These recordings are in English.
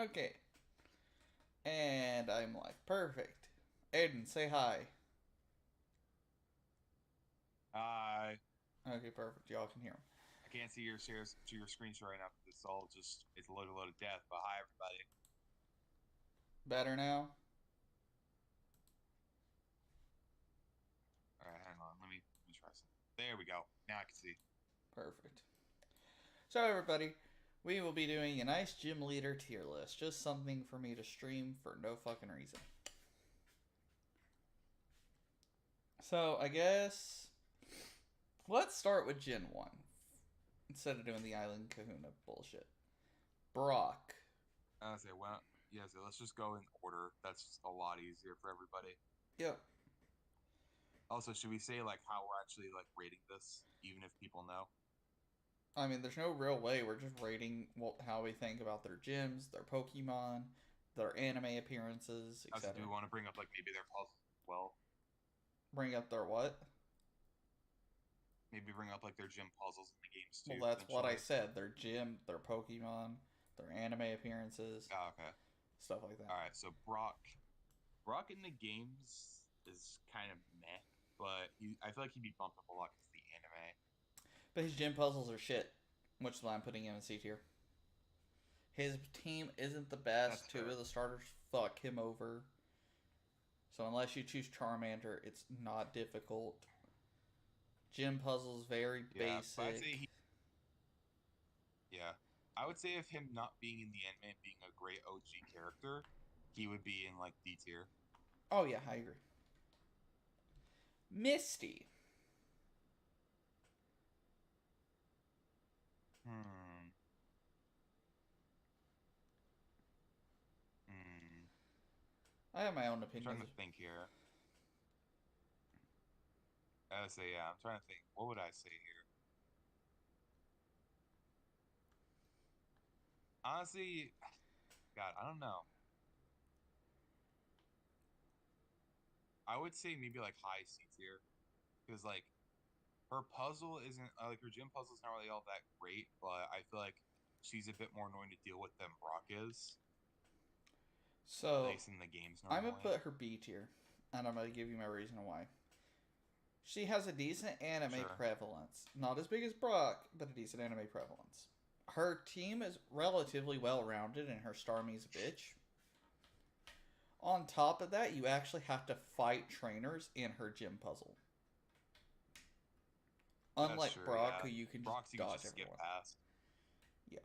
Okay. And I'm like, perfect. Aiden, say hi. I Okay, perfect. Y'all can hear him. I can't see your shares to your screen share right now because it's all just it's loaded death. But hi everybody. Better now? All right, hang on. Let me try something. There we go. Now I can see. Perfect. So, everybody, we will be doing a nice gym leader tier list. Just something for me to stream for no fucking reason. So, I guess. Let's start with Gen 1. Instead of doing the Island Kahuna bullshit. Brock. I say, well, yeah. So let's just go in order. That's a lot easier for everybody. Yep. Also, should we say like how we're actually like rating this, even if people know? I mean, there's no real way. We're just rating how we think about their gyms, their Pokemon, their anime appearances, Also, do we etc. want to bring up like maybe their puzzles as well? Bring up their what? Maybe bring up like their gym puzzles in the games Well, too, that's what I potentially. said. Their gym, their Pokemon, their anime appearances, Oh, okay. stuff like that. All right. So Brock in the games is kind of meh, but I feel like he'd be bumped up a lot because of the anime. But his gym puzzles are shit, which is why I'm putting him in C tier. His team isn't the That's best. Two of fair. the starters fuck him over. So unless you choose Charmander, it's not difficult. Gym puzzles very Yeah, but basic. yeah, I would say if him not being in the anime and being a great OG character, he would be in like D tier. Oh yeah, I agree. Misty. Hmm. Hmm. I have my own I'm trying opinions. to think here. I would say yeah. I'm trying to think. What would I say here? Honestly, God, I don't know. I would say maybe like high C tier because like her puzzle isn't like her gym puzzle's not really all that great, but I feel like she's a bit more annoying to deal with than Brock is, at So least in the games I'm gonna normally. put her B tier, and I'm gonna give you my reason why. She has a decent anime Sure. prevalence. Not as big as Brock, but a decent anime prevalence. Her team is relatively well rounded, and her Starmie's a bitch. On top of that, you actually have to fight trainers in her gym puzzle. That's Unlike true, Brock, who yeah. you can just Brock's you can dodge just skip everyone. past. Yeah.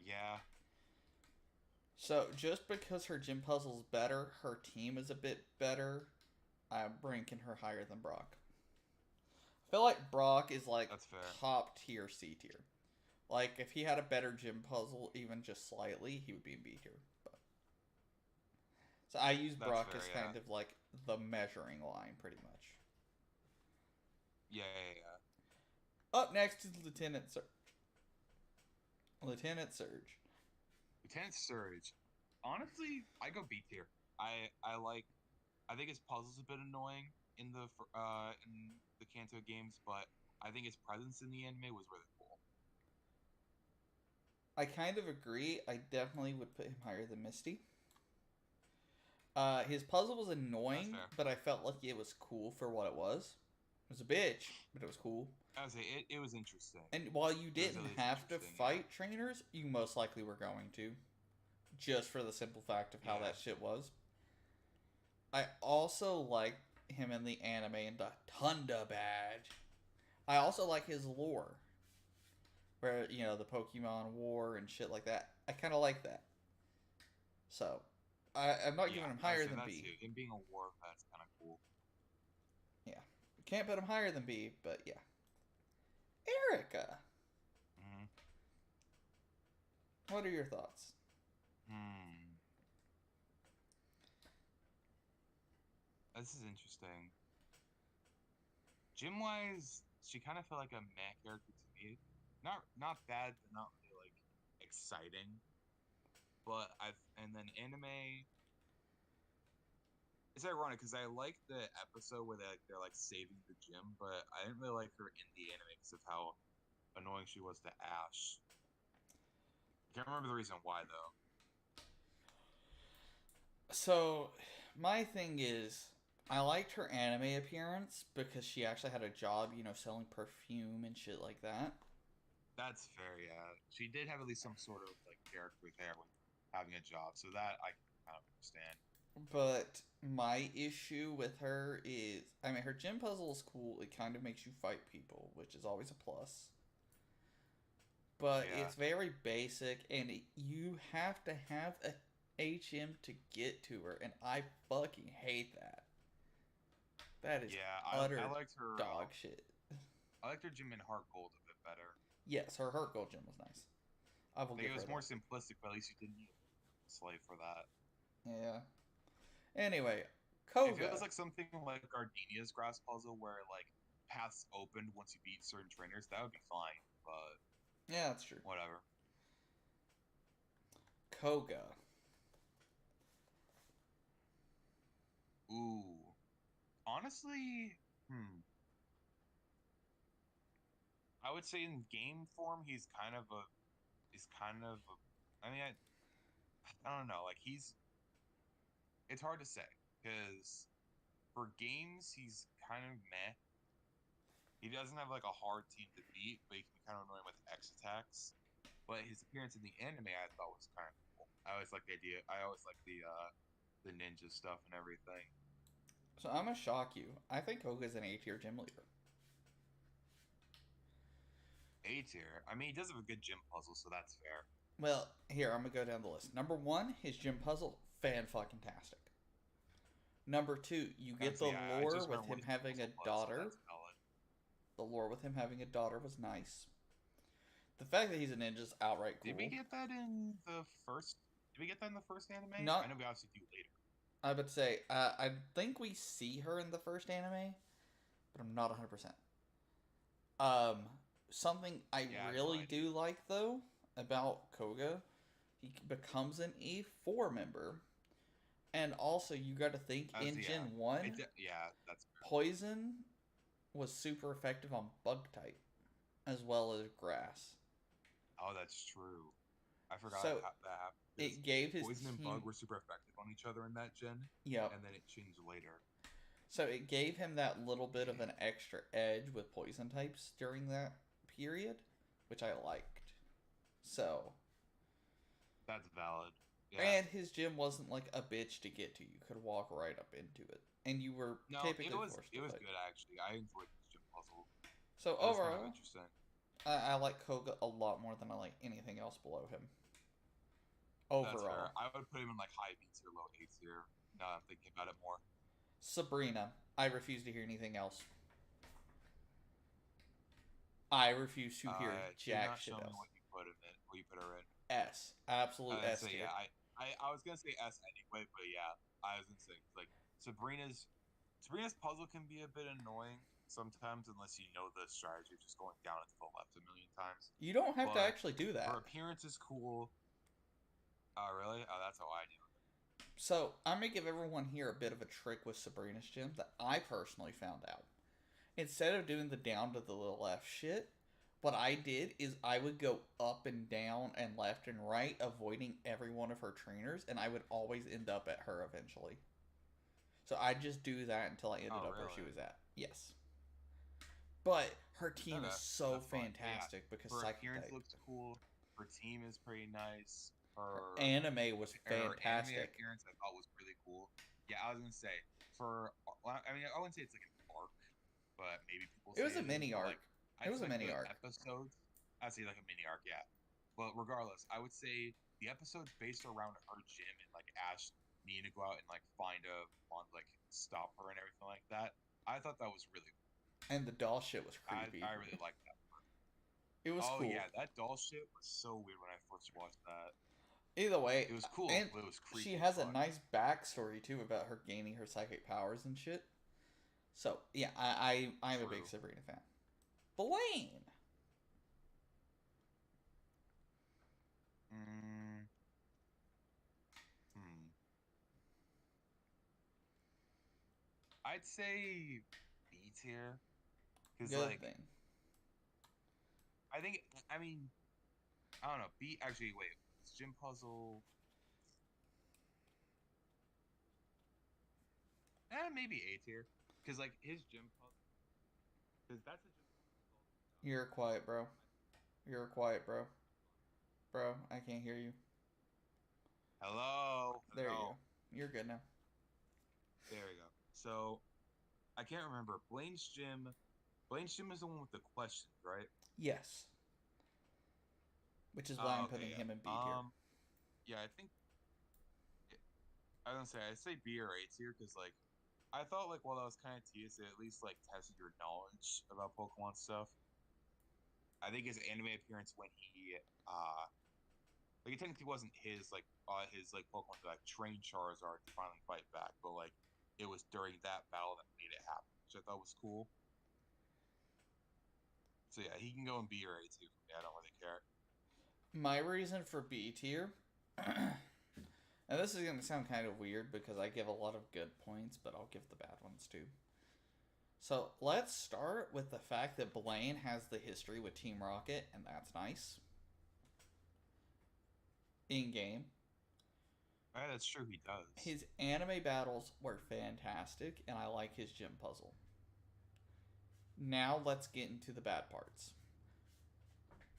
Yeah, So just because her gym puzzle's better, her team is a bit better. I'm ranking her higher than Brock. I feel like Brock is like that's fair. top tier C tier. Like if he had a better gym puzzle, even just slightly, he would be in B tier. But so I use That's Brock fair, as yeah. kind of like the measuring line, pretty much. Yeah. Up next is Lieutenant Surge. Lieutenant Surge. Lieutenant Surge. Honestly, I go B tier. I like I think his puzzle's a bit annoying in the Kanto games, but I think his presence in the anime was really cool. I kind of agree. I definitely would put him higher than Misty. His puzzle was That's annoying, fair. but I felt like it was cool for what it was. It was a bitch, but it was cool. I would say it was interesting. And while you It was didn't at least have to interesting, yeah. fight trainers, you most likely were going to. Just for the simple fact of how that Yeah. shit was. I also like him in the anime and the Tunda badge. I also like his lore. Where, the Pokemon War and shit like that. I kind of like that. So, I'm not giving Yeah, him I would higher say than that B. too. Him being a war that's kind of cool. Yeah. Can't put him higher than B, but yeah. Erica. Hmm. What are your thoughts? Hmm. This is interesting. Gym wise, she kind of felt like a meh character to me. Not bad, but not really like exciting. But I've and then anime. It's ironic because I like the episode where they're like saving the gym, but I didn't really like her in the anime because of how annoying she was to Ash. I can't remember the reason why though. So, my thing is, I liked her anime appearance because she actually had a job, selling perfume and shit like that. That's fair, yeah. She did have at least some sort of like character there with having a job, so that I can kind of understand. But my issue with her is, I mean, her gym puzzle is cool. It kind of makes you fight people, which is always a plus. But Yeah, it's very basic, and you have to have a HM to get to her, and I fucking hate that. That is yeah. I utter liked her. dog shit. I liked her gym in Heart Gold a bit better. Yes, her Hurt Gold gym was nice. I will Like give it her was more that. simplistic, but at least you didn't need a slave for that. Yeah. Anyway, It feels Koga. like something like Gardenia's grass puzzle, where like paths opened once you beat certain trainers. That would be fine, but Yeah, that's true. whatever. Koga. Ooh, honestly, I would say in game form, he's kind of a, I mean, I don't know. Like it's hard to say because for games, he's kind of meh. He doesn't have like a hard team to beat, but he can be kind of annoying with X attacks. But his appearance in the anime, I thought was kind of cool. I always like the idea. I always like the ninja stuff and everything. So I'm gonna shock you. I think Koga's an A tier gym leader. A tier. I mean, he does have a good gym puzzle, so that's fair. Well, here I'm gonna go down the list. Number one, his gym puzzle, fan fucking tastic. Number two, you get That's the yeah. I lore just with remember what him his gym having a puzzle was, so daughter. that's valid. The lore with him having a daughter was nice. The fact that he's a ninja is outright Did we cool. get that in the first? Did we get that in the first anime? I Not, know we obviously do later. I would say, I think we see her in the first anime, but I'm not 100%. Um, Something I Yeah, I have no really idea. do like though about Koga, he becomes an E4 member, and also you got to think As in yeah, Gen 1, yeah, that's fair. poison was super effective on bug type as well as grass. Oh, that's true. I forgot So that happened because it gave his poison and bug team, were super effective on each other in that gen, yep. and then it changed later. So it gave him that little bit of an extra edge with poison types during that period, which I liked. So, That's valid. Yeah. and his gym wasn't like a bitch to get to. You could walk right up into it, and you were No, typically forced to it was fight. good actually. I enjoyed this gym puzzle. So It was kind of overall, interesting. I like Koga a lot more than I like anything else below him. That's fair. Overall, I would put him in like high B tier, low A tier. Now that I'm thinking about it more. Sabrina, I refuse to hear anything else. I refuse to hear Did jack not shit show me else. what you put him in. What you put her in. S, absolute I'd S say tier. yeah. I was gonna say S anyway, but yeah, I was gonna say like Sabrina's puzzle can be a bit annoying sometimes unless you know the strategy of just going down and to the left a million times. You don't have to But actually do her that. appearance is cool. Oh really? Oh, that's how I do it. So I'm gonna give everyone here a bit of a trick with Sabrina's gym that I personally found out. Instead of doing the down to the left shit, what I did is I would go up and down and left and right, avoiding every one of her trainers, and I would always end up at her eventually. So I just do that until I ended Oh up where she really? was at. Yes. But her team is Okay, so that's fine. But yeah, fantastic because her psychic appearance type. looks cool. Her team is pretty nice. Her anime was Her anime fantastic. appearance I thought was really cool. Yeah, I was gonna say for well, I mean I wouldn't say it's like an arc, but maybe people It say was a it is. mini But arc. like It I'd was say a like mini the arc. episodes, I'd say like a mini arc, yeah. But regardless, I would say the episodes based around her gym and like Ash needing to go out and like find a wand, like stop her and everything like that. I thought that was really And the doll shit was I creepy. really liked that part. It was Oh cool. yeah, that doll shit was so weird when I first watched that. Either way, It was cool, and but it was she creepy as has a fuck. nice backstory too about her gaining her psychic powers and shit. So yeah, I'm a big True. Sabrina fan. Blaine. Mm, hmm. I'd say B tier because Good like thing. I think I mean I don't know B actually wait it's gym puzzle maybe A tier, because like his gym puzzle, because that's a gym puzzle with all the stuff. You're That's quiet, bro. You're quiet, bro. Bro, I can't hear you. hello, There you go. hello. You're good now. There we go. So I can't remember Blaine's gym. Blaine's gym is the one with the questions, right? Yes. Which is why Oh, I'm okay, putting yeah. him in B tier. Yeah, I think I was gonna say I'd say B or A tier because like I thought like while that was kind of tedious, it at least like tested your knowledge about Pokemon stuff. I think his anime appearance when he like it technically wasn't his like Pokemon to like train Charizard to finally fight back, but like it was during that battle that made it happen, which I thought was cool. So yeah, he can go in B or A tier for me. I don't really care. My reason for B tier, and this is going to sound kind of weird because I give a lot of good points, but I'll give the bad ones too. So let's start with the fact that Blaine has the history with Team Rocket, and that's nice. In game, Yeah, that's true. He does. his anime battles were fantastic, and I like his gym puzzle. Now let's get into the bad parts.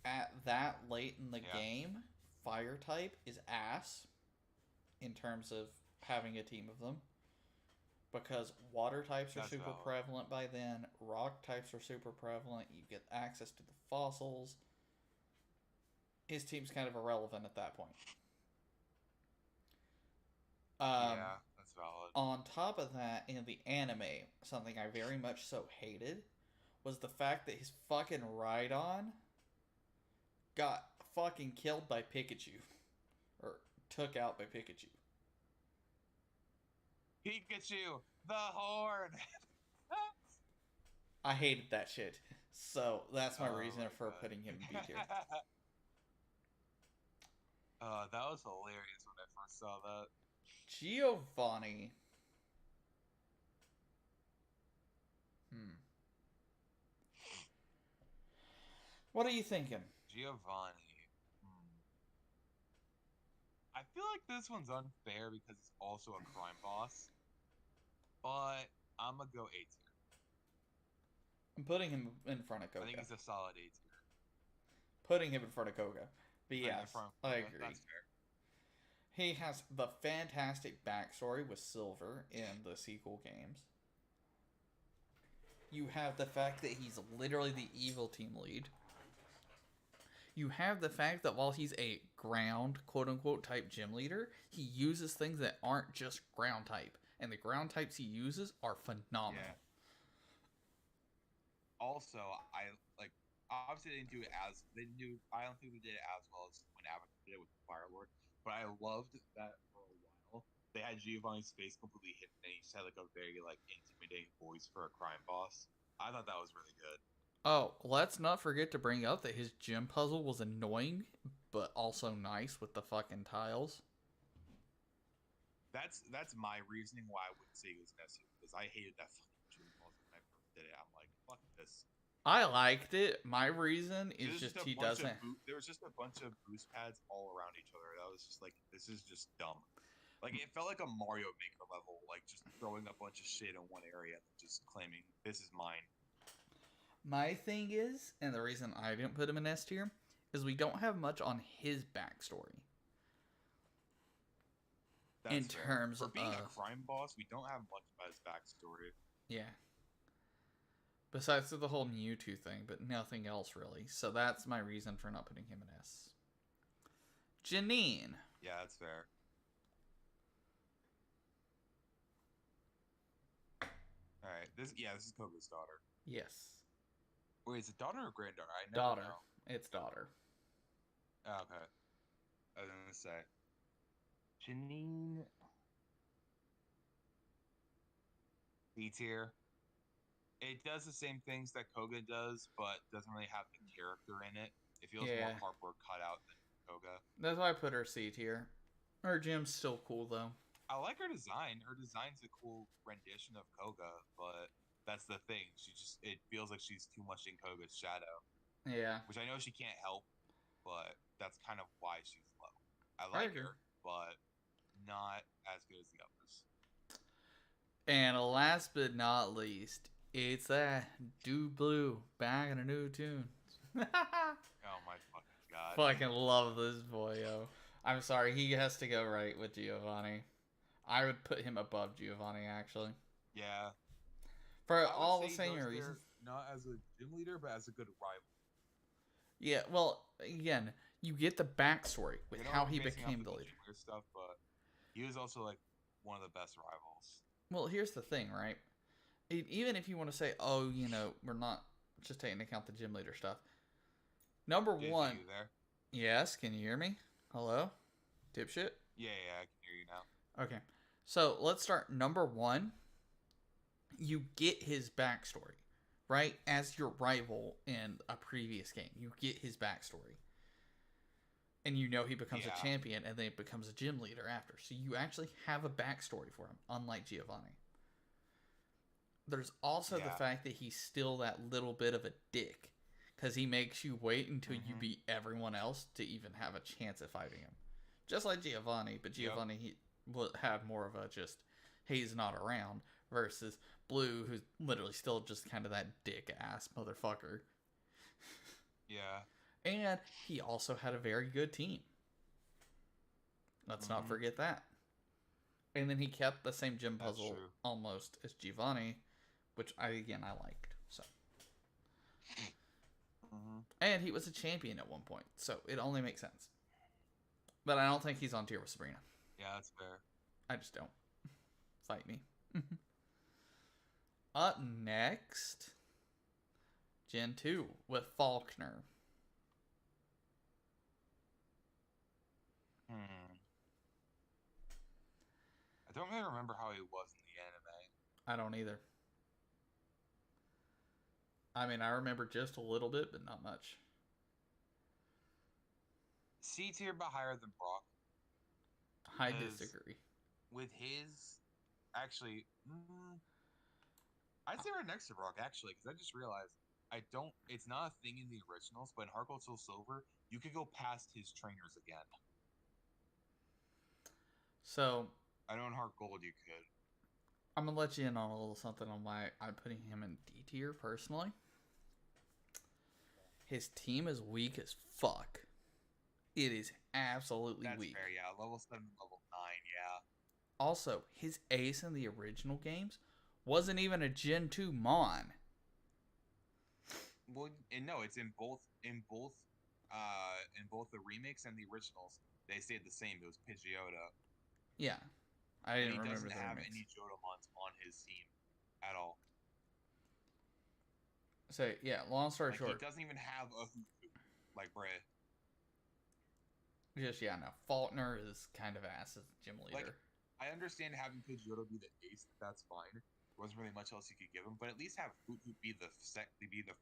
At that late in the Yeah, game, fire type is ass in terms of having a team of them. Because water types are that's super valid. prevalent by then, rock types are super prevalent, you get access to the fossils. His team's kind of irrelevant at that point. Um, Yeah, that's valid. on top of that, in the anime, something I very much so hated was the fact that his fucking Rhydon got fucking killed by Pikachu. Or took out by Pikachu. Pikachu, the horn. I hated that shit. So that's my Oh reason my for putting him in B tier. god. That was hilarious when I first saw that. Giovanni. Hmm. What are you thinking? Giovanni. Hmm. I feel like this one's unfair because he's also a crime boss, but I'm gonna go A tier. I'm putting him in front of I think Koga. he's a solid A tier. Putting him in front of Koga. But Putting him in yes, front of I Koga. agree. That's fair. He has the fantastic backstory with Silver in the sequel games. You have the fact that he's literally the evil team lead. You have the fact that while he's a ground, quote unquote, type gym leader, he uses things that aren't just ground type. And the ground types he uses are phenomenal. Yeah. Also, I like obviously they didn't do it as they didn't do. I don't think they did it as well as when Avatar did it with the Fire Lord. But I loved that for a while they had Giovanni's face completely hidden, and he just had like a very like intimidating voice for a crime boss. I thought that was really good. Oh, let's not forget to bring up that his gym puzzle was annoying, but also nice with the fucking tiles. That's my reasoning why I wouldn't say he was necessary because I hated that fucking gym puzzle when I first did it. I'm like, fuck this. I liked it. My reason is There's just just a he bunch of doesn't. there was just a bunch of boost pads all around each other. That was just like this is just dumb. Like it felt like a Mario Maker level, like just throwing a bunch of shit in one area and just claiming this is mine. My thing is, and the reason I didn't put him in S tier, is we don't have much on his backstory. In That's fair. terms For being a of. crime boss, we don't have much about his backstory. Yeah. Besides the whole Mewtwo thing, but nothing else really. So that's my reason for not putting him in S. Janine. Yeah, that's fair. All right, this is Koga's daughter. Yes. Wait, is it daughter or granddaughter? I never Daughter. know. It's daughter. Oh, okay, I was gonna say Janine B tier. It does the same things that Koga does, but doesn't really have the character in it. It feels more Yeah. cardboard cutout than Koga. That's why I put her C tier. Her gym's still cool though. I like her design. Her design's a cool rendition of Koga, but that's the thing. It feels like she's too much in Koga's shadow, Yeah. which I know she can't help, but that's kind of why she's low. I I like agree. her, but not as good as the others. And last but not least, it's that Dude Blue back in a new tune. Oh my fucking god. Fucking love this boy, yo. I'm sorry, he has to go right with Giovanni. I would put him above Giovanni, actually. Yeah. For I would all say the he same goes reasons. there not as a gym leader, but as a good rival. Yeah, well, again, you get the backstory with You know, how I'm he basing off became of the the leader. gym leader stuff, but he was also like one of the best rivals. Well, here's the thing, right? Even if you want to say, oh, we're not just taking into account the gym leader stuff. Number Dizzy, one, you there? yes, can you hear me? Hello? Dipshit? Yeah, I can hear you now. Okay. So let's start. Number one, you get his backstory, right? As your rival in a previous game, you get his backstory. And he becomes a champion and then becomes a gym leader after. So you actually have a backstory for him, unlike Giovanni. There's also the fact that he's still that little bit of a dick. Because he makes you wait until you beat everyone else to even have a chance at fighting him. Just like Giovanni, but Giovanni he will have more of a just, he's not around, versus Blue, who's literally still just kind of that dick-ass motherfucker. Yeah. And he also had a very good team. Let's not forget that. And then he kept the same gym puzzle almost as Giovanni, which I liked. So. And he was a champion at one point, so it only makes sense. But I don't think he's on tier with Sabrina. Yeah, that's fair. I just don't. Fight me. Up next, Gen 2 with Faulkner. I don't really remember how he was in the anime. I don't either. I mean, I remember just a little bit, but not much. C tier, but higher than Brock. I disagree. With his, actually, I'd say right next to Brock, actually, because I just realized it's not a thing in the originals, but in Heart Gold Soul Silver, you could go past his trainers again. So, I know in Heart Gold you could. I'm going to let you in on a little something on why I'm putting him in D tier, personally. His team is weak as fuck. It is absolutely weak. That's fair, yeah. Level 7, level 9, yeah. Also, his ace in the original games wasn't even a Gen 2 Mon. Well, and no, it's in both the remakes and the originals. They stayed the same. It was Pidgeotto. Yeah, I didn't remember. He doesn't have any Johtomons on his team at all. So yeah, long story short, he doesn't even have a Hoot like Bray. Just no. Faulkner is kind of ass as gym leader. I understand having Pidgeotto be the ace. That's fine. There wasn't really much else you could give him, but at least have Hoot be the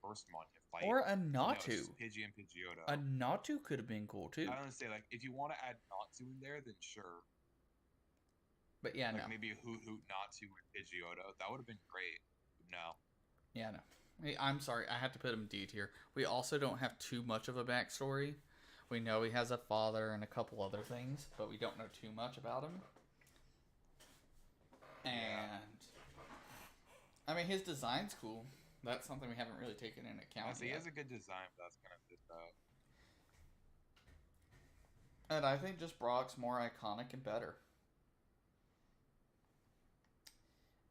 first mon to fight. Or a Natu. Pidgey and Pidgeotto. A Natu could have been cool too. I don't say if you want to add Natu in there, then sure. But yeah, no. Maybe a Hoot Natu and Pidgeotto. That would have been great. No. Yeah, no. I'm sorry, I had to put him D tier. We also don't have too much of a backstory. We know he has a father and a couple other things, but we don't know too much about him. And I mean, his design's cool. That's something we haven't really taken into account. He has a good design, but that's kind of just And I think just Brock's more iconic and better.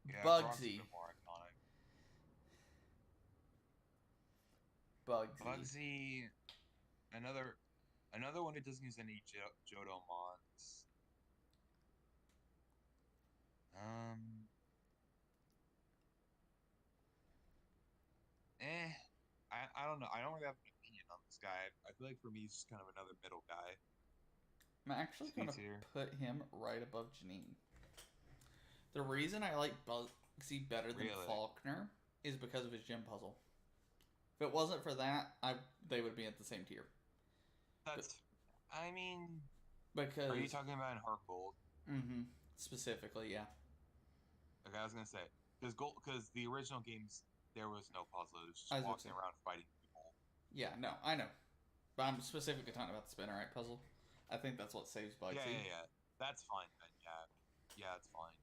Yeah, Bugsy. More iconic. Bugsy. Another one that doesn't use any Johtomons. I don't know. I don't really have an opinion on this guy. I feel like for me, he's just kind of another middle guy. I'm actually going to put him right above Janine. The reason I like Bugsy better than Faulkner is because of his gym puzzle. If it wasn't for that, they would be at the same tier. Because... Are you talking about in Heart Gold? Mm-hmm. Specifically, yeah. Okay, I was gonna say because the original games there was no puzzle; it was just walking around fighting people. Yeah, no, I know, but I'm specifically talking about the Spinnerite puzzle. I think that's what saves Bugsy. Yeah. That's fine then. Yeah, it's fine.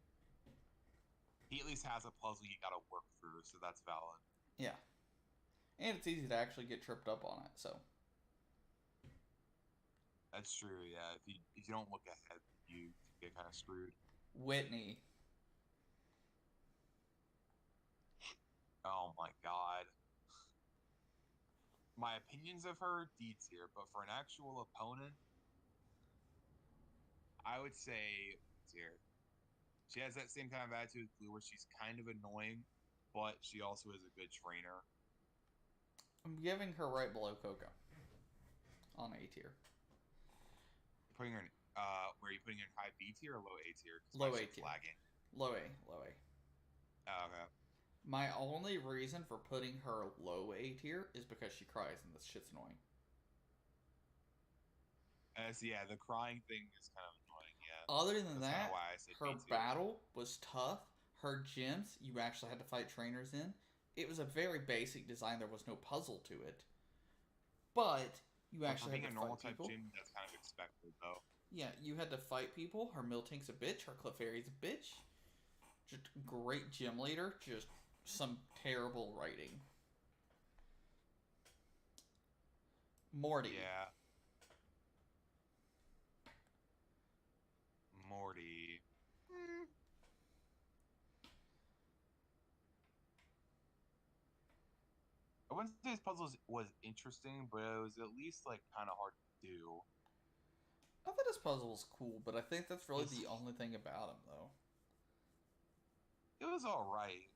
he at least has a puzzle you gotta work through, so that's valid. Yeah, and it's easy to actually get tripped up on it. So That's true. Yeah, if you don't look ahead, you get kind of screwed. Whitney, Oh my god. My opinions of her D tier, but for an actual opponent, I would say tier. She has that same kind of attitude as Blue, where she's kind of annoying, but she also is a good trainer. I'm giving her right below Coco on A tier. Putting her in, where are you putting her in high B tier or low A tier? Because my Low A shit's tier. lagging. Low A. Low A. Oh, okay. My only reason for putting her low A tier is because she cries and this shit's annoying. So yeah, the crying thing is kind of annoying. Yeah, Other than that's kind of that, why I said her B tier. battle was tough. Her gyms, you actually had to fight trainers in. It was a very basic design. There was no puzzle to it. But you But for actually had being to a normal fight type people. gym, that's kind of expected, though. Yeah, you had to fight people. Her Miltank's a bitch. Her Clefairy's a bitch. Just great gym leader. Just some terrible writing. Morty. Yeah, Morty. Hmm. I wouldn't say his puzzles was interesting, but it was at least like kind of hard to do. I thought his puzzle was cool, but I think that's really His the only thing about him, though. it was all right.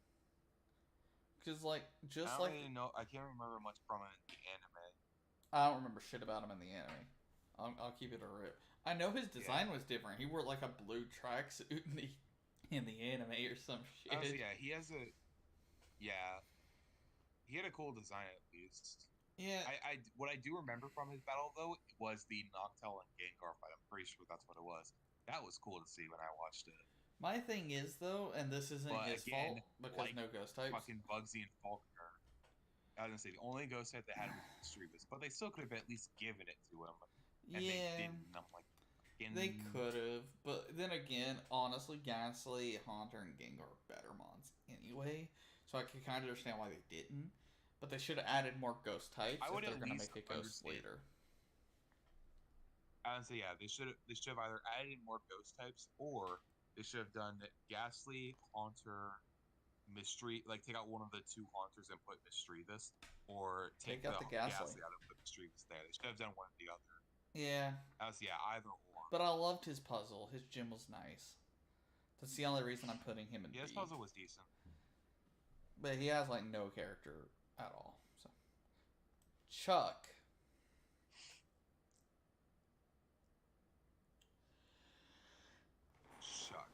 Because, like, I just don't like. really know. I can't remember much from it in the anime. I don't remember shit about him in the anime. I'll keep it a rip. I know his Yeah. design was different. He wore like a blue tracksuit in the anime or some Oh, so shit. yeah, he has a yeah. He had a cool design at least. Yeah, I what I do remember from his battle though was the Noctel and Gengar fight. I'm pretty sure that's what it was. That was cool to see when I watched it. my thing is though, and this isn't But his again, fault because like no ghost types. fucking Bugsy and Falconer, I was gonna say the only ghost type they had was Mischievous, but they still could have at least given it to him, and they Yeah, didn't. I'm like, they fucking. could have, but then again, honestly, Ghastly, Haunter, and Gengar are better mons anyway. So I can kind of understand why they didn't. But they should have added more ghost types I if would they're at gonna least make a ghost understand. leader. I would say yeah, they should have either added in more ghost types or they should have done Ghastly, Haunter, Mystery, like take out one of the two Haunters and put Mischievous, or take Take the out the Ghastly. Ghastly out and put Mischievous there. They should have done one or the other. Yeah, As yeah, either or. but I loved his puzzle. His gym was nice. That's the only reason I'm putting him in Yeah, his B. puzzle was decent. But he has like no character at all. So Chuck. Chuck.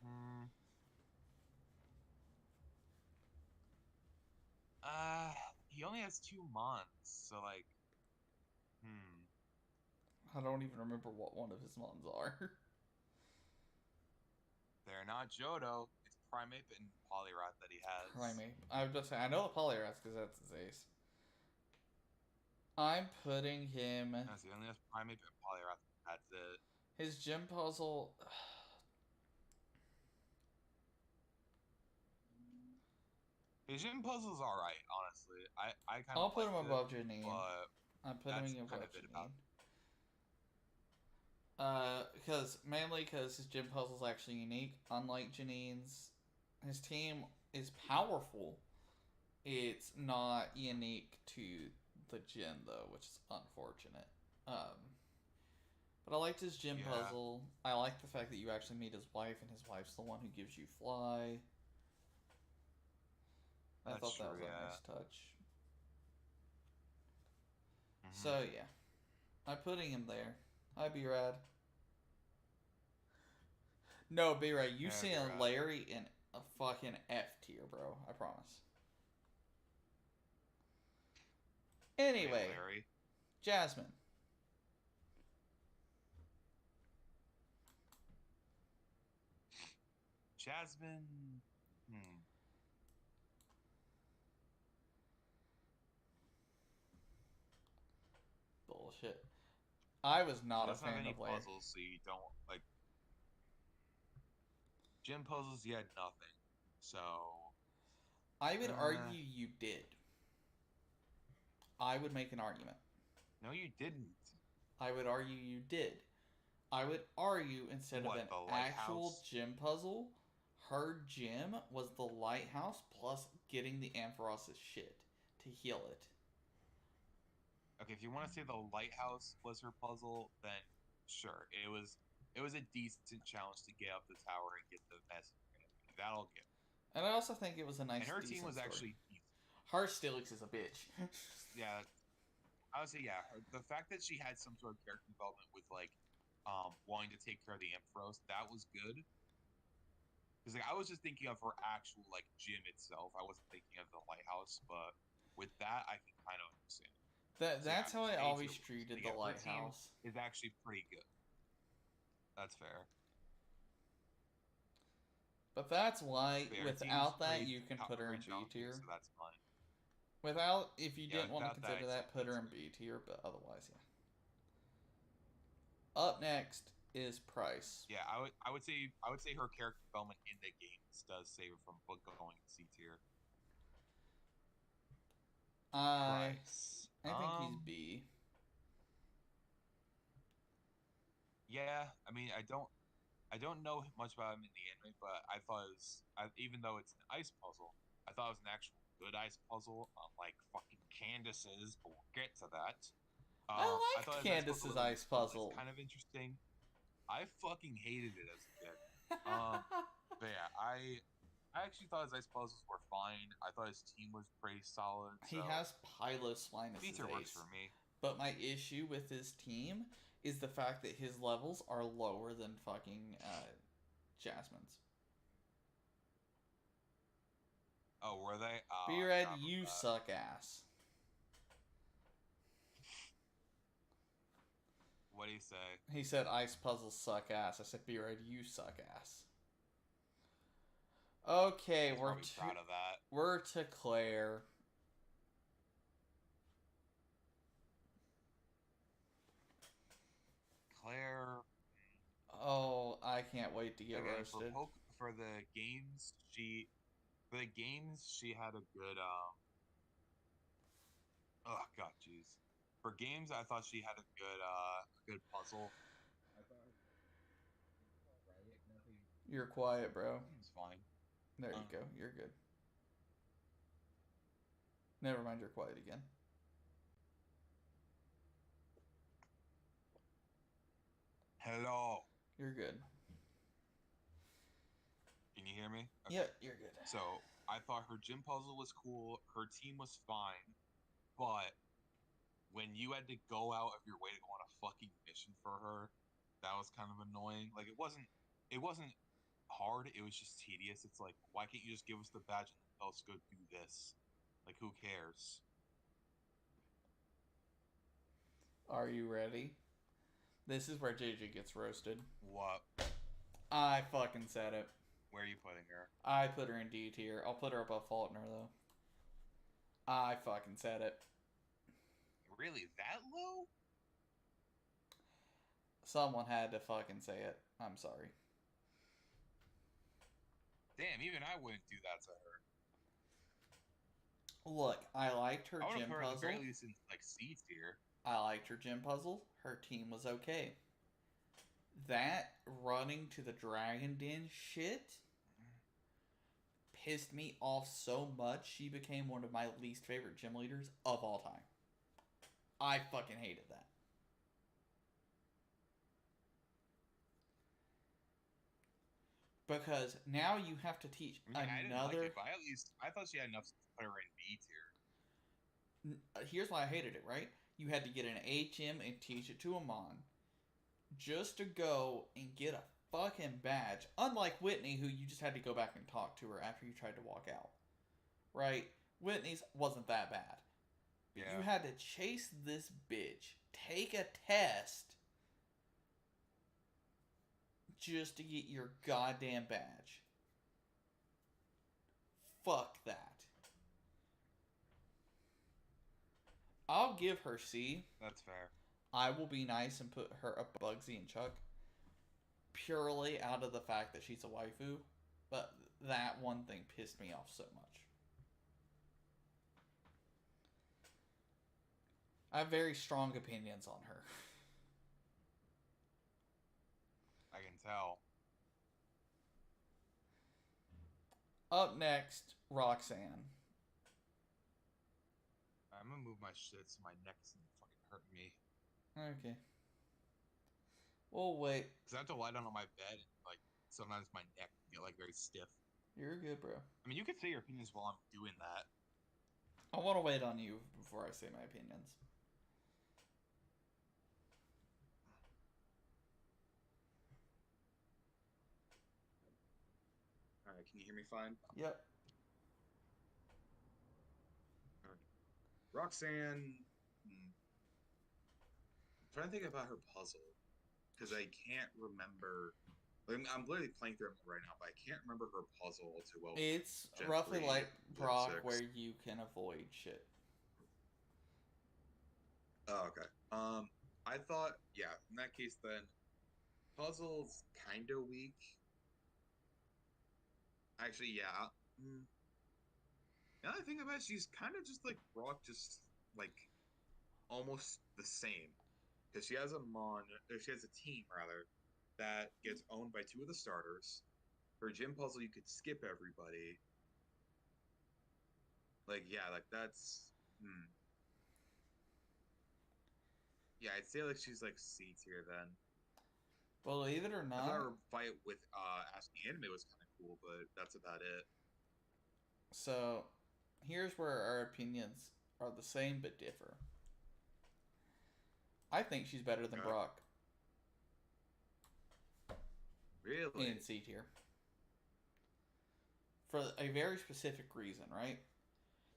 Hmm. Uh, he only has 2 months, so like, hmm. I don't even remember what one of his mons are. They're not Johto. It's Primeape and Poliwrath that he has. Primate. I was just saying, I know the Polyrath because that's his ace. I'm putting him. No, he only has Primeape and Poliwrath. That's it. His gym puzzle. His gym puzzle's alright, honestly. I kind I'll of put him liked it, above Janine. but I'm putting that's him kind above of it about Janine. Mainly because his gym puzzle is actually unique. Unlike Janine's, his team is powerful. It's not unique to the gym though, which is unfortunate. But I liked his gym yeah, puzzle. I like the fact that you actually meet his wife, and his wife's the one who gives you fly. I that's thought that true. was a Yeah. nice touch. Hmm. So yeah, I'm putting him there. Hi, B-Rad. No, B-Rad, you Yeah, seeing you're right. Larry in a fucking F tier, bro. I promise. Hey, Anyway, Larry. Jasmine. Jasmine. Hmm. Bullshit. I was She not a doesn't have fan any of Larry. puzzles, so you don't like gym puzzles. You had nothing, So, I would argue you did. I would make an argument. no, you didn't. I would argue you did. I would argue instead of What, an the actual lighthouse? gym puzzle, her gym was the lighthouse plus getting the Ampharos's shit to heal it. Okay, if you want to say the lighthouse was her puzzle, then sure. It was a decent challenge to get up the tower and get the message. That'll get. And I also think it was a And nice, her team decent was story. actually decent. Her Steelix is a bitch. Yeah, I would say yeah. The fact that she had some sort of character development with like wanting to take care of the Ampharos, that was good. Because like I was just thinking of her actual like gym itself. I wasn't thinking of the lighthouse, but with that I can kind of understand. So yeah, That's how I A always tier lose. treated the Yeah, her team lighthouse. is actually pretty good. That's fair. But that's why, But yeah, her team's without that, pretty you can put her in pretty B challenging, tier. so that's fine. Without, if you Yeah, didn't want to without that, consider I'd say that, B put her in tier. B tier. But otherwise, yeah. Up next is Price. Yeah, I would say her character development in the games does save her from going C tier. I Price. I think he's B. Yeah, I mean, I don't know much about him in the anime, but I thought it was, even though it's an ice puzzle, I thought it was an actual good ice puzzle, unlike fucking Candace's, but we'll get to that. I I thought liked his ice puzzle Candace's was at ice least cool. It's puzzle. kind of interesting. I fucking hated it as a kid. But yeah, I actually thought his ice puzzles were fine. I thought his team was pretty solid. He So has B Piloslinus' tier works ace. for me. But my issue with his team is the fact that his levels are lower than fucking Jasmine's. Oh, were they? Oh, Be I Red, forgot about you that. suck ass. What do you say? He said ice puzzles suck ass. I said Be Red, you suck ass. Okay, He's probably proud of that. we're to Claire. Claire. Oh, I can't wait to get Again, roasted. for the games, she had a good oh god, jeez. For games, I thought she had a good puzzle. I thought it was alright. Nothing. You're quiet, bro. It's fine. There you go. You're good. Never mind, you're quiet again. Hello. You're good. Can you hear me? Okay. Yeah, you're good. So I thought her gym puzzle was cool. Her team was fine, but when you had to go out of your way to go on a fucking mission for her, that was kind of annoying. Like it wasn't hard. It was just tedious. It's like, why can't you just give us the badge and tell us to go do this? Like, who cares? Are you ready? This is where JJ gets roasted. What? I fucking said it. Where are you putting her? I put her in D tier. I'll put her above Faulkner, though. I fucking said it. Really? That low? Someone had to fucking say it. I'm sorry. Damn, even I wouldn't do that to her. Look, I liked her I would gym have put her at puzzle. the very least in like C tier. I liked her gym puzzle. Her team was okay. That running to the Dragon Den shit pissed me off so much. She became one of my least favorite gym leaders of all time. I fucking hated that. Because now you have to teach I mean, I didn't like another. it, but at least I thought she had enough to put her in B tier. Here's why I hated it, right? You had to get an HM and teach it to Amon just to go and get a fucking badge. Unlike Whitney, who you just had to go back and talk to her after you tried to walk out. Right? Whitney's wasn't that bad. Yeah. You had to chase this bitch, take a test, just to get your goddamn badge. Fuck that. I'll give her C. That's fair. I will be nice and put her above Bugsy and Chuck purely out of the fact that she's a waifu. But that one thing pissed me off so much. I have very strong opinions on her. I can tell. Up next, Roxanne. I'm gonna move my shit so my neck's fucking hurting me. Okay. We'll wait. Cause I have to lie down on my bed and like sometimes my neck can get like very stiff. You're good, bro. I mean, you could say your opinions while I'm doing that. I want to wait on you before I say my opinions. All right, can you hear me fine? Yep. Roxanne. I'm trying to think about her puzzle because I can't remember. I'm literally playing through it right now, but I can't remember her puzzle too well. It's Gen roughly 3, like Gen Brock, 6. where you can avoid shit. Oh, okay. I thought, yeah, in that case, then puzzle's kind of weak. Actually, yeah. Now that I think about it, she's kind of just like Brock, just like almost the same. Because she has she has a team rather, that gets owned by two of the starters. Her gym puzzle, you could skip everybody. Like, yeah, like that's. Yeah, I'd say like she's like C tier then. Believe it or I thought not, her fight with Asking Anime was kind of cool, but that's about it. so here's where our opinions are the same but differ. I think she's better than Okay. Brock Really? in C tier. For a very specific reason, right?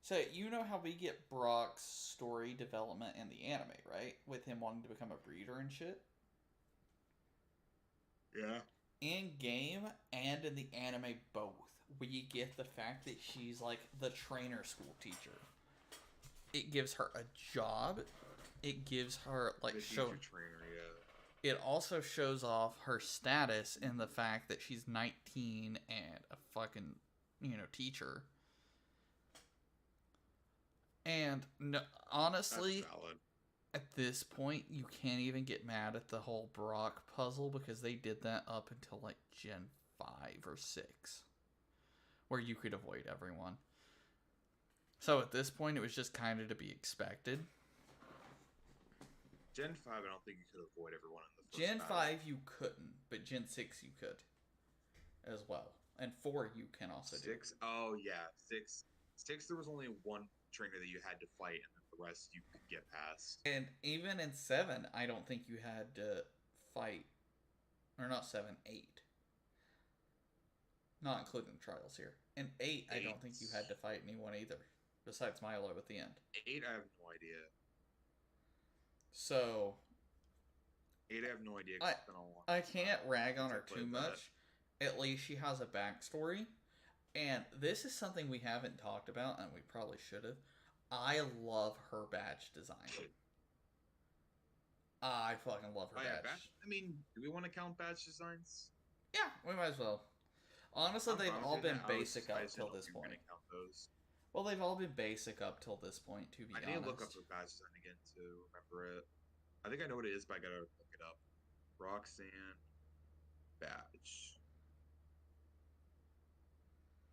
So, you know how we get Brock's story development in the anime, right? With him wanting to become a breeder and shit? Yeah. In game and in the anime both, we get the fact that she's like the trainer school teacher. It gives her a job. It gives her like The show. teacher trainer, yeah. It also shows off her status in the fact that she's 19 and a fucking, teacher. And no, honestly, That's valid. at this point, you can't even get mad at the whole Brock puzzle because they did that up until like Gen 5 or 6, where you could avoid everyone. So at this point, it was just kind of to be expected. Gen 5, I don't think you could avoid everyone in the first Gen battle. 5, you couldn't, but Gen 6, you could as well. And 4, you can also 6? Oh, yeah. 6. 6, there was only one trainer that you had to fight, and then the rest you could get past. And even in 7, I don't think you had to fight. Or not 7, 8. Not including trials here. In 8, I don't think you had to fight anyone either. Besides Milo at the end. 8, I have no idea. So 8, I have no idea. I can't rag on her too much. At least she has a backstory. And this is something we haven't talked about, and we probably should have. I love her badge design. I fucking love her badge. I mean, do we want to count badge designs? Yeah, we might as well. Honestly, they've all been basic up till this point. Well, they've all been basic up till this point, to be honest. I need to look up her badge design again to remember it. I think I know what it is, but I gotta look it up. Roxanne badge.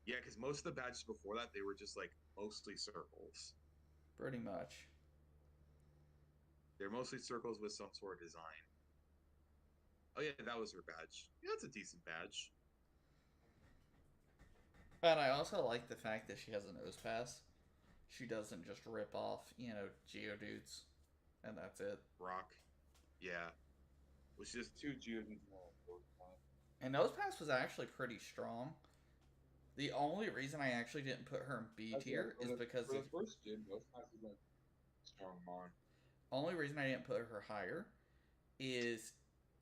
Yeah, because most of the badges before that, they were just like mostly circles. Pretty much. They're mostly circles with some sort of design. Oh yeah, that was her badge. Yeah, that's a decent badge. And I also like the fact that she has a nose pass. She doesn't just rip off, Geodudes. And that's it. Rock. Yeah. Which is two Geodudes. And nose pass was actually pretty strong. The only reason I actually didn't put her in B tier is because for the first gym, nose pass is like strong mon. Only reason I didn't put her higher is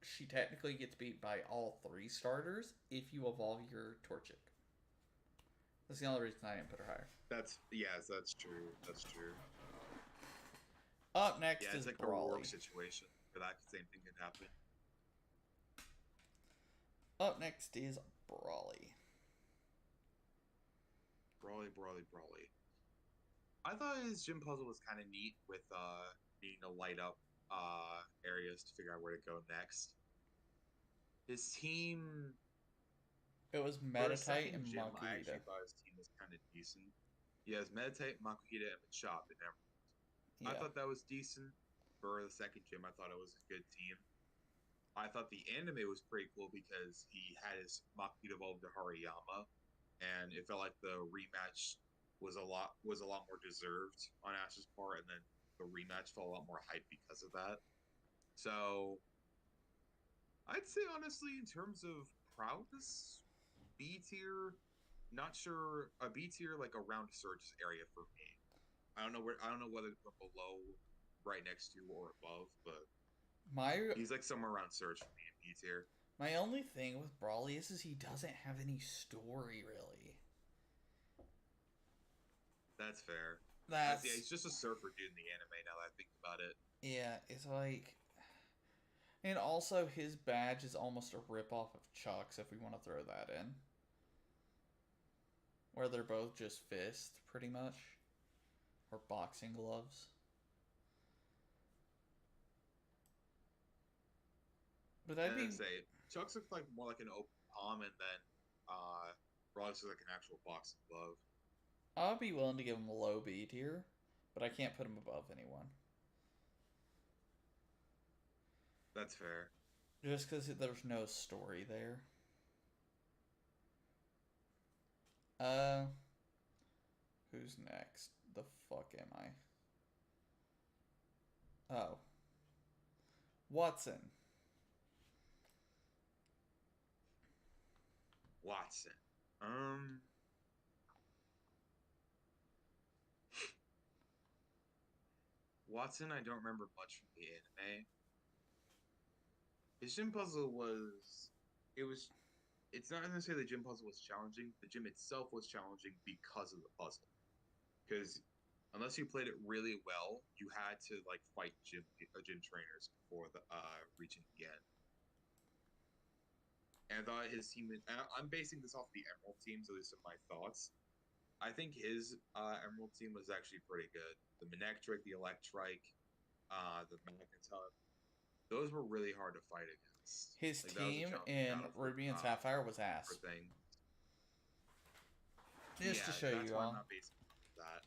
she technically gets beat by all 3 starters if you evolve your Torchic. That's the only reason I didn't put her higher. That's true. That's true. Up next is like Brawly. A work situation where that same thing could happen. Up next is Brawly. Brawly. I thought his gym puzzle was kind of neat with needing to light up areas to figure out where to go next. His team It was for a Meditate second and gym, I Makuhita. actually thought his team was kind of decent. He has Meditate, Makuhita, and Machop in Emerald. I Yeah. thought that was decent for the second gym. I thought it was a good team. I thought the anime was pretty cool because he had his Makuhita evolve to Hariyama, and it felt like the rematch was a lot more deserved on Ash's part, and then the rematch felt a lot more hype because of that. So I'd say honestly, in terms of prowess, B tier. Not sure a B tier like around Surge's area for me. I don't know whether to put below, right next to, or above, but My he's like somewhere around Surge for me in B tier. my only thing with Brawly is he doesn't have any story really. That's fair. Yeah, That's he's just a surfer dude in the anime now that I think about it. yeah, it's like and also his badge is almost a rip off of Chuck's if we want to throw that in. Where they're both just fists, pretty much. Or boxing gloves. But I'd And I be say Chuck's looks like more like an open palm, and then Rollins is like an actual boxing glove. I'd be willing to give him a low B tier, but I can't put him above anyone. That's fair. Just because there's no story there. Uh, who's next? The fuck am I? Oh, Watson. Watson. Um, Watson. I don't remember much from the anime. His gym puzzle was. It was it's not necessarily the gym puzzle was challenging. The gym itself was challenging because of the puzzle. Because unless you played it really well, you had to like fight gym trainers before the reaching the end. And I thought his team. I'm basing this off the Emerald team, so these are my thoughts. I think his Emerald team was actually pretty good. The Manectric, the Electrike, the Magneton, those were really hard to fight against. His Like that was a team challenging in battle Ruby and Sapphire was for ass. thing. Just to Yeah, show that's you why I'm all. not basing that.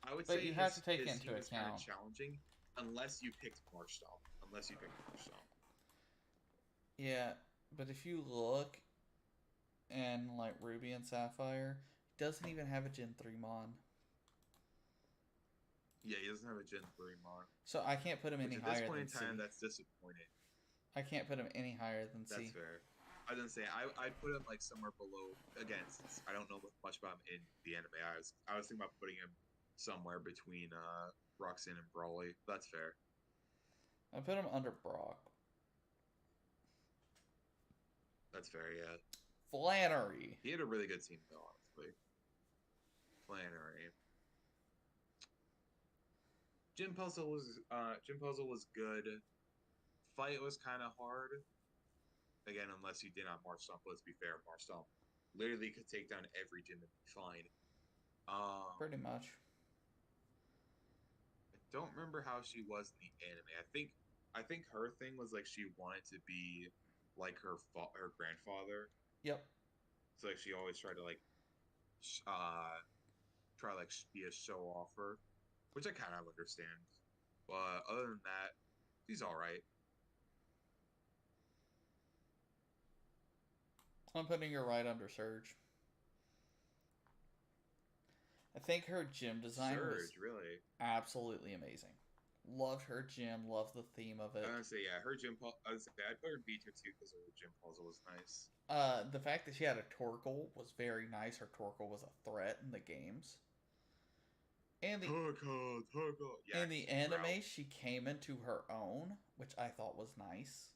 I would But say you have to take it his into team was kind of account. challenging unless you picked Marshall. Unless you picked Marshall. Yeah, but if you look in like Ruby and Sapphire, he doesn't even have a Gen 3 Mon. Yeah, he doesn't have a Gen 3 Mon. So I can't put him Which any at this higher point than in time, C. that's disappointing. I can't put him any higher than That's C. fair. I didn't say I'd put him like somewhere below. Again, since I don't know much about him in the anime, I was thinking about putting him somewhere between Roxanne and Brawly. That's fair. I put him under Brock. That's fair. Yeah, Flannery. he had a really good team though. Honestly, Flannery. Gym puzzle was good. Fight was kind of hard. Again, unless you did on March Stomp. Let's be fair, March Stomp literally could take down every gym and be fine. Pretty much. I don't remember how she was in the anime. I think her thing was like she wanted to be like her grandfather. Yep. So like she always tried to like uh try like be a show offer, which I kind of understand. But other than that, she's all right. I'm putting her right under Surge. I think her gym design was Surge, really. absolutely amazing. Loved her gym, loved the theme of I it. would say yeah, her gym. I would say I put her in B tier too because her gym puzzle was nice. The fact that she had a Torkoal was very nice. Her Torkoal was a threat in the games. And the Torkoal. Yeah, in because the she growled. anime, she came into her own, which I thought was nice.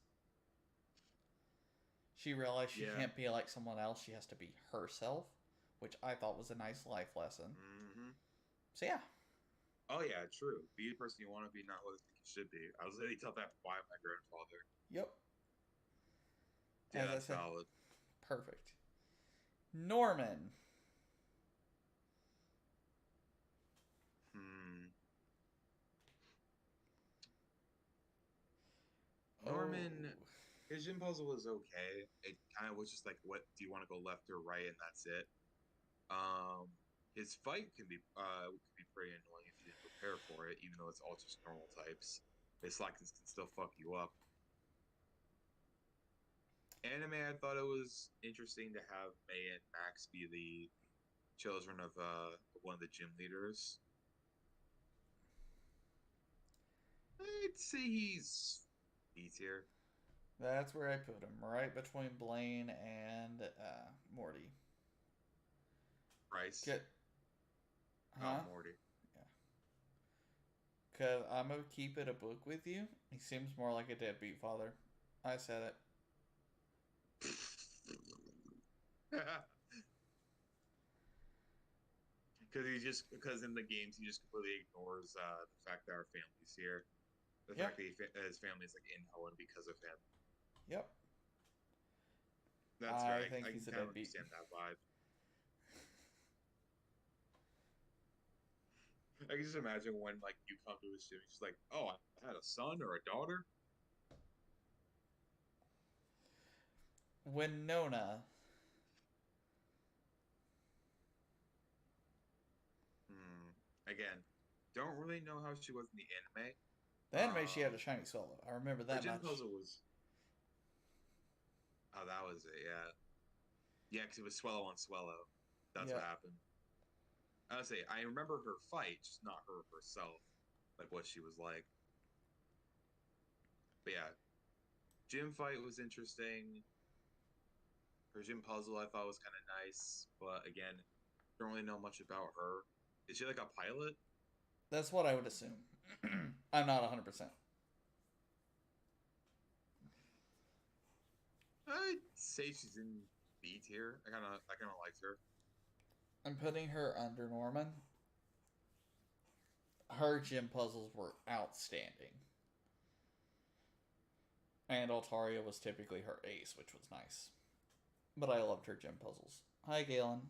She realized she Yeah. can't be like someone else. She has to be herself, which I thought was a nice life lesson. Mm-hmm. So yeah. Oh yeah, true. Be the person you want to be, not what you think you should be. I was literally taught that by my grandfather. Yep. Yeah, As I that's said, valid. perfect. Norman. Norman, his gym puzzle was okay. It kind of was just like, what do you want to go left or right, and that's it. Um, his fight can be pretty annoying if you didn't prepare for it, even though it's all just normal types. His slackness can still fuck you up. Anime, I thought it was interesting to have May and Max be the children of one of the gym leaders. I'd say he's B tier. That's where I put him, right between Blaine and Morty. Bryce. Get, Oh, huh? Morty. Yeah. Cause I'm gonna keep it a book with you. He seems more like a deadbeat father. I said it. Because in the games he just completely ignores the fact that our family's here, the Yep. fact that his family's like in Hoenn because of him. Yep. That's fair. I think I he's can a kind of deadbeat. understand that vibe. I can just imagine when like you come to his gym, he's just like, "Oh, I had a son or a daughter." Winona. Hmm. Again, don't really know how she was in the anime. The anime, she had a shiny solo. I remember Her that gym much. puzzle was. Oh, that was it. Yeah, yeah, because it was Swellow on Swellow. That's what Yep. happened. I would say I remember her fight, just not her herself, like what she was like. But yeah, gym fight was interesting. Her gym puzzle I thought was kind of nice, but again, don't really know much about her. Is she like a pilot? That's what I would assume. I'm not 100%. I'd say she's in B tier. I kind of liked her. I'm putting her under Norman. Her gym puzzles were outstanding. And Altaria was typically her ace, which was nice. But I loved her gym puzzles. Hi, Galen.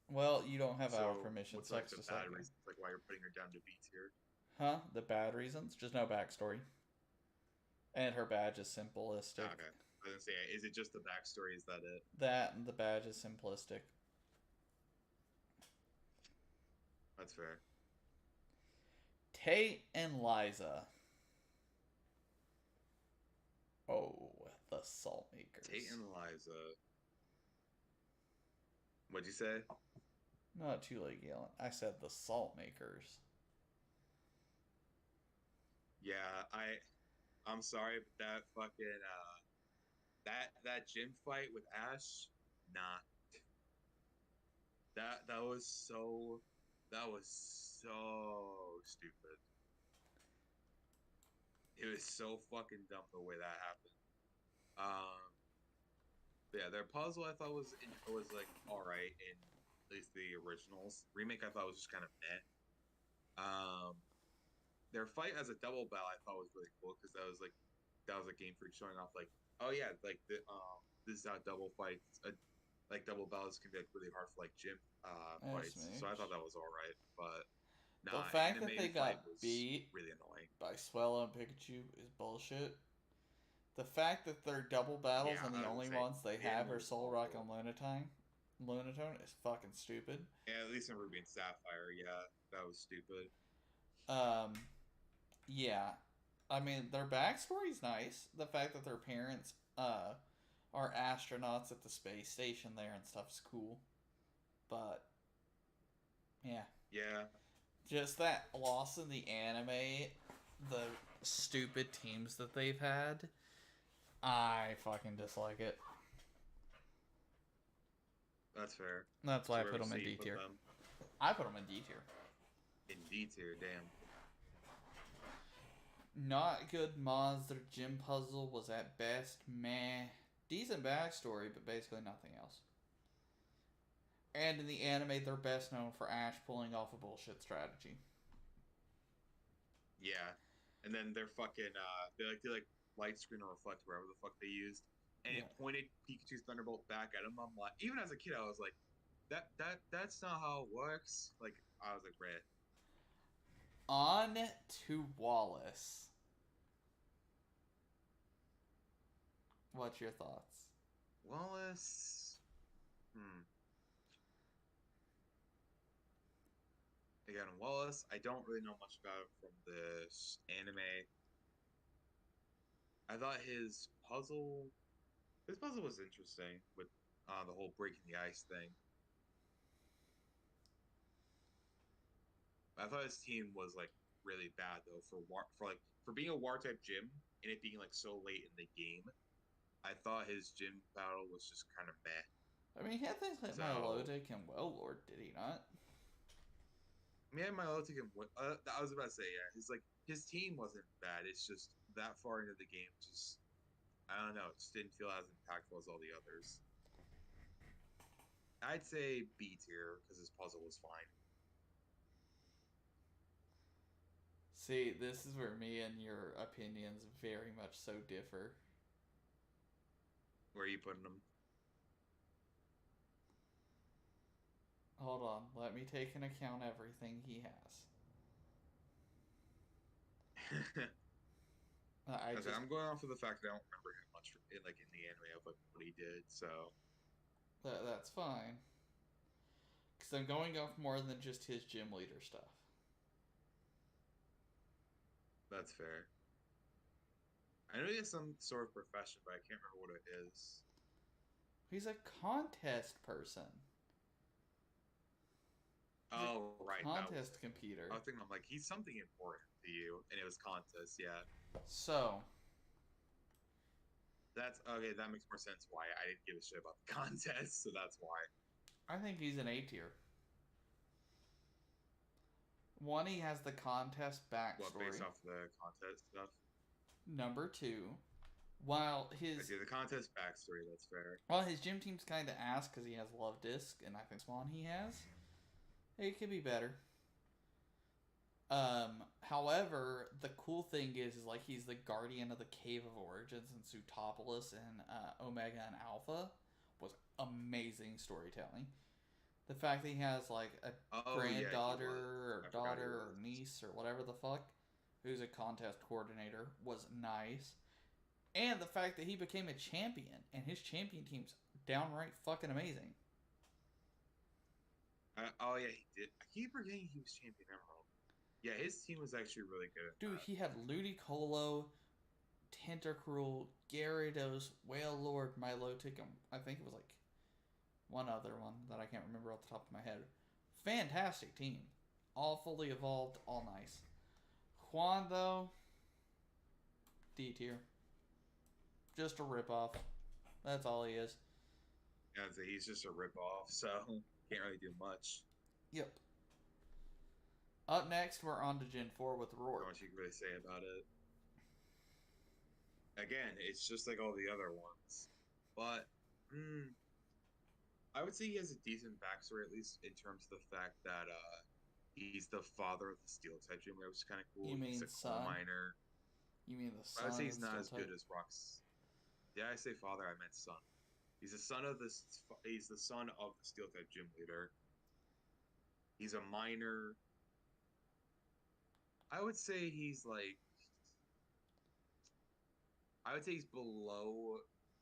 Well, you don't have our So permission, what's like sucks the to suck bad you. reasons, like why you're putting her down to B tier? Huh? The bad reasons? Just no backstory. And her badge is simplistic. Ah, okay, I was gonna say, is it just the backstory? Is that it? That and the badge is simplistic. That's fair. Tate and Liza. Oh, the salt Tate makers. and Liza. What'd you say? Not too late, Galen. I said the salt makers. Yeah, I'm sorry, but that fucking that gym fight with Ash, nah. That was so stupid. It was so fucking dumb the way that happened. Um, yeah, their puzzle I thought was like all right in at least the originals. Remake I thought was just kind of meh. Um, their fight as a double battle I thought was really cool because that was a Game Freak showing off like, oh yeah, like this is how double fights like double battles can be like really hard for like gym fights. So I thought that was all right, but The nah, fact that they animated fight got was beat really annoying. by Swellow and Pikachu is bullshit. The fact that their double battles Yeah, and the I was only gonna say ones they the have anime are was Soul Rock awful. and Lunatone is fucking stupid. Yeah, at least in Ruby and Sapphire, yeah, that was stupid. Um, yeah. I mean, their backstory's nice. The fact that their parents are astronauts at the space station there and stuff is cool. But yeah, Yeah, just that loss in the anime, the stupid teams that they've had, I fucking dislike it. that's fair. That's why So I where put would you them say in you D put tier. them? I put them in D tier. In D tier, damn. Not good mods. Their gym puzzle was at best meh. Decent backstory, but basically nothing else. And in the anime, they're best known for Ash pulling off a bullshit strategy. Yeah, and then they're fucking they like light screen or reflect wherever the fuck they used, and Yeah. it pointed Pikachu's Thunderbolt back at him. I'm like, even as a kid, I was like, that's not how it works. Like I was like, Red. On to Wallace. What's your thoughts? Wallace. Hmm. Again, Wallace. I don't really know much about him from this anime. I thought his puzzle was interesting with the whole breaking the ice thing. I thought his team was like really bad though for being a war type gym and it being like so late in the game. I thought his gym battle was just kind of meh. I mean, he had things like So Milotic and Well Lord, did he not? me and my Lotic and I was about to say yeah, his team wasn't bad. It's just that far into the game, just I don't know, it just didn't feel as impactful as all the others. I'd say B tier because his puzzle was fine. See, this is where me and your opinions very much so differ. Where are you putting him? Hold on, let me take into account everything he has. I Okay, just I'm going off of the fact that I don't remember him much in the anime of like what he did. So that's fine. Because I'm going off more than just his gym leader stuff. that's fair. I know he has some sort of profession, but I can't remember what it is. He's a contest person. He's Oh, a right, that was contest it. I computer. was thinking, I'm like, he's something important to you, and it was contest. Yeah, So, that's okay. That makes more sense. Why I didn't give a shit about the contest, so that's why. I think he's an A tier. One, he has the contest What based backstory. off the contest stuff? Number two, while I his see the contest backstory. That's fair. while his gym team's kind of ass because he has Love Disc, and I think Swan he has, it could be better. However, the cool thing is like he's the guardian of the Cave of Origins, and Zootopolis and Omega and Alpha was amazing storytelling. The fact that he has like a Oh yeah, he granddaughter was. or I forgot he daughter or was. niece or whatever the fuck, who's a contest coordinator, was nice. And the fact that he became a champion and his champion team's downright fucking amazing. Oh yeah, he did. I keep forgetting he was champion emerald. Yeah, his team was actually really good at Dude, that. he had Ludicolo, Tentacruel, Gyarados, Whale Lord, Milotic, and I think it was like one other one that I can't remember off the top of my head. Fantastic team. All fully evolved, all nice. Juan, though, D tier. Just a ripoff. That's all he is. Yeah, so he's just a ripoff, so can't really do much. Yep. Up next, we're on to Gen 4 with Not Rourke. much you can really say about it. Again, it's just like all the other ones, but I would say he has a decent backstory, at least in terms of the fact that he's the father of the Steel type Dreamer, which is kind of cool. You He's mean a coal son? miner. You mean the I would say son of he's the not Steel as good type? as Rock's. Did I say father? I meant son. He's the son of this. He's the son of the Steel type gym leader. He's a miner. I would say he's like. I would say he's below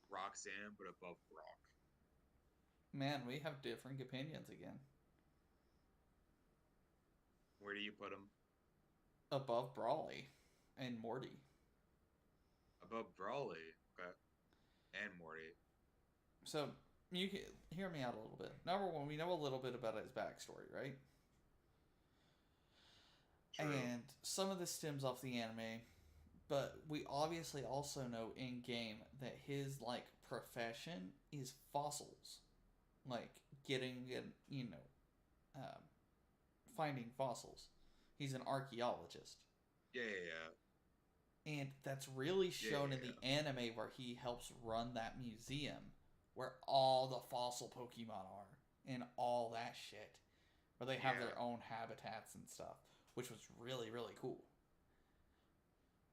Roxanne, but above Brock. Man, we have different opinions again. Where do you put him? Above Brawley and Morty. Above Brawley. Okay. And Morty. So, you can hear me out a little bit. Number one, we know a little bit about his backstory, right? True. And some of this stems off the anime, but we obviously also know in game that his like profession is fossils, like getting and um, finding fossils. He's an archaeologist, Yeah, yeah, and that's really yeah, shown in the yeah, anime where he helps run that museum where all the fossil Pokemon are and all that shit, where they yeah. have their own habitats and stuff, which was really cool.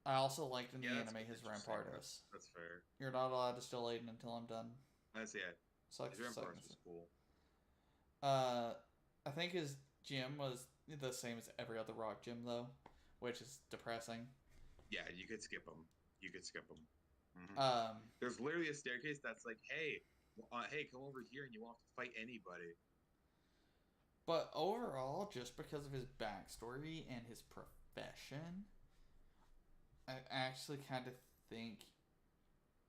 I also liked in Yeah, the that's anime his interesting. Rampardos. That's fair. You're not allowed to steal Aiden until I'm done. That's yeah. Sucks His for Ramparts seconds. was cool. Uh, I think his gym was the same as every other rock gym though, which is depressing. Yeah, you could skip him. You could skip him. Hmm. Um, There's literally a staircase that's like, hey, come over here, and you won't have to fight anybody. but overall, just because of his backstory and his profession, I actually kind of think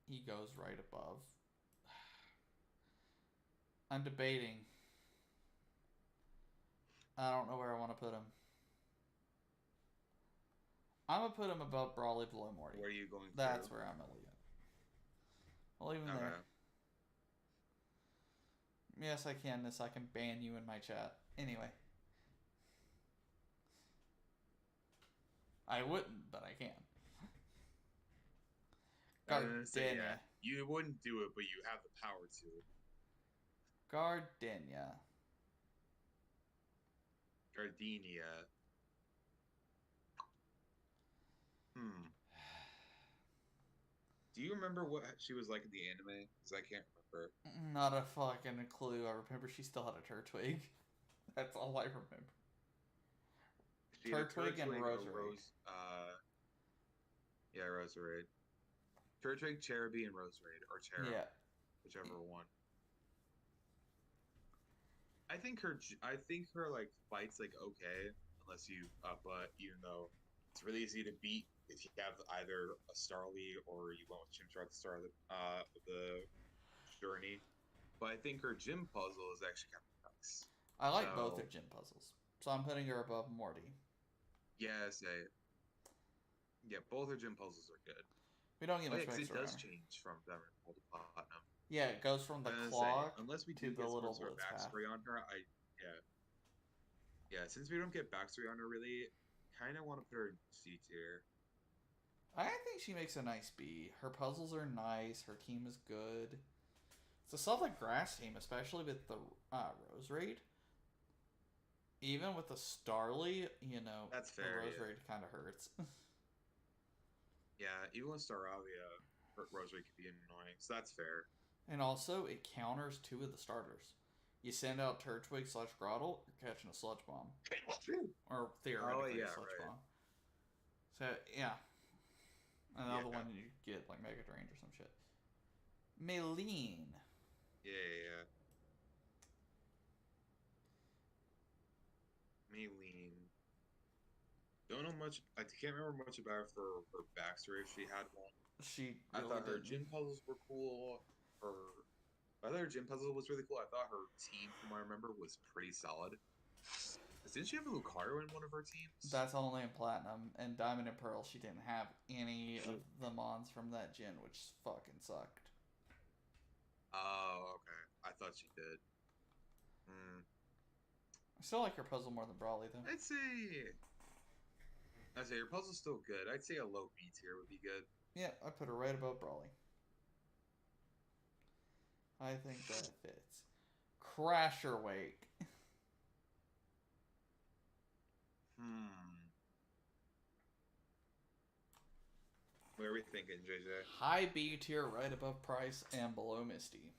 he goes right above. I'm debating. I don't know where I want to put him. I'm gonna put him above Brawley below Morty. Where are you going That's to? where I'm gonna leave it. I'll leave him there. Okay. Yes, I can. This I can ban you in my chat. Anyway, I wouldn't, but I can. I was gonna say, yeah, Gardenia. you wouldn't do it, but you have the power to. Gardenia. Gardenia. Hmm. Do you remember what she was like in the anime? Because I can't remember. Not a fucking clue. I remember she still had a Turtwig. That's all I remember. She had a Turtwig and Turtwig, a Roserade. Rose. Yeah, Roserade. Turtwig, Cherubi, and Roserade, or Cherub, Yeah. whichever one. I think her like fights like okay, unless you but even though it's really easy to beat if you have either a Starly or you went with Chimchar at the start of the journey. But I think her gym puzzle is actually kind of nice. I like both their So gym puzzles. So I'm putting her above Morty. yes, yeah, both her gym puzzles are good. We don't get Oh yeah, much because it backstory on does her. change from Diamond and Gold to Platinum. Yeah, it goes from I the was gonna say, clock unless we to do the get some little sort of blitz path. backstory on her, yeah, yeah. Since we don't get backstory on her, really, kind of want to put her in C tier. I think she makes a nice B. Her puzzles are nice. Her team is good. It's a solid grass team, especially with the Rose Raid. Even with the Starly, That's the fair, Rose yeah. Raid kind of hurts. Yeah, even with Staravia, Rosary can be annoying, so that's fair. And also, it counters two of the starters. You send out Turtwig slash Groddle, you're catching a Sludge Bomb. Or Oh theoretically a yeah, Sludge right. Bomb. So, yeah. Another Yeah, one you get, like Mega Drained or some shit. Maylene. yeah, yeah. Maylene. Don't know much. I can't remember much about her for her backstory if she had one. She I really thought her didn't. gym puzzles were cool. Her, I thought her gym puzzle was really cool. I thought her team, from what I remember, was pretty solid. Didn't she have a Lucario in one of her teams? That's only in Platinum. And Diamond and Pearl, she didn't have any of the Mons from that gen, which fucking sucked. Oh, okay. I thought she did. Hmm. I still like her puzzle more than Brawley, though. I'd say your puzzle's still good. I'd say a low B tier would be good. Yeah, I put her right above Brawley. I think that fits. Crasher Wake. Hmm. What are we thinking, JJ? High B tier, right above Price, and below Misty.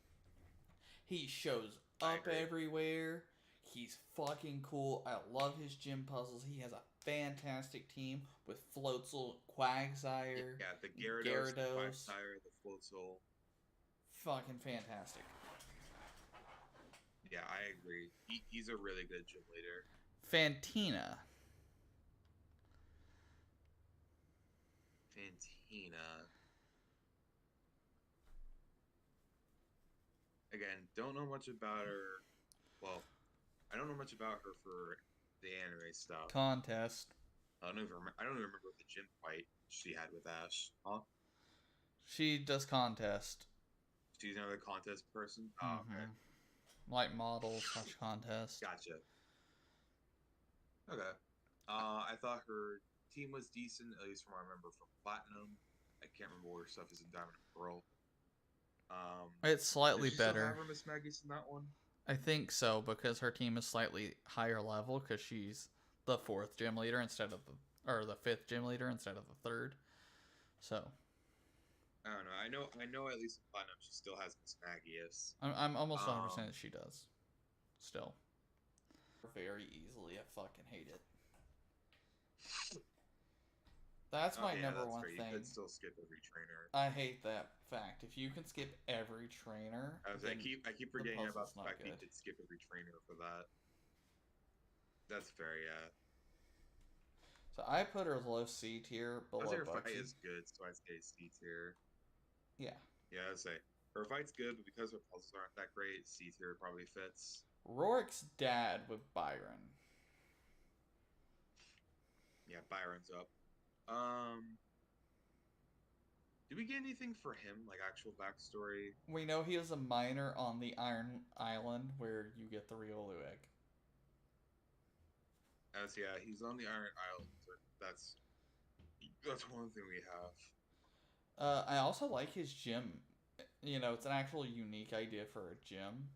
He shows I up agree. everywhere. He's fucking cool. I love his gym puzzles. He has a fantastic team with Floatzel, Quagsire, Yeah, the Gyarados, the Gyarados. Quagsire, the Floatzel. Fucking fantastic. Yeah, I agree. He's a really good gym leader. Fantina. Fantina. Again, don't know much about her. Well, I don't know much about her for the anime stuff. Contest. I don't even remember what the gym fight she had with Ash. Huh? She does contest. She's another contest person. Oh, okay. Mm-hmm. Like model slash contest. Gotcha. Okay. I thought her team was decent, at least from what I remember from Platinum. I can't remember where stuff is in Diamond and Pearl. It's Does slightly she still have better. her Miss Maggie's in that one? I think so because her team is slightly higher level because she's the fourth gym leader instead of the fifth gym leader instead of the third. So I don't know. I know. At least in Platinum, she still has Miss Maggie's. I'm almost 100% Um, that she does. Still, very easily. I fucking hate it. That's Oh my yeah, number that's one fair. You thing. could still skip every trainer. I hate that fact. If you can skip every trainer, I then keep the forgetting about puzzle's the not fact that you good. could skip every trainer for that. That's fair, yeah. So I put her low C tier, I would say below her fight Bugsy. is good, so I'd say C tier. Yeah. Yeah, I'd say her fight's good, but because her puzzles aren't that great, C tier probably fits. Rorik's dad with Byron. Yeah, Byron's up. Um, do we get anything for him, like actual backstory? We know he is a miner on the Iron Island where you get the Riolu egg. As yeah, he's on the Iron Island. So that's one thing we have. I also like his gym. You know, it's an actual unique idea for a gym.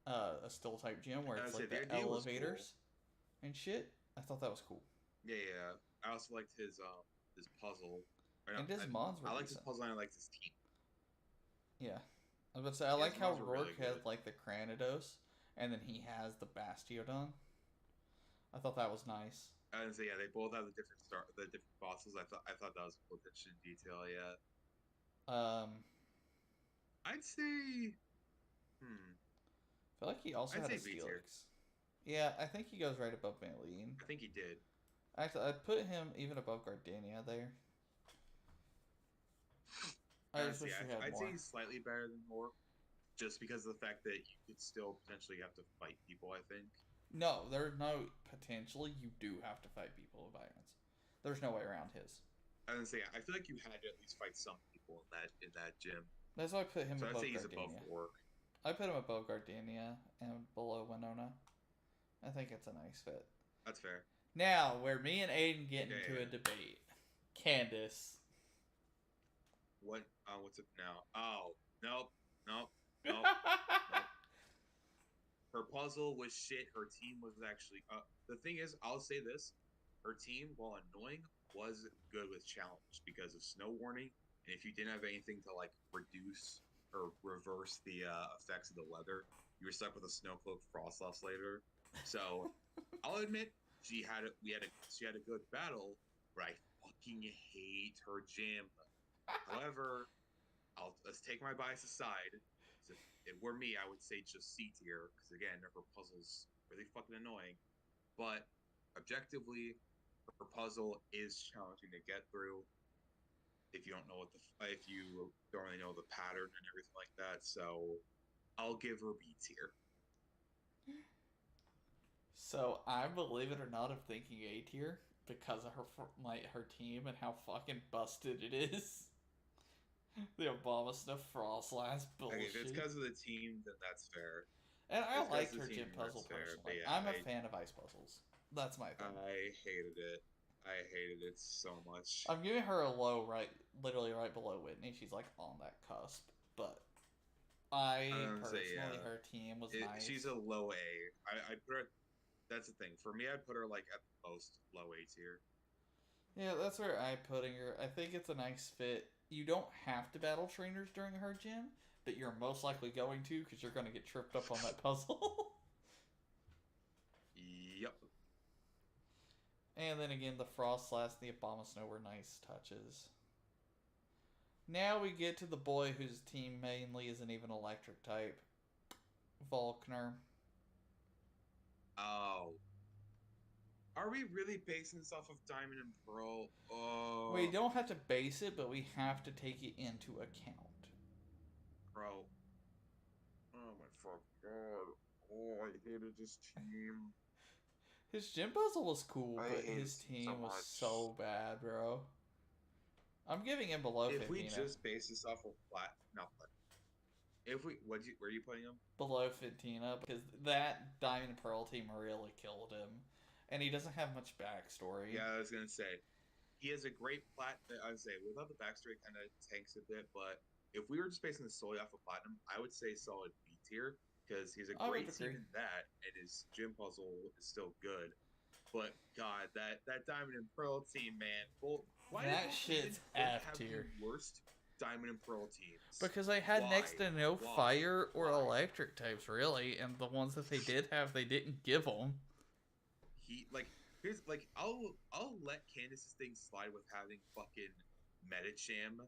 A still type gym where it's As I say like the the idea was cool. elevators and shit. I thought that was cool. Yeah, yeah. I also liked his puzzle. Or no, And his mods were I liked his decent. puzzle and I liked his team. Yeah. I was about to say, I Yeah, like his how mods were really Rourke has good. like the Cranidos and then he has the Bastiodon. I thought that was nice. And so yeah, they both have the different fossils. I thought that was a cool attention to detail. Yeah, Um, I'd say, hmm, I feel like he also I'd had a say B tier. Steelix. Yeah, I think he goes right above Maylene. I think he did. Actually, I'd put him even above Gardenia there. I just wish Yeah, we had I'd say more. he's slightly better than Morp, just because of the fact that you could still potentially have to fight people. I think. No, there's no potentially. You do have to fight people with violence. There's no way around his. I was gonna say, I feel like you had to at least fight some people in that gym. That's why I put him So I'd say above he's above Gardenia. Rourke. I put him above Gardenia and below Winona. I think it's a nice fit. That's fair. Now, where me and Aiden get Yeah, into yeah. a debate. Candace. What? What's it now? Oh, nope, nope, nope, nope. Her puzzle was shit. Her team was actually. The thing is, I'll say this: her team, while annoying, was good with challenge because of snow warning, and if you didn't have anything to like reduce or reverse the effects of the weather, you were stuck with a snow cloak frost loss later. So, I'll admit she had a good battle, but I fucking hate her gym. However, let's take my bias aside. If it were me, I would say just C tier because again, her puzzle's really fucking annoying. But objectively, her puzzle is challenging to get through if you don't know if you don't really know the pattern and everything like that. So I'll give her B tier. So I believe it or not, of thinking A tier because of her team and how fucking busted it is. The Obama stuff frost last Okay, if it's bullshit. because of the team, then that's fair. And If I it's because liked of her the team, gym then puzzle that's fair. But personally. yeah, I'm a fan of ice puzzles. That's my thing. I hated it. I hated it so much. I'm giving her a low right, literally right below Whitney. She's like on that cusp. But I I'm gonna say personally, yeah. her team was nice. She's a low A. I put her. That's the thing. For me, I'd put her like at the most low A tier. Yeah, that's where I'm putting her. I think it's a nice fit. You don't have to battle trainers during her gym, but you're most likely going to because you're going to get tripped up on that puzzle. Yep. And then again, the Frost Slash and the Abomasnow were nice touches. Now we get to the boy whose team mainly isn't even electric type, Volkner. Oh. Are we really basing this off of Diamond and Pearl? We Oh, don't have to base it, but we have to take it into account. bro. Oh my fucking god. Oh, I hated this team. His gym puzzle was cool, I but hate his this team so team was much. so bad, bro. I'm giving him below If we Fantina. just base this off of not flat. If we, where are you putting him? Below Fantina because that Diamond and Pearl team really killed him. And he doesn't have much backstory. Yeah, I was gonna say he has a great plat. I would say without the backstory, kind of tanks a bit. But if we were just basing this solely off of platinum, I would say solid B tier because he's a I would great team agree. in that, and his gym puzzle is still good. But God, that Diamond and Pearl team, man, why did That both shit's Aiden and Flip F have the tier. worst Diamond and Pearl teams? Because they had next to no Why? fire or Why? electric types, really. And the ones that they did have, they didn't give them. He like here's like I'll let Candace's thing slide with having fucking Metacham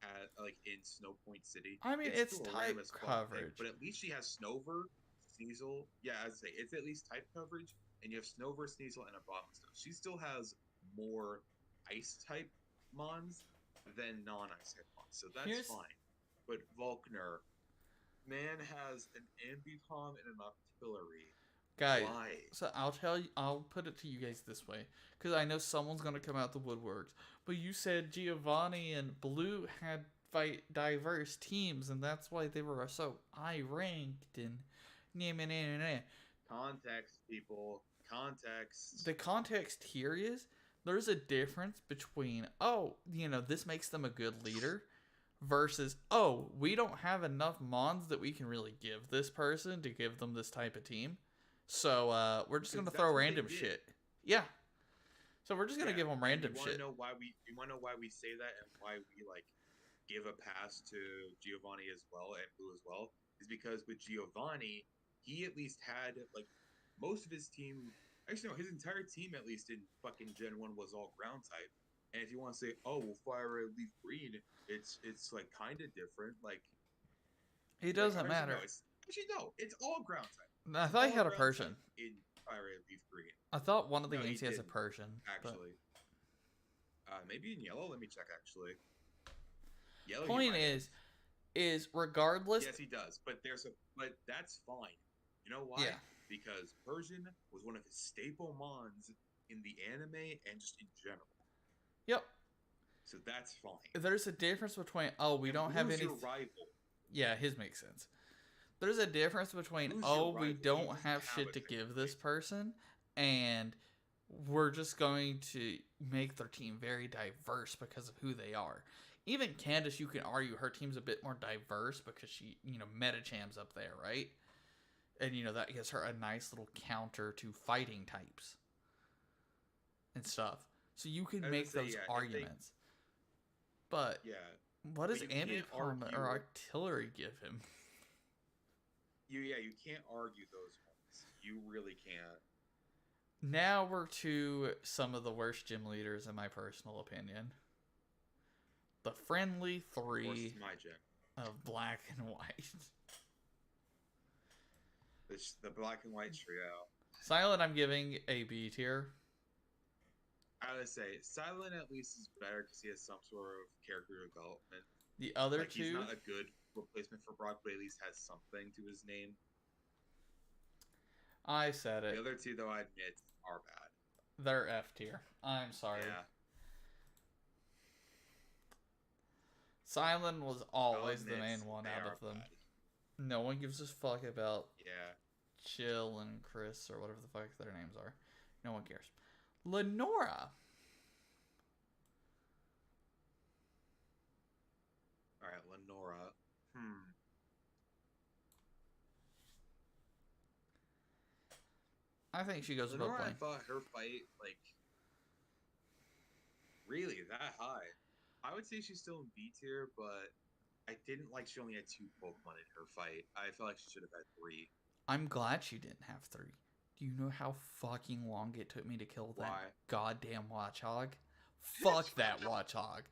at like in Snow Point City. I mean, It's it's still a random type as fuck thing, coverage. but at least she has Snover, Sneasel. Yeah, I'd say it's at least type coverage, and you have Snover, Sneasel, and Abomasnow. She still has more ice type mons than non-ice type mons, so that's Here's fine. But Volkner, man, has an Ambipom and an Artillery. guys. Why? So I'll tell you. I'll put it to you guys this way, because I know someone's gonna come out the woodworks. But you said Giovanni and Blue had fight diverse teams, and that's why they were so high ranked and nah, nah, nah, nah. Context, people. Context. The context here is there's a difference between, this makes them a good leader versus, we don't have enough mons that we can really give this person to give them this type of team. So we're just going to throw random shit. Yeah. So we're just going to give them random you shit. You want to know why we say that and why we like give a pass to Giovanni as well and Blue as well is because with Giovanni, he at least had like most of his team. Actually, no, his entire team at least in fucking Gen 1 was all ground type. And if you want to say, oh, well, fire red, leaf green, it's like kind of different. Like It doesn't actually, matter. No, it's all ground type. I thought he had a Persian. In fire red, leaf green. I thought one of the No, games he has a didn't, Persian. actually. Maybe in yellow. Let me check. Actually, yellow. Point is regardless. Yes, he does. But that's fine. You know why? Yeah. Because Persian was one of his staple mons in the anime and just in general. Yep. So that's fine. There's a difference between we don't have any. Your rival. Yeah, his makes sense. There's a difference between we don't have shit to give this person, and we're just going to make their team very diverse because of who they are. Even Candace, you can argue her team's a bit more diverse because she, Metacham's up there, right? And, that gives her a nice little counter to fighting types and stuff. So you can make those arguments. But what does Ambipom or Artillery give him? You can't argue those ones. You really can't. Now we're to some of the worst gym leaders, in my personal opinion. The friendly three of black and white. The black and white trio. Silent, I'm giving a B tier. I would say Silent at least is better because he has some sort of character development. The other two, he's not a good replacement for Brock, but at least has something to his name. I said it. The other two, though, I admit, are bad. They're F tier. I'm sorry. Yeah. Silent was always the main one out of them. Bad. No one gives a fuck about Chill and Chris or whatever the fuck their names are. No one cares. Lenora. Alright, Lenora. I think she goes above Lenora, I thought her fight, really that high. I would say she's still in B tier, but I didn't like she only had 2 Pokemon in her fight. I felt like she should have had 3. I'm glad she didn't have 3. Do you know how fucking long it took me to kill that goddamn Watchog? Fuck that Watchog.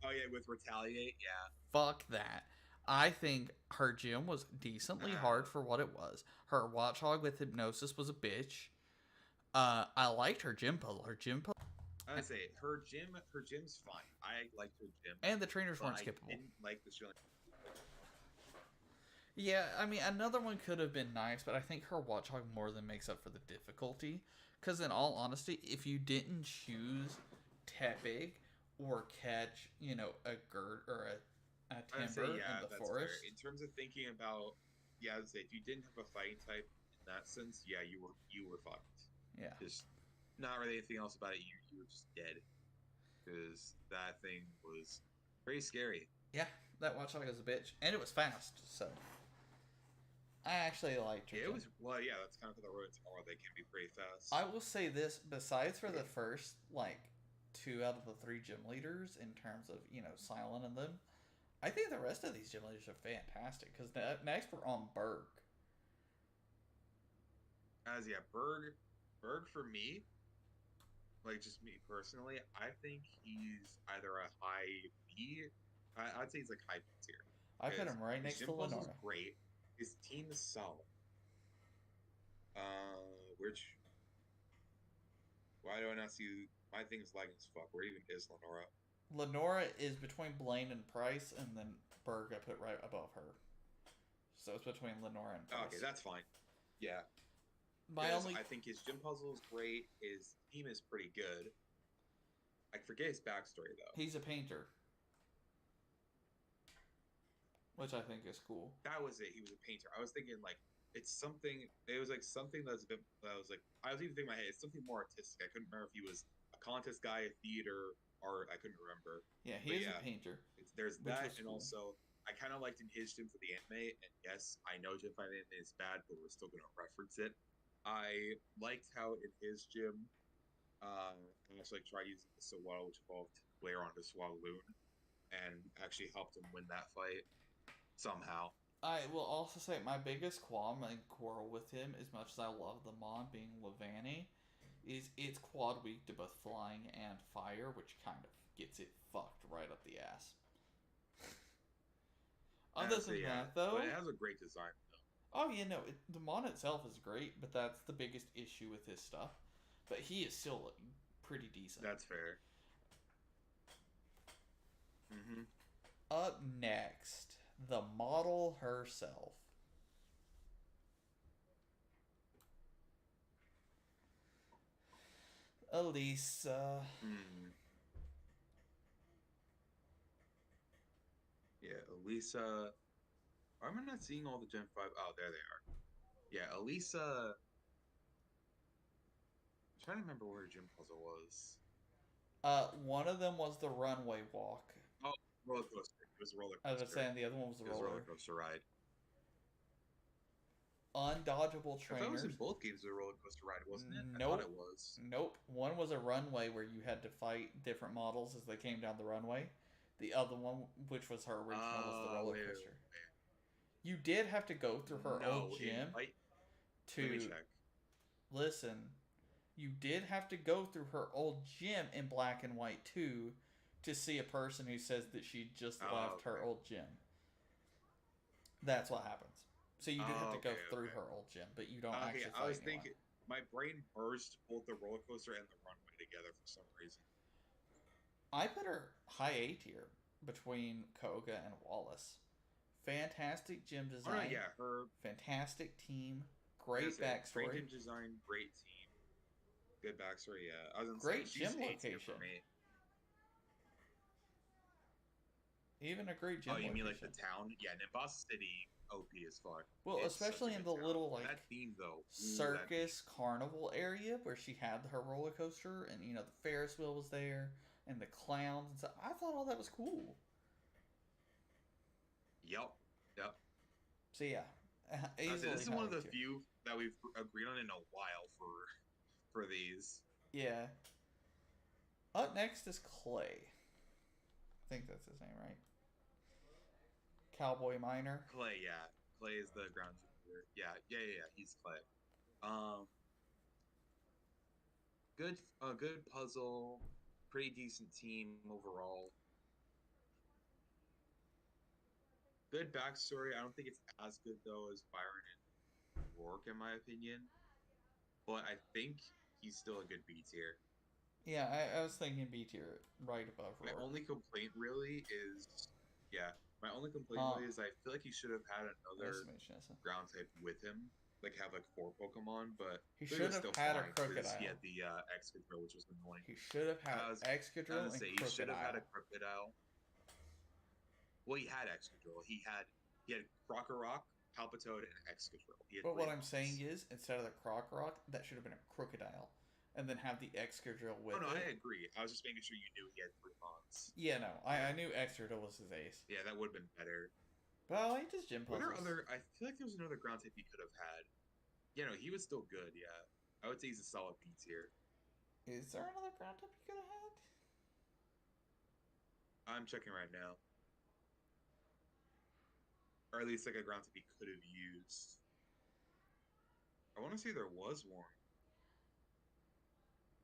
Oh yeah, with Retaliate, yeah. Fuck that. I think her gym was decently hard for what it was. Her Watchog with Hypnosis was a bitch. I liked her gym puzzle. I would say her gym's fine. I liked her gym. And the trainers weren't skippable. I didn't like the show. Yeah, I mean, another one could have been nice, but I think her Watchog more than makes up for the difficulty. Because in all honesty, if you didn't choose Tepig or catch, a Gert or a Timber in the forest. Fair. In terms of thinking about, I would say if you didn't have a fighting type in that sense, you were fucked. Yeah. Just not really anything else about it. You were just dead. Because that thing was pretty scary. Yeah, that Watchog was a bitch. And it was fast, so. I actually liked her. Yeah, it was, that's kind of for the road tomorrow. They can be pretty fast. I will say this, besides for the first, 2 out of the 3 gym leaders in terms of, Silent and them, I think the rest of these gym leaders are fantastic. Because next we're on Berg. Berg, Berg for me, like just me personally, I think he's either a high B. I'd say he's like high B tier I put because him right his next to gym puzzle is Lenora. great. His team is solid. Which why do I not see my thing is lagging as fuck? Where even is Lenora? Lenora is between Blaine and Price, and then Berg I put right above her. So it's between Lenora and Okay, Price. that's fine. Yeah, My because only I think his gym puzzle is great. His team is pretty good. I forget his backstory though. he's a painter, which I think is cool. That was it. He was a painter. I was thinking like it's something. It was like something that's been. That was like I was even thinking in my head. It's something more artistic. I couldn't remember if he was a contest guy, a theater, art. I couldn't remember. Yeah, he But is a yeah, painter, there's which that, was and cool. also I kind of liked in his gym for the anime. And yes, I know Gym 5 anime is bad, but we're still going to reference it. I liked how in his gym, I actually like, tried using the Sawada, which evolved later on to Swalloon, and actually helped him win that fight somehow. I will also say my biggest qualm and quarrel with him, as much as I love the Mon being Levani, is it's quad weak to both flying and fire, which kind of gets it fucked right up the ass. Other As a than yeah, that, but it though, has a great design though. oh yeah, no, the Mon itself is great, but that's the biggest issue with his stuff. But he is still pretty decent. That's fair. Mm-hmm. Up next, the model herself. Elisa. Hmm. Yeah, Elisa. Why am I not seeing all the Gen 5? Oh, there they are. Yeah, Elisa. I'm trying to remember where her gym puzzle was. One of them was the runway walk. Oh, roller coaster. It was a roller I was coaster. saying the other one was the It was a roller roller. coaster ride. Undodgeable I thought it was in trainers. both games a roller coaster ride, wasn't it? I thought it Nope. was. Nope. One was a runway where you had to fight different models as they came down the runway. The other one, which was her original, was the roller Wait, wait, coaster. You did have to go through her old no, in gym light. Let me to check. listen. You did have to go through her old gym in black and white too to see a person who says that she just Oh, left her old gym. That's what happens. So you do have to go okay, through okay. her old gym, but you don't Okay, actually I fight was anyone. thinking. My brain merged both the roller coaster and the runway together for some reason. I put her high A tier between Koga and Wallace. Fantastic gym Oh no, design, yeah, her. fantastic team, I great was gonna say great backstory, gym design, great team, good backstory. Yeah, I was gonna say great she's gym A tier for location. me. Even a great Oh, gym you mean like the location. town? Yeah, Nimbus City, OP as fuck. Well, It's such a especially in good the town. little That like theme though, ooh, that theme. circus carnival area where she had her roller coaster and the Ferris wheel was there and the clowns and stuff. I thought all that was cool. Yep, yep. So yeah, I say this easily is one high of the tier. few that we've agreed on in a while for these. Yeah. Up next is Clay. I think that's his name, right? Cowboy Miner. Clay, yeah, Clay is the ground leader. Yeah, yeah, yeah, yeah. He's Clay. Um, good puzzle, pretty decent team overall. Good backstory. I don't think it's as good though as Byron and Rourke, in my opinion. But I think he's still a good B tier. Yeah, I was thinking B tier right above My Rourke. only complaint really is, yeah, my only complaint Huh. really is I feel like he should have had That's another Smoochnesson. ground type with him, like have like four Pokemon, but He he should was have still had a fine because he crocodile. had the Excadrill, which was annoying. He should have had I was Excadrill gonna and say he should have had a crocodile. Crocodile. Well, he had Excadrill. He had Rock, Palpitoad, and Excadrill. He had But three what I'm saying mons. is, instead of the Croc Rock, that should have been a crocodile. And then have the Excadrill Oh with no, I it. agree. I was just making sure you knew he had three mons. Yeah, no, I knew Excadrill was his ace. Yeah, that would have been better. But I liked his gym Were there puzzles. other? I feel like there was another ground type he could have had. Yeah, no, he was still good. Yeah, I would say he's a solid B tier. Is there another ground type he could have had? I'm checking right now, or at least like a ground type he could have used. I want to say there was one.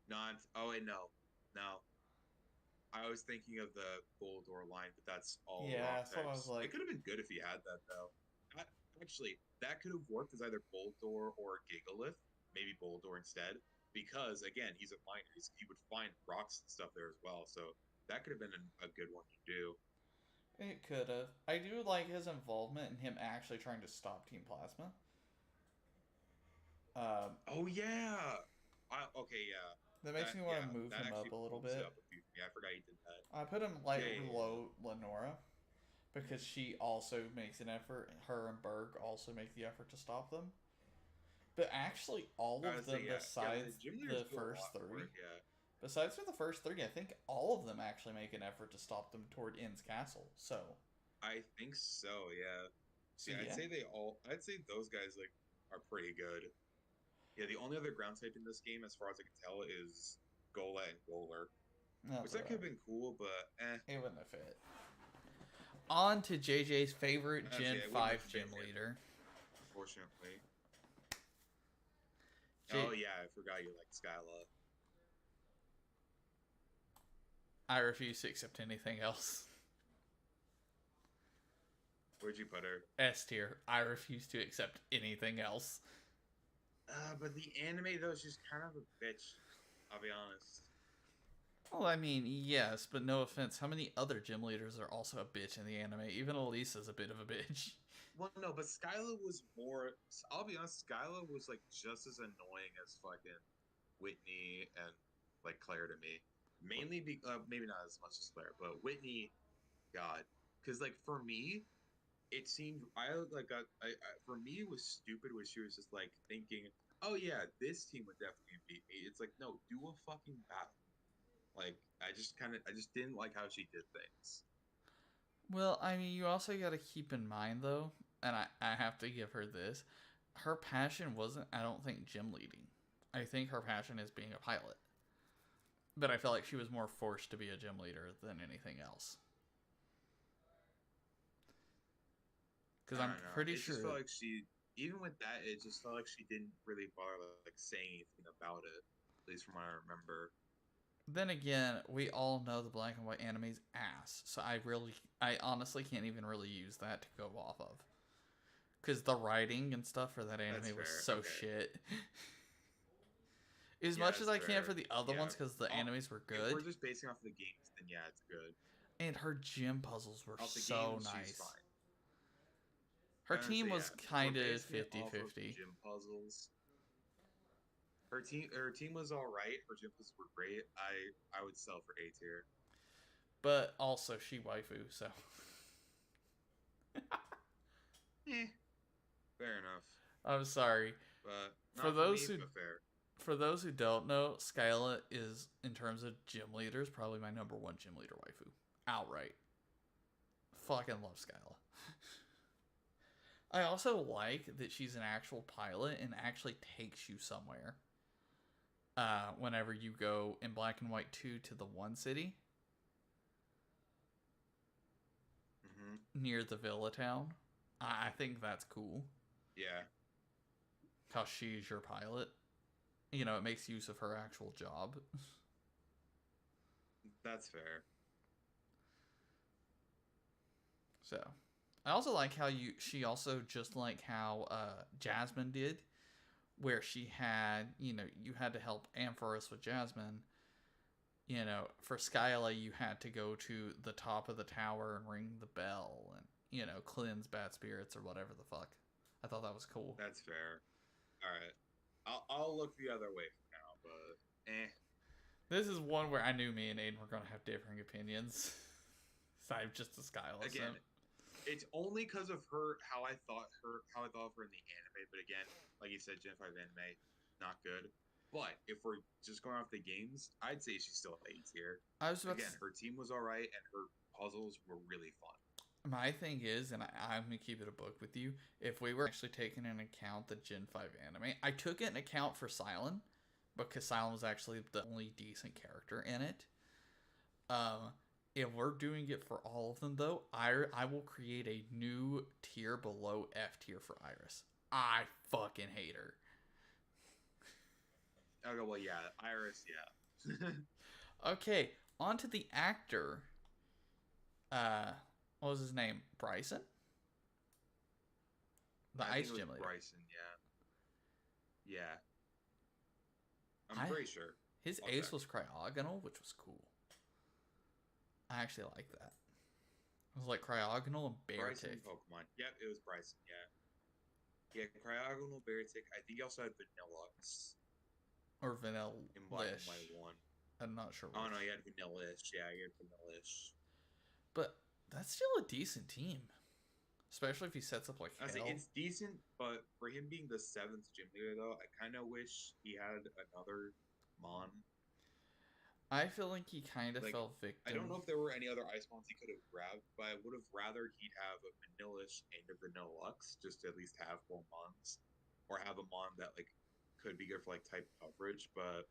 Not. Oh wait, no, no. I was thinking of the Goldor line, but that's all Yeah, rock that's what I was types. It like. could have been good if he had that though. I, actually, that could have worked as either Goldor or Gigalith. Maybe Goldor instead, because again, he's a miner. He would find rocks and stuff there as well. So that could have been a good one to do. It could have. I do like his involvement in him actually trying to stop Team Plasma. Um, Oh yeah. Okay, yeah. that makes me want to move That him up actually a little bumps it bit. up a few for me. I forgot he did that. I put him like Yeah, yeah, yeah. below Lenora because she also makes an effort. Her and Berg also make the effort to stop them. But actually, all I of would say them yeah, yeah. The besides gym leaders the do a first lot for three, it. Yeah. besides for the first three, I think all of them actually make an effort to stop them toward Inn's castle. I think so, yeah. So See, I'd yeah, say I'd say those guys like are pretty good. Yeah, the only other ground type in this game, as far as I can tell, is Gola and Goler, that's which that could alright. have been cool, but It wouldn't have fit. On to JJ's favorite Gen yeah, it wouldn't 5 have gym fit it, leader. unfortunately. Oh J- yeah, I forgot you like Skyla. I refuse to accept anything else. Where'd you put her? S tier. I refuse to accept anything else. But the anime though is just kind of a bitch. I'll be honest. Well, I mean, yes, but no offense. How many other gym leaders are also a bitch in the anime? Even Elisa's a bit of a bitch. Well, no, but Skyla was more. I'll be honest, Skyla was like just as annoying as fucking Whitney and like Claire to me. Mainly, maybe not as much as Claire, but Whitney, God, because like for me, it seemed for me it was stupid when she was just like thinking, oh yeah, this team would definitely beat me. It's like no, do a fucking battle. Like I just didn't like how she did things. Well, I mean, you also got to keep in mind, though, and I have to give her this. Her passion wasn't, I don't think, gym leading. I think her passion is being a pilot. But I felt like she was more forced to be a gym leader than anything else. Because I I'm don't know. pretty It just sure. felt like even with that, it just felt like she didn't really bother like saying anything about it. At least from what I remember. Then again, we all know the black and white anime's ass. So I honestly can't even really use that to go off of. Because the writing and stuff for that That's anime was fair. so Okay. shit. As Yeah, much as that's I can for fair. the other Yeah. ones, because the animes were If good. we're just basing off of the games, then yeah, it's good. And her gym puzzles were Off the so games, she's nice. fine. Her I would team say was yeah. If we're kind of basing it off of 50-50. gym puzzles, her team was all right. Her gym puzzles were great. I would sell for A tier. But also, she waifu, so. Eh, fair enough. I'm sorry. But For not for those me, who but fair. for those who don't know, Skyla is, in terms of gym leaders, probably my number one gym leader waifu. Outright. Fucking love Skyla. I also like that she's an actual pilot and actually takes you somewhere. Whenever you go in Black and White 2 to the one city Hmm. near the villa town, I think that's cool. Yeah, How she's your pilot. You know, it makes use of her actual job. that's fair. So, I also like how she also, just like how Jasmine did, where she had, you had to help Ampharos with Jasmine. For Skyla, you had to go to the top of the tower and ring the bell and, cleanse bad spirits or whatever the fuck. I thought that was cool. That's fair. All right. I'll look the other way for now, but This is one where I knew me and Aiden were going to have differing opinions. So I'm just a Skyla again, simp. it's only because of how I thought of her in the anime. But again, like you said, Gen 5 anime, not good. But if we're just going off the games, I'd say she's still A tier. I was about to. Again, her team was all right, and her puzzles were really fun. My thing is, and I'm going to keep it a book with you, if we were actually taking into account the Gen 5 anime, I took it in account for Silent, because Silent was actually the only decent character in it. If we're doing it for all of them, though, I will create a new tier below F tier for Iris. I fucking hate her. Okay, well, yeah, Iris, yeah. Okay, on to the actor. Uh, what was his name? Bryson? The I think ice it was gym leader. Bryson. Yeah, yeah. I'm I pretty sure. His I'll ace check. was cryogonal, which was cool. I actually like that. It was like cryogonal and bear Bryson tick. Pokemon. Yep, it was Bryson. Yeah, yeah. Cryogonal Beartic. I think he also had Vanillux Or in Black and Vanillish. White one. I'm not sure Oh which. no, he had Vanillish. Yeah, he had Vanillish. But that's still a decent team. Especially if he sets up like I say hell. it's decent, but for him being the seventh gym leader, though, I kind of wish he had another Mon. I feel like he kind of Like, fell I don't victim. know if there were any other Ice Mons he could have grabbed, but I would have rather he'd have a Vanillish and a Vanillux, just to at least have more Mons, or have a Mon that like could be good for like type coverage. But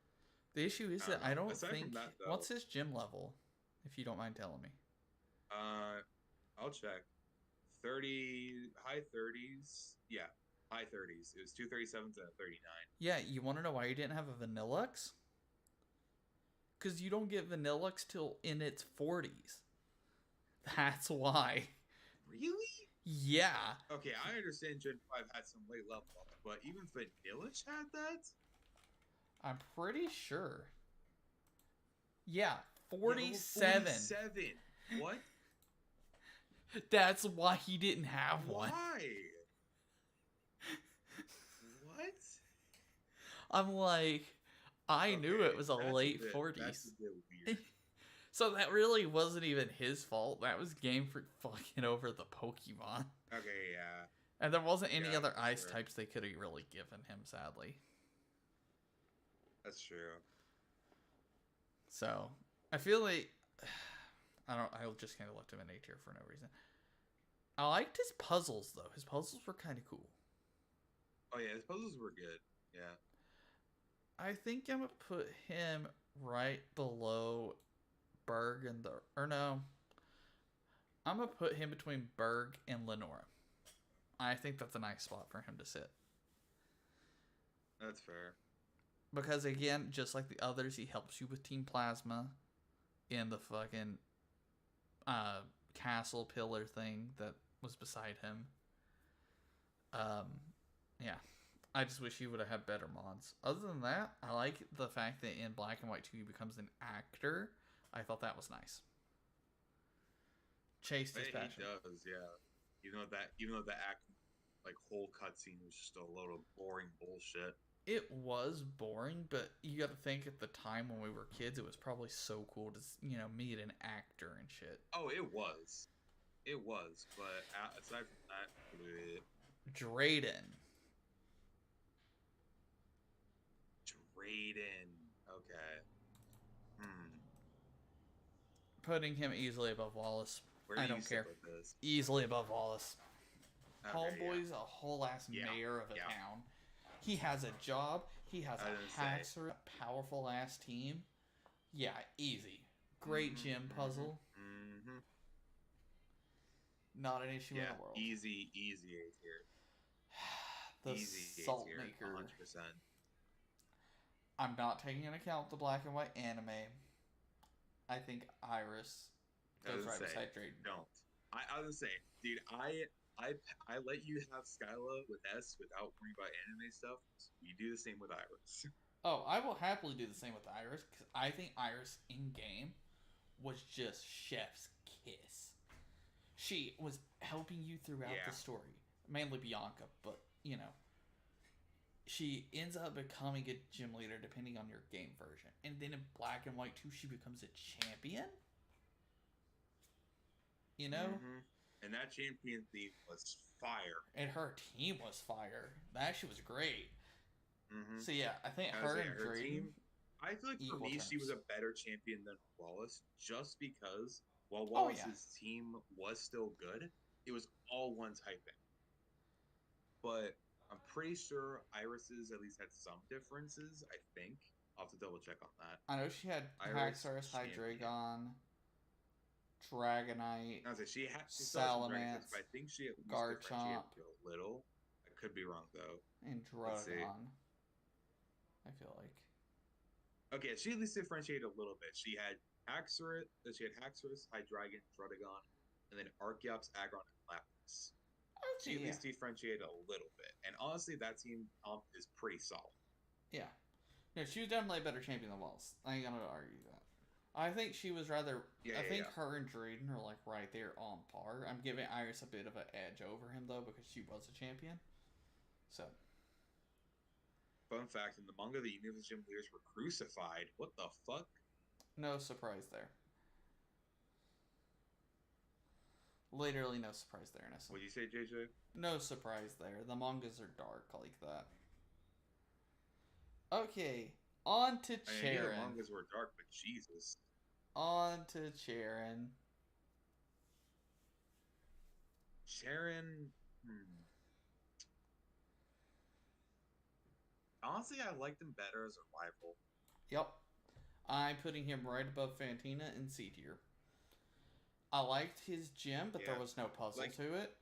The issue is I that don't I know. don't Aside from think. that, though, What's his gym level? If you don't mind telling me. uh, I'll check. 30 high 30s, yeah, high 30s. It was 237 to 39. Yeah, you want to know why you didn't have a Vanillux? Because you don't get Vanillux till in its 40s. That's why. Really? Yeah. Okay, I understand Gen 5 had some late level ups, but even Vanillish had that? I'm pretty sure. Yeah, Yeah, level 47. 47. What? That's why he didn't have one. Why? What? I'm like, I knew Okay, it was a late that's 40s. a bit weird. So that really wasn't even his fault. That was Game Freak fucking over the Pokemon. Okay, yeah. And there wasn't any Yeah, other ice sure. types they could have really given him, sadly. That's true. So I feel like I just kind of left him in A tier for no reason. I liked his puzzles though. His puzzles were kind of cool. Oh yeah, his puzzles were good. Yeah. I think I'm gonna put him right below Berg and the or no. I'm gonna put him between Berg and Lenora. I think that's a nice spot for him to sit. That's fair. Because again, just like the others, he helps you with Team Plasma in the fucking uh, castle pillar thing that was beside him. Um, yeah. I just wish he would have had better mods. Other than that, I like the fact that in Black and White 2 he becomes an actor. I thought that was nice. Chase But he Dispatcher. does, yeah. Even though that act like whole cutscene was just a load of boring bullshit. It was boring, but you got to think at the time when we were kids, it was probably so cool to meet an actor and shit. Oh, it was. It was, but aside from that, Drayden. Drayden. Okay. Hmm. Putting him easily above Wallace. Where do I you don't sit care. with this? Easily above Wallace. Okay, Homeboy's a whole ass yeah, mayor of a yeah. town. He has a job. He has I a didn't say. hacker, powerful ass team. Yeah, easy. Great gym puzzle. Mm-hmm. Not an issue in Yeah, the world. easy A tier. The Easy A Salt tier, Maker. 100%. I'm not taking into account the black and white anime. I think Iris goes right beside Drayden. Don't. I was gonna say, dude, I let you have Skyla with S without worrying about anime stuff. So you do the same with Iris. Oh, I will happily do the same with Iris because I think Iris in game was just chef's kiss. She was helping you throughout Yeah. the story, mainly Bianca, but she ends up becoming a gym leader depending on your game version. And then in Black and White 2, she becomes a champion. You know? Mm-hmm. And that champion theme was fire. And her team was fire. That shit was great. Mm-hmm. So yeah, I think her and Drayden. Team, I feel like for me, terms. she was a better champion than Wallace, just because while Wallace's team was still good, it was all one typing. But I'm pretty sure Iris's at least had some differences. I think I'll have to double check on that. I know she had Haxorus, Hydreigon, Dragonite. I was like, she Salamence, but I think she at least Garchomp, differentiated a little. I could be wrong though. And Drogon. I feel like. Okay, she at least differentiated a little bit. She had Haxorus, Hydreigon, Druddigon, and then Archeops, Aggron, and Lapras. Okay, She at yeah, least differentiated a little bit. And honestly, that team is pretty solid. yeah. No, she was definitely a better champion than Wells. I ain't gonna argue that. I think she was rather. Yeah, I yeah, think yeah. her and Drayden are like right there on par. I'm giving Iris a bit of an edge over him though because she was a champion. So Fun fact: in the manga, the Universe Gym leaders were crucified. What the fuck? no surprise there. Literally no surprise there, Innocent. What'd you say, JJ? No surprise there. The mangas are dark like that. Okay, on to I knew the Charon. mangas were dark, but Jesus, On to Charon. Sharon. Honestly, I liked him better as a rival. Yep. I'm putting him right above Fantina in C tier. I liked his gym, but there Yeah, was no puzzle like to it.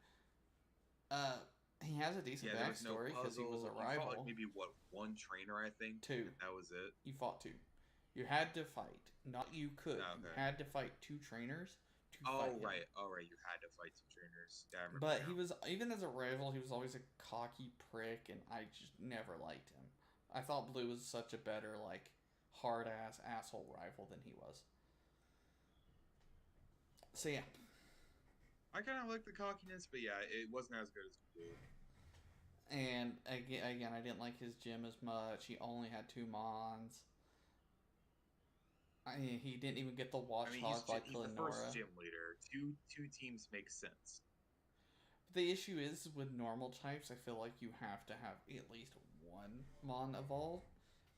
Uh, he has a decent yeah, there was no backstory because he was a puzzle. You fought like rival. maybe what one trainer, I think, Two. and that was it. You fought two. You had to fight. Not you could. Oh, You okay. had to fight two trainers to fight Oh him. right, oh right. You had to fight two trainers. Yeah, I remember But he now. was, even as a rival, he was always a cocky prick, and I just never liked him. I thought Blue was such a better, like, hard ass asshole rival than he was. So yeah. I kind of like the cockiness, but yeah, it wasn't as good as Blue. And again, I didn't like his gym as much. He only had two Mons. I mean, he didn't even get the I mean, he's Watchdog like he's the first Lenora. gym leader. Two teams make sense. The issue is with normal types, I feel like you have to have at least one Mon evolve,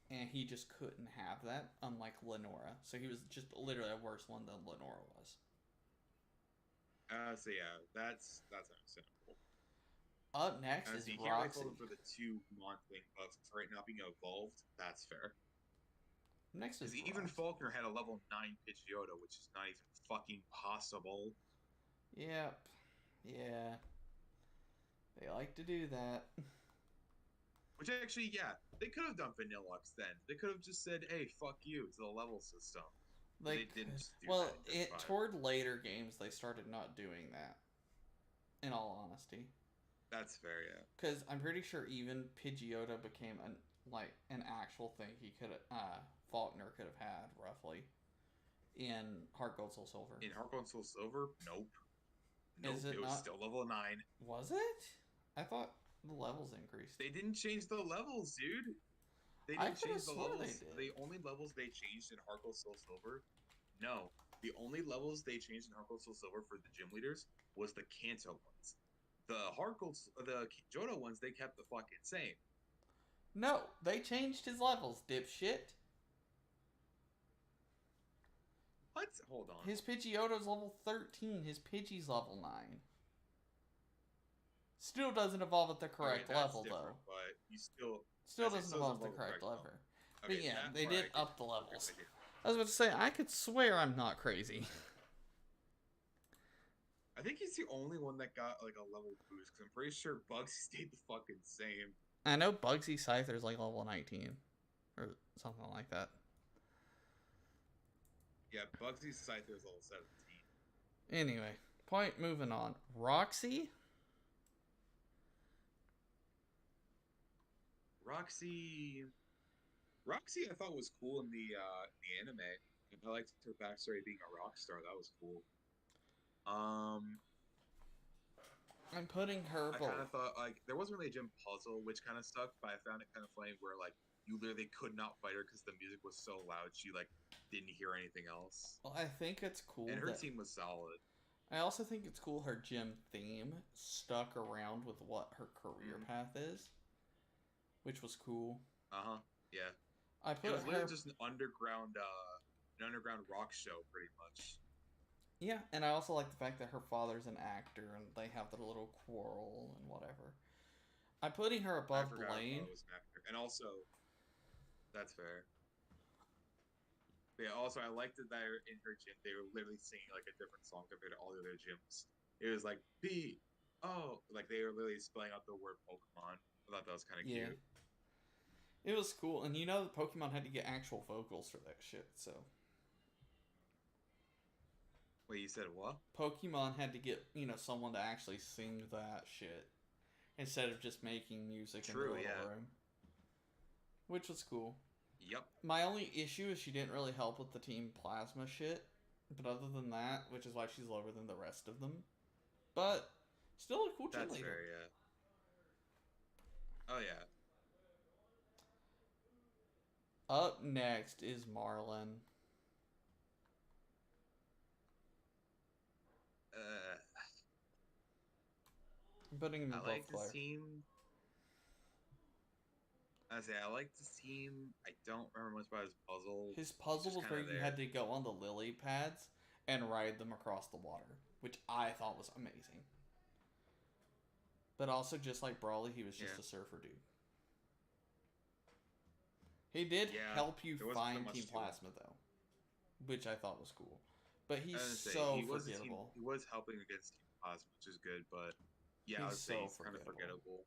and he just couldn't have that, unlike Lenora. So he was just literally a worse one than Lenora was. So yeah, that's understandable. Up next So is you can't really fault Roxy. him for the two Monthling buffs right now being evolved. That's fair. Next is Because even Roxy. Faulkner had a level 9 Pidgeotto, which is not even fucking possible. Yep. Yeah. They like to do that. Which actually, yeah, they could have done Vanillux then. They could have just said, "Hey, fuck you" to the level system, but they Like, didn't just do that well, in Gen it 5. toward later games they started not doing that. In all honesty, That's fair, yeah. because I'm pretty sure even Pidgeotto became an actual thing he could Faulkner could have had roughly in Heart Gold Soul Silver. In Heart Gold and Soul Silver, nope, Is nope. it It was not? still level 9. Was it? I thought the levels increased. They didn't change the levels, dude. They I didn't could have change the swore they levels. did. The only levels they changed in Heart Gold Soul Silver, no. The only levels they changed in Heart Gold Soul Silver for the gym leaders was the Kanto ones. The Johto ones, they kept the fucking same. No, they changed his levels, dipshit. What? Hold on. His Pidgeotto's level 13. His Pidgey's level 9. Still doesn't evolve at the Okay, correct that's level, different, though. but you still, Still it doesn't still evolve doesn't at the level correct correct level. level. But Okay, yeah, that they part I did get. up the Okay, levels. I get. I was about to say, I could swear I'm not crazy. I think he's the only one that got like a level boost because I'm pretty sure Bugsy stayed the fucking same. I know Bugsy Scyther's like level 19 or something like that. Yeah, Bugsy's Scyther is level 17. Anyway, point moving on. Roxy? Roxy, Roxy, I thought was cool in the anime. And I liked her backstory being a rock star. That was cool. Um, I'm putting her I kind below. of thought like there wasn't really a gym puzzle, which kind of sucked. But I found it kind of funny where like you literally could not fight her because the music was so loud. She like didn't hear anything else, Well, I think it's and cool her that. team was solid. I also think it's cool her gym theme stuck around with what her career Mm, path is, which was cool. uh-huh. Yeah. I It put was literally her. just an underground rock show pretty much. Yeah, and I also like the fact that her father's an actor and they have their little quarrel and whatever. I'm putting her I above forgot her Blaine. father was an actor. And also, that's fair. But yeah, also I liked it that in her gym they were literally singing like a different song compared to all the other gyms. It was like P like they were literally spelling out the word Pokemon. I thought that was kind of Yeah. cute. It was cool, and you know, the Pokemon had to get actual vocals for that shit. So Wait, you said what? Pokemon had to get someone to actually sing that shit instead of just making music in their True, little yeah. room, which was cool. Yep. My only issue is she didn't really help with the Team Plasma shit, but other than that, which is why she's lower than the rest of them, but still a cool gym That's leader. fair, yeah. Oh yeah. Up next is Marlin. Uh, I'm putting him I above like this Claire. team. I like this team. I don't remember much about his puzzle. His He's puzzle just was kind where of you there. had to go on the lily pads and ride them across the water, which I thought was amazing. But also, just like Brawly, he was just Yeah. a surfer dude. He did Yeah. help you There wasn't so find much Team to him. Plasma, though, which I thought was cool. But I he's was gonna say so he was a team. forgettable. He was helping against Team Plasma, which is good. But yeah, I He's would say so he's kind of forgettable. forgettable.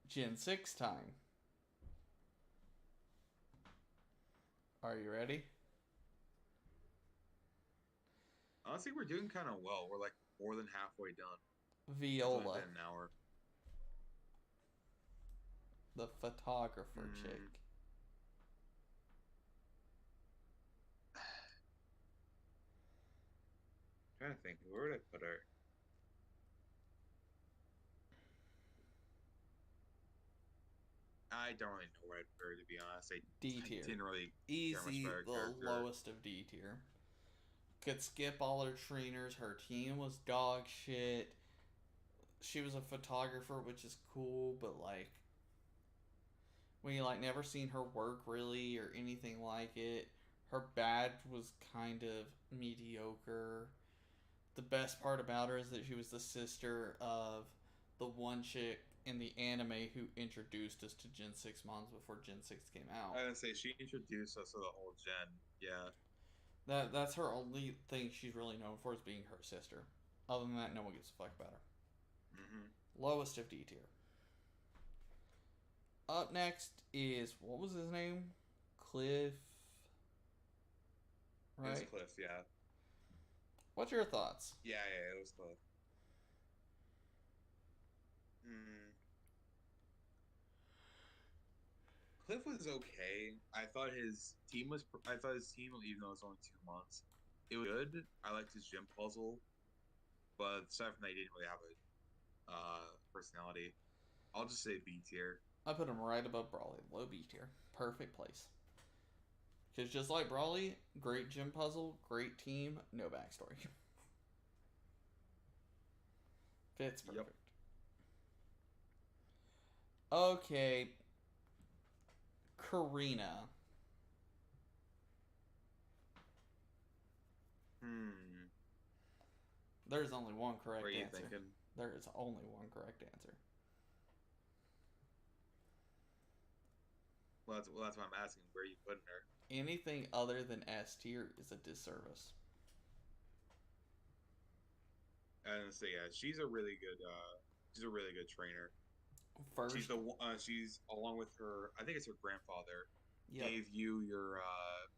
Gen 6 time. Are you ready? Honestly, we're doing kind of well. We're like more than halfway done. It's only Viola, been an hour. the photographer chick. Mm, trying to think, where would I put her? I don't really know where I'd put her, to be honest. D I tier. didn't really care much about Easy, her the character. lowest of D tier. Could skip all her trainers. Her team was dog shit. She was a photographer, which is cool, but like when you like never seen her work really or anything like it. Her badge was kind of mediocre. The best part about her is that she was the sister of the one chick in the anime who introduced us to Gen 6 moms before Gen 6 came out. I would say she introduced us to the whole gen. Yeah. That's her only thing she's really known for is being her sister. Other than that, no one gives a fuck about her. Mm-hmm. Lowest of D tier. Up next is what was his name? Cliff. It was Right? Cliff, yeah. What's your thoughts? Yeah, it was Cliff. Hmm. Cliff was okay. I thought his team, even though it was only 2 months, it was good. I liked his gym puzzle, but aside from that, he didn't really have a personality. I'll just say B tier. I put him right above Brawly. Low B tier. Perfect place. Because just like Brawly, great gym puzzle, great team, no backstory. Fits Yep. perfect. Okay. Karina. Hmm. There's only one correct What are you answer. thinking? There is only one correct answer. Well, that's why I'm asking. Where are you putting her? Anything other than S tier is a disservice. And so yeah, she's a really good. She's a really good trainer. First, She's along with her. I think it's her grandfather. yep. Gave you your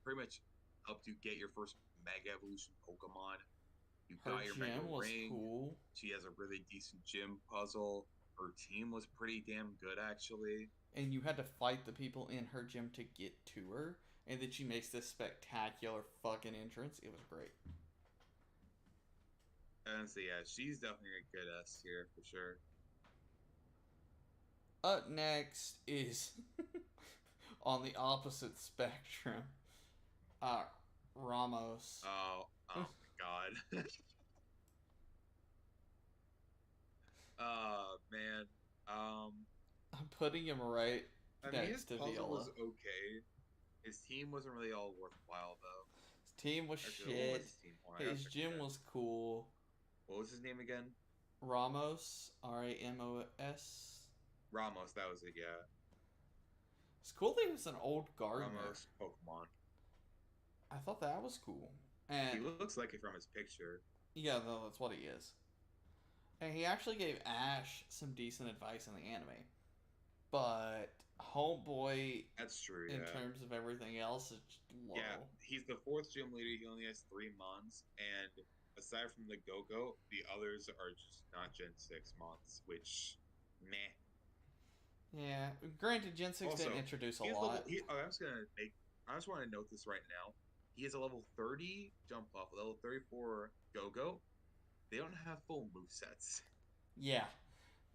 pretty much helped you get your first Mega Evolution Pokemon. You Her got your Mega gym was Ring. cool. She has a really decent gym puzzle. Her team was pretty damn good, actually. And you had to fight the people in her gym to get to her. And then she makes this spectacular fucking entrance. It was great. And so yeah, she's definitely a good S tier for sure. Up next is on the opposite spectrum. Uh, Ramos. Oh my god. Man. I'm putting him right I mean, his next to puzzle Viola. was okay. His team wasn't really all worthwhile though. His team was Actually, what was shit. his team? Hold on, I gotta His check gym again. was cool. What was his name again? Ramos, Ramos. Ramos. That was it. Yeah, It's cool that he was an old gardener. Ramos Pokemon. I thought that was cool. He And looks like it from his picture. yeah, no, that's what he is. And he actually gave Ash some decent advice in the anime. but Homeboy, That's true. in Yeah. terms of everything else, is just Yeah, low. he's the fourth gym leader. He only has 3 months, and aside from the Go Go, the others are just not Gen 6 months. Which, meh. Yeah, granted, Gen 6 didn't Also, introduce a he has level. lot. I'm just gonna make. I just want to note this right now. He has a level 30 jump off, level 34 Go Go. They don't have full move sets. Yeah,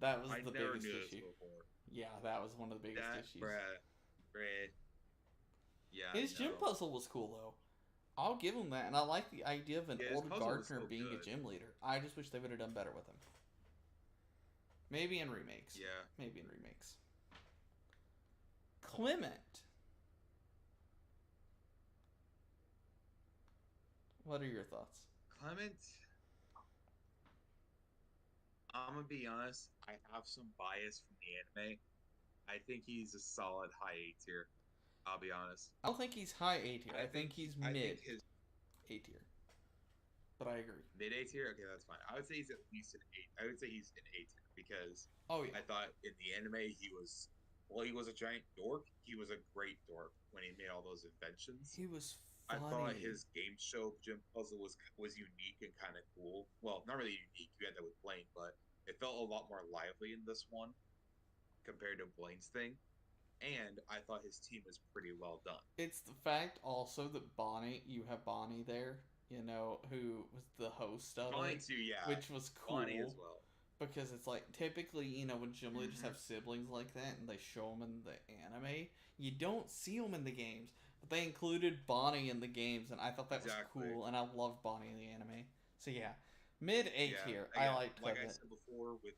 that was I the never biggest knew this issue. before. Yeah, that was one of the biggest That issues. bruh. Yeah, His gym no. puzzle was cool though. I'll give him that, and I like the idea of an Yeah, his old puzzle was gardener still being a good. gym leader. I just wish they would have done better with him. Maybe in remakes. Yeah. Maybe in remakes. Clement. What are your thoughts? Clement, I'm gonna be honest. I have some bias from the anime. I think he's a solid high A tier. I'll be honest. I don't think he's high A tier. I think he's I mid think his A tier. But I agree. mid A tier. Okay, that's fine. I would say he's at least an eight. I would say he's an A tier because Oh yeah. I thought in the anime he was well, he was a giant dork. He was a great dork when he made all those inventions. He was I thought funny. his game show gym puzzle was unique and kind of cool. Well, not really unique. You had that with Blaine, but it felt a lot more lively in this one compared to Blaine's thing. And I thought his team was pretty well done. It's the fact also that Bonnie, you have Bonnie there, who was the host of Bonnie it, too, yeah. which was Bonnie as cool well. because it's like typically, when gym leaders Mm-hmm. have siblings like that and they show them in the anime, you don't see them in the games, but they included Bonnie in the games, and I thought that was Exactly. cool, and I love Bonnie in the anime. So yeah, mid A Yeah. tier. I Again, liked like I Clement. said before with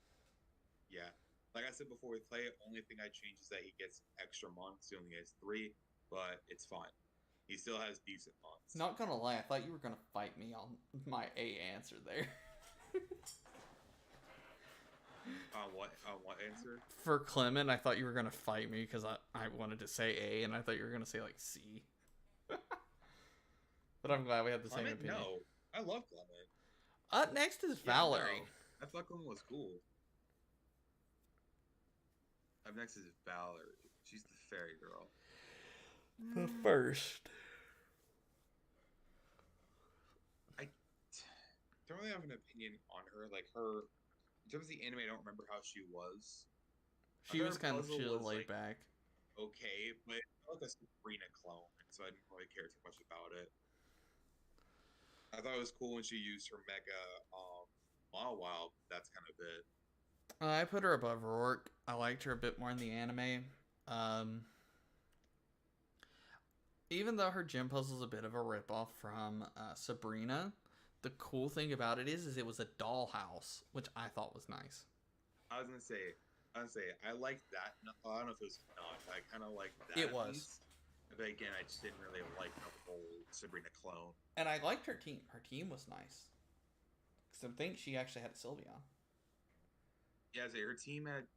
yeah. Like I said before with Clay, only thing I change is that he gets extra months. He only has 3, but it's fine. He still has decent months. Not gonna lie, I thought you were gonna fight me on my A answer there. On what answer? For Clement, I thought you were gonna fight me because I wanted to say A, and I thought you were gonna say like C. But I'm glad we had the same Clement? opinion. No. I love Clement. Up next is Yeah, Valerie. no. I thought Clement was cool. Up next is Valerie. She's the fairy girl. The first. I don't really have an opinion on her. Like her, in terms of the anime, I don't remember how she was. I She thought was her kind of puzzle chill, was laid like back. okay, but it felt like a Sabrina clone, so I didn't really care too much about it. I thought it was cool when she used her mega Wild. That's kind of it. I put her above Rourke. I liked her a bit more in the anime. Um, even though her gym puzzle is a bit of a ripoff from Sabrina, the cool thing about it is it was a dollhouse, which I thought was nice. I liked that. I don't know if it was not. I kind of liked that It at was. least. But again, I just didn't really like the whole Sabrina clone. And I liked her team. Her team was nice. Because I think she actually had a Sylveon. Yeah, so her team had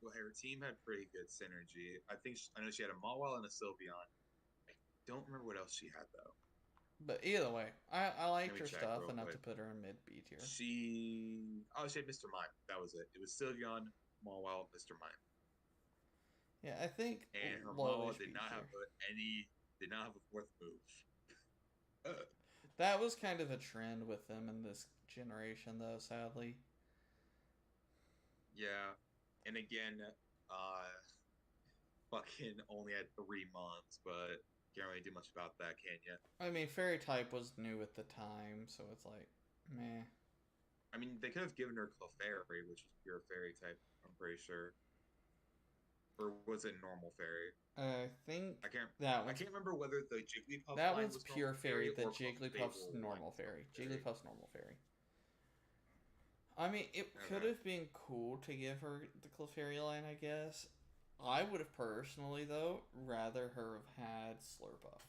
pretty good synergy. I know she had a Mawile and a Sylveon. I don't remember what else she had though. But either way, I Let liked me her check stuff real enough to quick. put her in mid B tier. She had Mr. Mime. That was it. It was Sylveon, Mawile, Mr. Mime, Yeah, I think and her lowish Mawile did B not tier. have did not have a fourth move. That was kind of a trend with them in this generation, though. Sadly, Yeah, and again, fucking only had 3 months, but can't really do much about that, can you? I mean, Fairy type was new at the time, so it's like, meh. I mean, they could have given her Clefairy, which was pure fairy type. I'm pretty sure, or was it normal fairy? I think I can't. that I one's can't remember whether the Jigglypuff that line one's was pure normal fairy fairy. The or Jigglypuff's Clefable line normal was fairy. normal fairy. Jigglypuff's normal fairy. I mean, it could Okay. have been cool to give her the Clefairy line, I guess. I would have personally, though, rather her have had Slurpuff.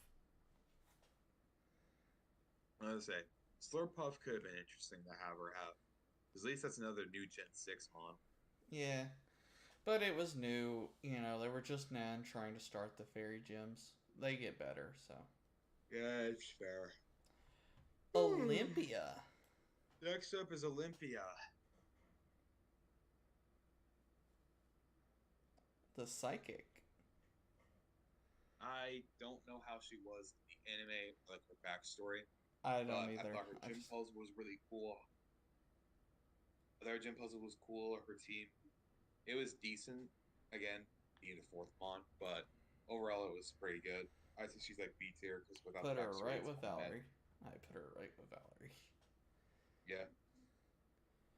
I was gonna say Slurpuff could have been interesting to have her have. 'Cause at least that's another new Gen 6 mon. Yeah, but it was new. They were just nan trying to start the fairy gyms. They get better, so. Yeah, it's fair. Olympia. Next up is Olympia. the psychic. I don't know how she was in the anime, like her backstory, I don't but I either. thought her gym puzzle was really cool. I thought her gym puzzle was cool. Her team, it was decent. Again, being the fourth mon, but overall it was pretty good. I think she's like B tier because without Put the her backstory, right it's with kind of meh. Valerie. I put her right with Valerie. Yeah.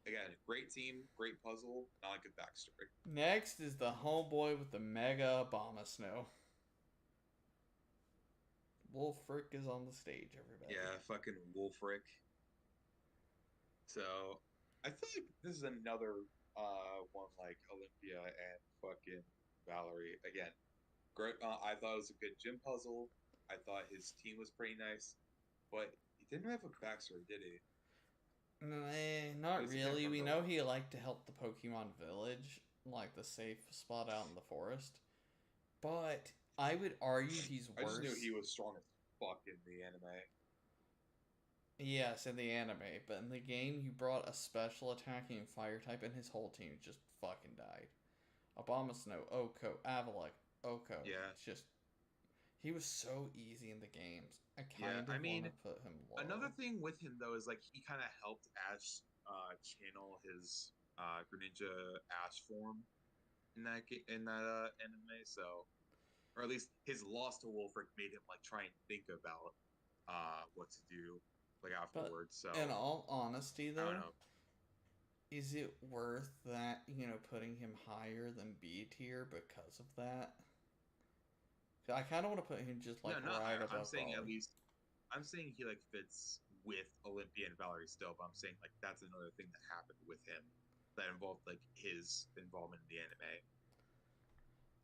Again, great team, great puzzle, not a good backstory. Next is the homeboy with the mega Obama snow. Wolfric is on the stage, everybody. Yeah, fucking Wolfric. So I feel like this is another one like Olympia and fucking Valerie. Again, great. I thought it was a good gym puzzle. I thought his team was pretty nice, but he didn't have a backstory, did he? At Not least I can't really. We remember know one. he liked to help the Pokemon Village, like the safe spot out in the forest. But I would argue he's I just knew worse. he was strong as fuck in the anime. Yes, in the anime, but in the game, he brought a special attacking fire type, and his whole team just fucking died. Abomasnow, Oko, Avalok, Oko. Yeah, It's just he was so easy in the games. I yeah. kind I of want mean, to put him another low. thing with him though is like he kind of helped Ash channel his Greninja Ash form in that anime. So, or at least his loss to Wolfric made him like try and think about what to do like But afterwards. in So all honesty, I don't though, know. is it worth that? Putting him higher than B tier because of that? I kind of want to put him just No, like not right higher. I'm above saying at Raleigh. least I'm saying he like fits with Olympia and Valerie still, but I'm saying like that's another thing that happened with him that involved like his involvement in the anime.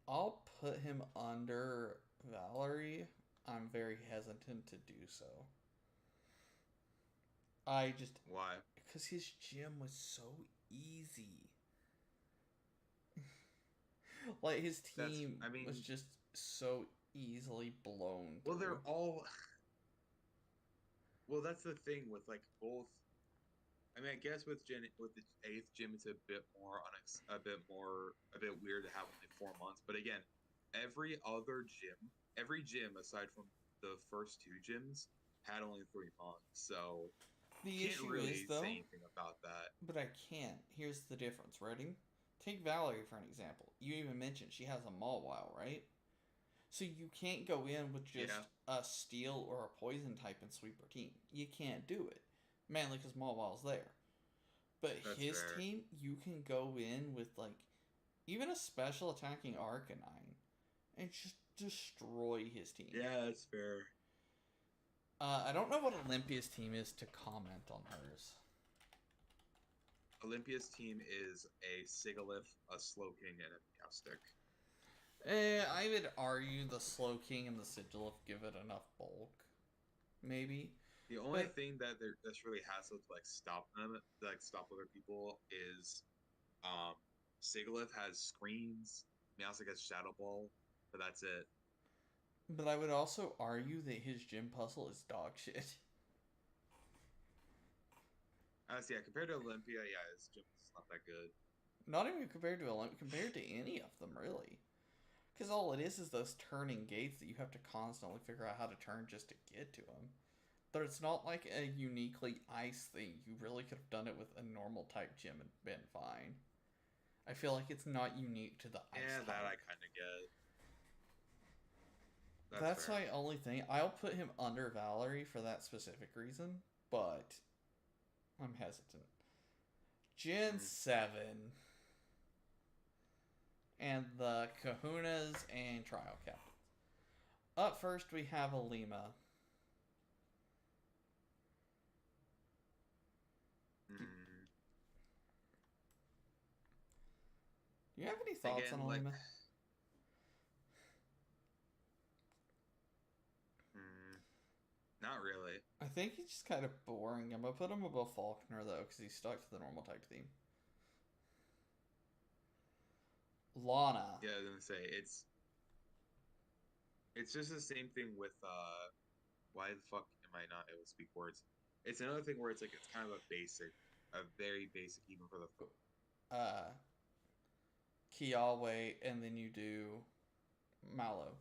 I'll put him under Valerie. I'm very hesitant to do so. I just Why? because his gym was so easy. Like his That's team I was mean, just so easily blown well through. they're all well that's the thing with like both. I mean, I guess with the eighth gym, it's a bit more a bit weird to have only 4 months. But again, every gym aside from the first two gyms had only 3 months, so The can't issue is really say though, anything about that. but I can't. Here's the difference. Ready? Take Valerie for an example. You even mentioned she has a Mawile, right? So you can't go in with just Yeah, a steel or a poison type and sweep her team. You can't do it. Mainly because Mawile's there. But that's his fair. team, you can go in with like even a special attacking Arcanine and just destroy his team. Yeah, that's fair. I don't know what Olympia's team is to comment on hers. Olympia's team is a Sigalith, a Slowking, and a Meowstic. I would argue the Slow King and the Sigilif give it enough bulk, maybe. The only But thing that's really hassle to like stop them, to, like stop other people, is Um, Sigalith has screens. Meowstic has Shadow Ball, but that's it. I would also argue that his gym puzzle is dog shit. Honestly, yeah, compared to Olympia, yeah, his gym is not that good. Not even compared to any of them really. Because all it is those turning gates that you have to constantly figure out how to turn just to get to them. But it's not like a uniquely ice thing. You really could have done it with a normal type gym and been fine. I feel like it's not unique to the ice Yeah, that I type. kind of get. That's That's fair. my only thing. I'll put him under Valerie for that specific reason, but I'm hesitant. Gen Mm. 7 and the Kahunas and Trial Captains. Up first, we have Alima. Mm. Do you have any thoughts on Again, like, Alima? mm, not really. I think he's just kind of boring. I'm gonna put him above Faulkner though, because he's stuck to the normal type theme. Lana. Yeah, I was gonna say it's just the same thing with why the fuck am I not able to speak words? It's another thing where it's like it's kind of a very basic even for the Uh, Kiawe, and then you do Mallow.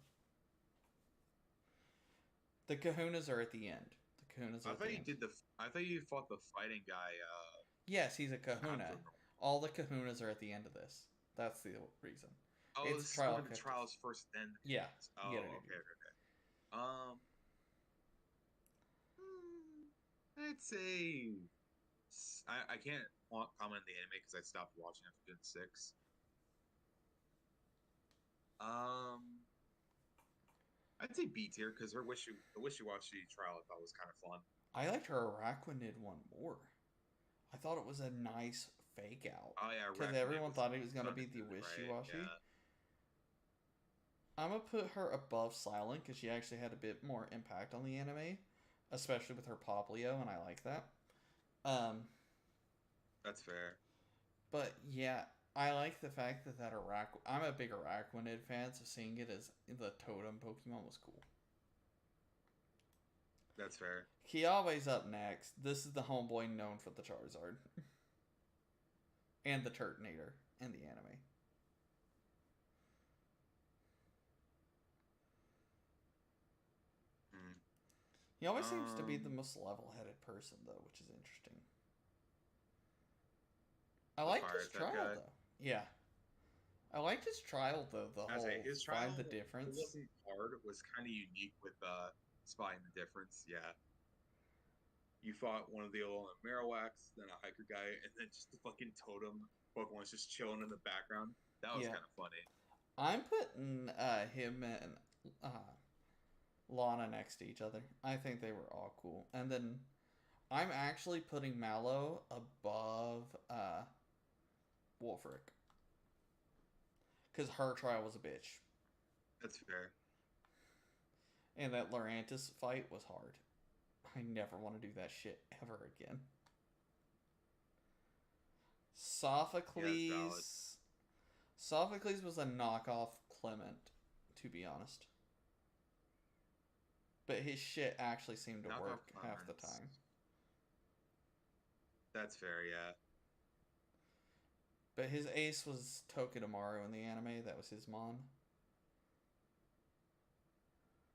The Kahunas are at the end. The Kahunas are I at the thought you end. did the. I thought you fought the fighting guy. Yes, he's a After. Kahuna. All the Kahunas are at the end of this. That's the reason. Oh, It's this is trial going to objectives. trials first, then the Yeah, Kahunas. you get it. Oh, okay, okay, okay. Um, I'd say I can't comment on the anime because I stopped watching after Gen 6. Um, I'd say B tier because the wishy washy trial I thought was kind of fun. I liked her Araquanid one more. I thought it was a nice fake out. Oh yeah, Because Arachnid everyone was thought he was going to be the limited, wishy right? washy. Yeah, I'm going to put her above Silent because she actually had a bit more impact on the anime, especially with her Poplio, and I like that. Um, that's fair. but yeah, I like the fact that I'm a big Araquanid fan, so seeing it as the totem Pokemon was cool. That's fair. Kiawe's up next. This is the homeboy known for the Charizard and the Turtonator in the anime. Hmm. He always seems to be the most level-headed person, though, which is interesting. I The liked fire his type trial, guy. though. Yeah, I liked his trial, though. The I say whole his find trial, the it difference. wasn't hard. It was kind of unique with spotting the difference. Yeah, you fought one of the old Marowaks, then a hiker guy, and then just the fucking totem Pokemon's just chilling in the background. That was Yeah, kind of funny. I'm putting him and Lana next to each other. I think they were all cool. And then I'm actually putting Mallow above Wolfric because her trial was a bitch, That's fair. and that Lurantis fight was hard. I never want to do that shit ever again. Yeah, it's valid. Sophocles. Sophocles was a knockoff Clement, to be honest. But his shit actually seemed to Knockoff work half the Clements. time. That's fair. Yeah. But his ace was Tokidamaru in the anime. That was his mon.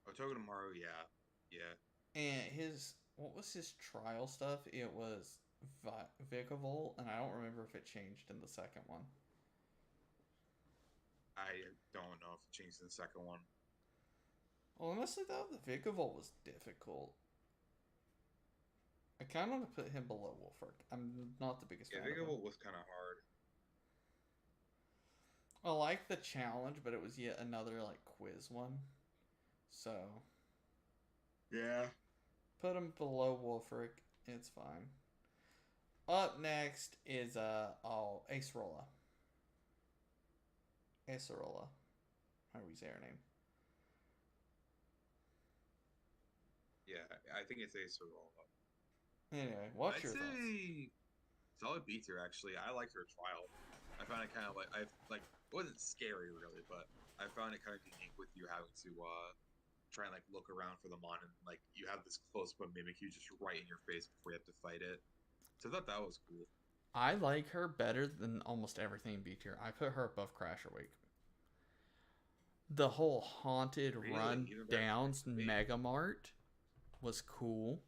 Otogamaru. Yeah. Yeah. And his what was his trial stuff? It was Vikavolt, and I don't remember if it changed in the second one. I don't know if it changed in the second one. Honestly, though, the Vikavolt was difficult. I kind of want to put him below Wolfric. I'm not the biggest Yeah, fan of him. Vigavolt was kind of hard. I like the challenge, but it was yet another like quiz one. So Yeah. put him below Wolfric. It's fine. Up next is Acerola. Acerola. How do we say her name? Yeah, I think it's Ace or Roll. Anyway, what's I'd your thoughts? say solid B tier actually. I liked her trial. I found it kind of like it wasn't scary really, but I found it kind of unique with you having to try and like look around for the mon and like you have this close up Mimikyu just right in your face before you have to fight it. So I thought that was cool. I like her better than almost everything in B tier. I put her above Crasher Week. The whole haunted Really, run even better downs than me. Mega Mart was cool.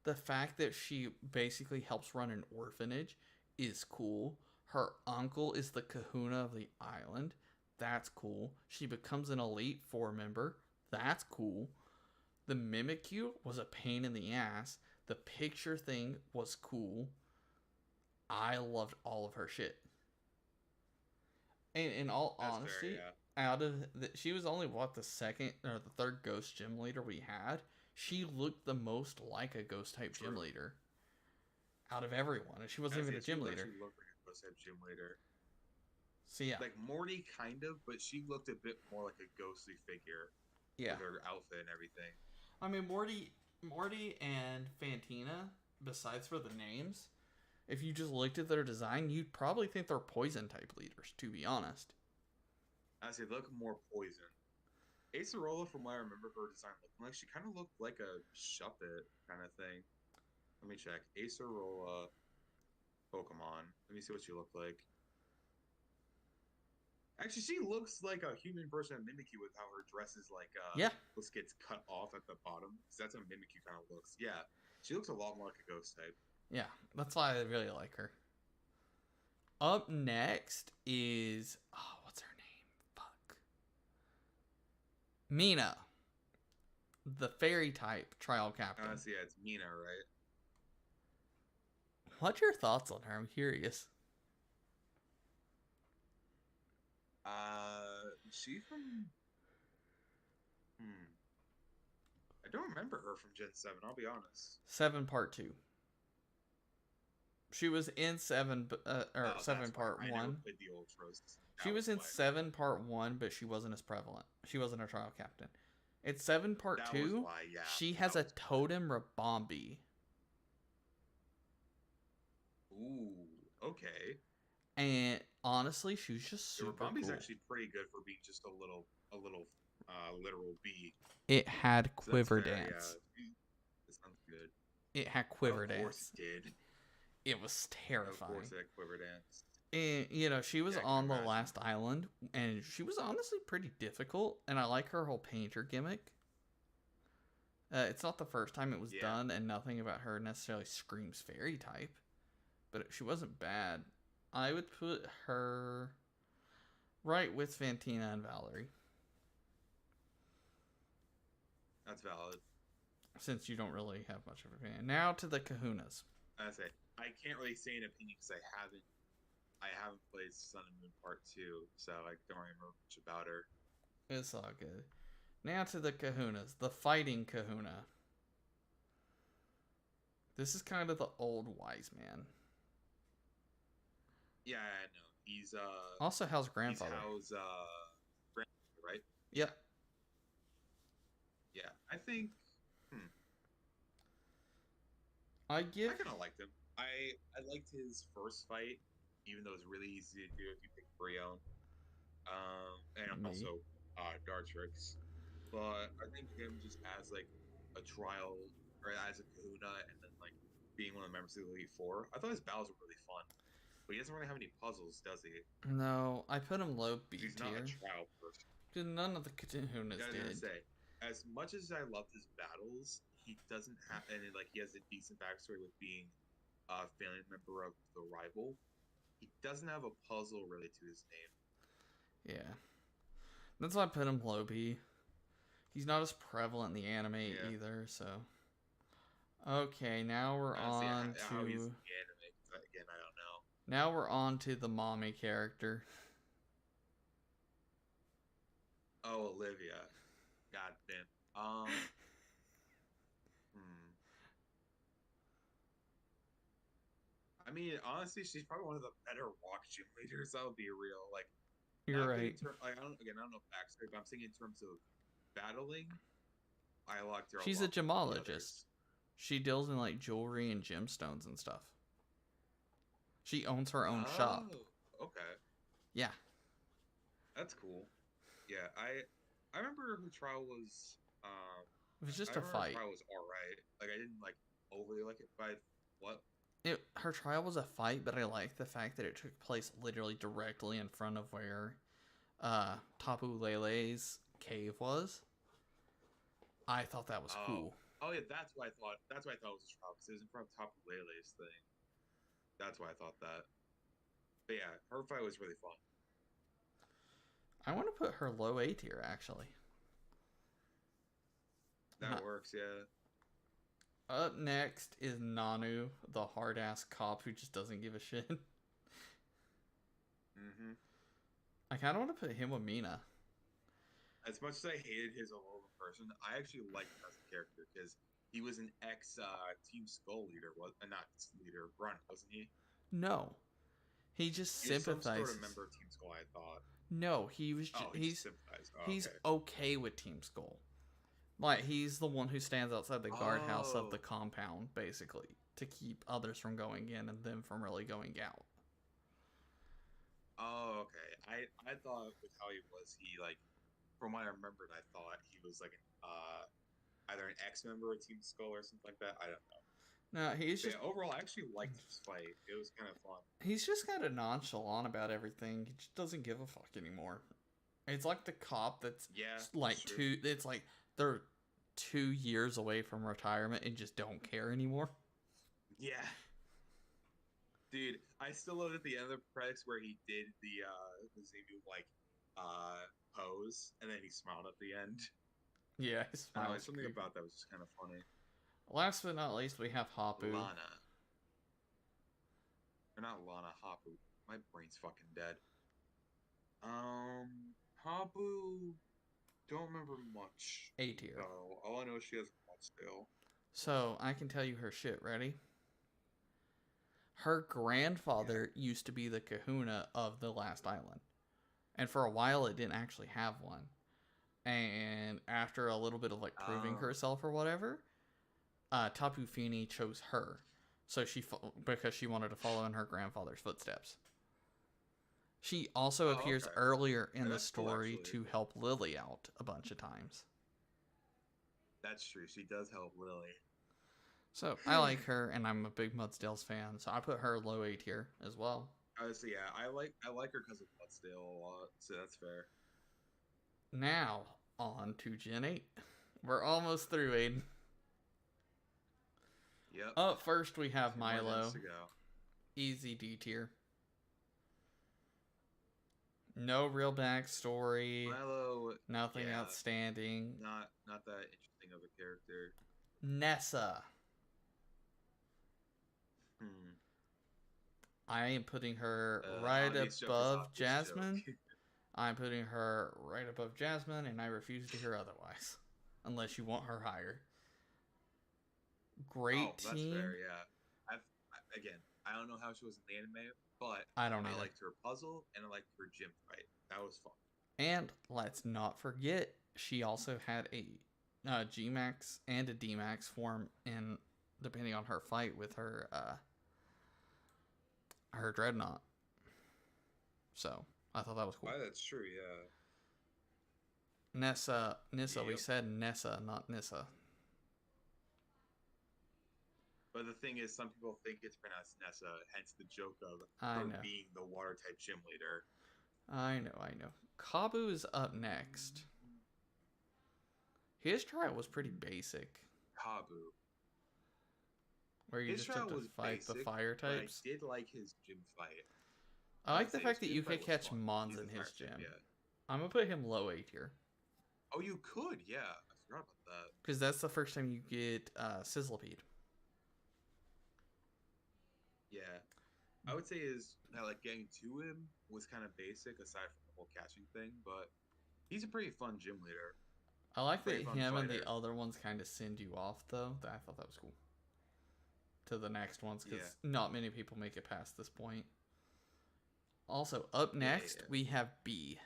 The fact that she basically helps run an orphanage is cool. Her uncle is the kahuna of the island. That's cool. She becomes an Elite Four member. That's cool. The Mimikyu was a pain in the ass. The picture thing was cool. I loved all of her shit. And in all That's fair, honesty, yeah. she was only what the second or the third ghost gym leader we had. She looked the most like a ghost type gym True. leader out of everyone, and she wasn't As even a it, she gym was leader. actually looked like a ghost type gym leader. So yeah, Like Morty kind of, but she looked a bit more like a ghostly figure yeah. with her outfit and everything. I mean, Morty, and Fantina. Besides for the names, if you just looked at their design, you'd probably think they're poison type leaders. To be honest. I say look more poison. Acerola, from what I remember her design looking like, she kind of looked like a Shuppet kind of thing. Let me check. Acerola Pokemon. Let me see what she looked like. Actually, she looks like a human version of Mimikyu with how her dress is like Yeah, just gets cut off at the bottom. Because that's how Mimikyu kind of looks. Yeah, she looks a lot more like a ghost type. yeah. That's why I really like her. Up next is what's her name? Fuck. Mina, the fairy type trial captain. Yeah, it's Mina, right? What's your thoughts on her? I'm curious. She from? Hmm. I don't remember her from Gen 7. I'll be honest. 7 Part 2. She was in 7 or Oh, 7 that's why Part I never 1. played the Ultras. She That was was in why. 7 Part 1, but she wasn't as prevalent. She wasn't a trial captain. It's 7 Part That was 2. why. Yeah. She has a That was totem Rabombi. Ooh. Okay. And honestly, she was just The super Rabambi's cool. actually pretty good for being just a little literal bee. It had So that's quiver fair. dance. Yeah. That sounds good. It had quiver Of course dance. it did. It was Of course terrifying. it had quiver dance. And she was Yeah, I can on the imagine. last island, and she was honestly pretty difficult. And I like her whole painter gimmick. It's not the first time it was Yeah. done, and nothing about her necessarily screams fairy type, but she wasn't bad. I would put her right with Fantina and Valerie, That's valid. since you don't really have much of a fan. Now to the Kahunas. That's it. I can't really say an opinion because I haven't played Sun and Moon Part 2, so I don't remember much about her. It's all good. Now to the Kahunas, the fighting Kahuna. This is kind of the old wise man. Yeah, I know. Also, Hal's He's grandfather. Hal's grandfather, right? Yep. Yeah. I think I I give. kind of liked him. I liked his first fight, even though it's really easy to do if you pick Brion. And Me. also Dartrix. But I think him just as like a trial or as a Kahuna and then like being one of the members of the Elite Four, I thought his battles were really fun. But he doesn't really have any puzzles, does he? No, I put him low B Because he's not a tier. trial person. Because none of the Kahunas I was gonna did. say, as much as I loved his battles, he doesn't have, and like he has a decent backstory with being a family member of the rival. He doesn't have a puzzle really to his name. Yeah. That's why I put him low B. He's not as prevalent in the anime Yeah. either, so. Okay, now we're Honestly, on how he's to. in the anime, again, I don't know. Now we're on to the mommy character. Oh, Olivia. God damn. Hmm. I mean, honestly, she's probably one of the better walk gym leaders. I'll be real. Like, You're not good right. in terms. Like, I don't know backstory, but I'm saying in terms of battling, I liked her She's a a lot more than the gemologist. others. She deals in like jewelry and gemstones and stuff. She owns her own shop. Oh, okay, Yeah. that's cool. Yeah, I remember her trial was It was I just a remember her fight. trial was all right. Like, I didn't like overly like it, but what? Her trial was a fight, but I like the fact that it took place literally directly in front of where Tapu Lele's cave was. I thought that was cool. Oh yeah, that's why I thought. That's why I thought it was a trial because it was in front of Tapu Lele's thing. That's why I thought that. But yeah, her fight was really fun. I want to put her low A tier actually. That works, yeah. Up next is Nanu, the hard ass cop who just doesn't give a shit. Mm-hmm. I kind of want to put him with Mina. As much as I hated his Alolan person, I actually liked him as a character because he was an ex Team Skull leader, was not leader, grunt, wasn't he? No, he just He was some sort sympathizes. of member of Team Skull, I thought. No, he was. Oh, he just sympathized. Oh, he's okay. okay with Team Skull. Like he's the one who stands outside the guardhouse of the compound, basically, to keep others from going in and them from really going out. Oh, okay. I thought with how he was, he like from what I remembered, I thought he was like an either an ex member of Team Skull or something like that. I don't know. No, But yeah, overall, I actually liked this fight. It was kind of fun. he's just kind of nonchalant about everything. He just doesn't give a fuck anymore. It's like the cop that's Yeah, that's like true. two. It's like they're 2 years away from retirement and just don't care anymore. Yeah, dude, I still love at the end of the credits where he did the Xenu like pose and then he smiled at the end. Yeah, his I don't know, smile's something creepy. about that was just kind of funny. Last but not least, we have Hapu. Lana, or not Lana, Hapu. My brain's fucking dead. Hapu. Don't remember much. A tier. So all I know is she has blood still. So I can tell you her shit. Ready? Her grandfather used to be the Kahuna of the last island, and for a while it didn't actually have one. And after a little bit of like proving Um, herself or whatever, Tapu Fini chose her. So because she wanted to follow in her grandfather's footsteps. She also oh, appears okay. earlier in Yeah, the that's cool, story actually. to help Lily out a bunch of times. That's true. She does help Lily. So I like her, and I'm a big Mudsdale's fan, so I put her low A tier as well. Honestly, yeah, I like her because of Bloodstale a lot, so that's fair. Now on to Gen 8. We're almost through, Aiden. Yep. Up first we have Two more Milo, minutes to go. easy D tier. No real backstory, Milo, nothing yeah, outstanding. not that interesting of a character. Nessa, Hmm. I am putting her right Obvious joke is above obvious Jasmine. joke. I'm putting her right above Jasmine, and I refuse to hear otherwise. Unless you want her higher. Oh, Great that's fair. team. Yeah. Again, I don't know how she was in the anime, but I don't I either. liked her puzzle and I liked her gym fight. That was fun. And let's not forget, she also had a G-Max and a D-Max form in, depending on her fight with her Dreadnought. So I thought that was cool. Oh, that's true. Yeah. Nissa, we Yep. said Nessa, not Nissa. But the thing is, some people think it's pronounced Nessa, hence the joke of I her know. being the water type gym leader. I know. Kabu is up next. His trial was pretty basic. Kabu. Where you His just have trial to was fight the basic, fire but I types. did like his gym fight. I I like would the say his fact that gym you fight could was catch fun. Mons He's in a his fire type, gym. yeah. I'm gonna put him low A tier. Oh, you could, yeah. I forgot about that. Because that's the first time you get Sizzlepede. Yeah. I would say his like getting to him was kind of basic aside from the whole catching thing, but he's a pretty fun gym leader. I like Pretty that fun him and the fighter. other ones kind of send you off, though. I thought that was cool. To the next ones, Yeah. because not many people make it past this point. Also, up next, Yeah. we have B.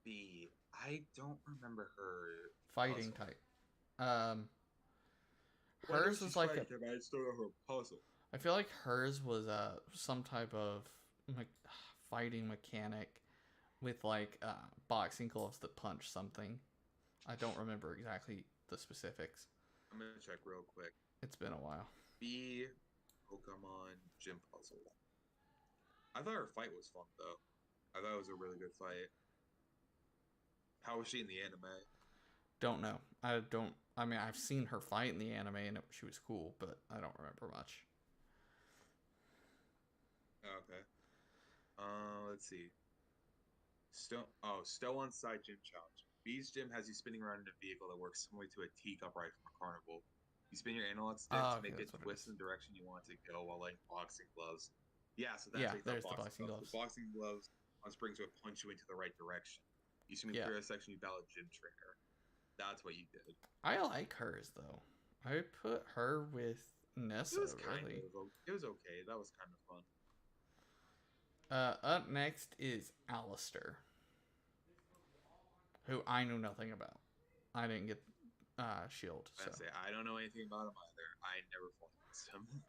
B. I don't remember her Fighting puzzle. type. Well, I know Hers was she's like fighting type, I just don't know her puzzle. I feel like hers was some type of me- fighting mechanic with like boxing gloves that punch something. I don't remember exactly the specifics. I'm gonna check real quick. It's been a while. B. Pokemon gym puzzle. I thought her fight was fun though. I thought it was a really good fight. How was she in the anime? Don't know. I don't. I mean, I've seen her fight in the anime and she was cool, but I don't remember much. Okay. Let's see. Stow on side gym challenge. B's gym has you spinning around in a vehicle that works similarly to a teacup ride from a carnival. You spin your analog stick Oh, to okay, make it that's what it twist is. in the direction you want it to go while like boxing gloves. Yeah, so that's Yeah, how you there's thought the boxing boxing gloves. gloves. The boxing gloves on springs would punch you into the right direction. You swing Yeah, through a section, you battle a gym trainer. That's what you did. I like hers though. I would put her with It Nessa was kind really. of it was okay. That was kind of fun. Up next is Alistair, who I know nothing about. I didn't get Shield, so I say I don't know anything about him either. I never fought against him.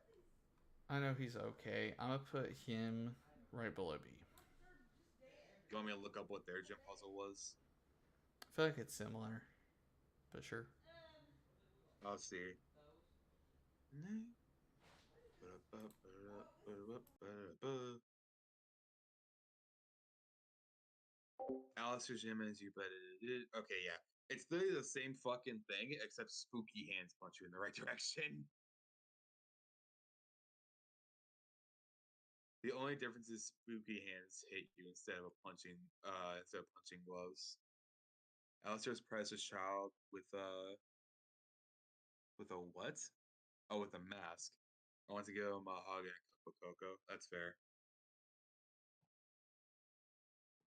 I know he's okay. I'm gonna put him right below B. You want me to look up what their gym puzzle was? I feel like it's similar. but sure. I'll see. Alistair Jimenez, you bet it. Okay, yeah. It's literally the same fucking thing, except spooky hands punch you in the right direction. The only difference is spooky hands hit you instead of punching gloves. Alistair's prized a child with a what? Oh, with a mask. I want to give him a hug and a cup of cocoa. That's fair.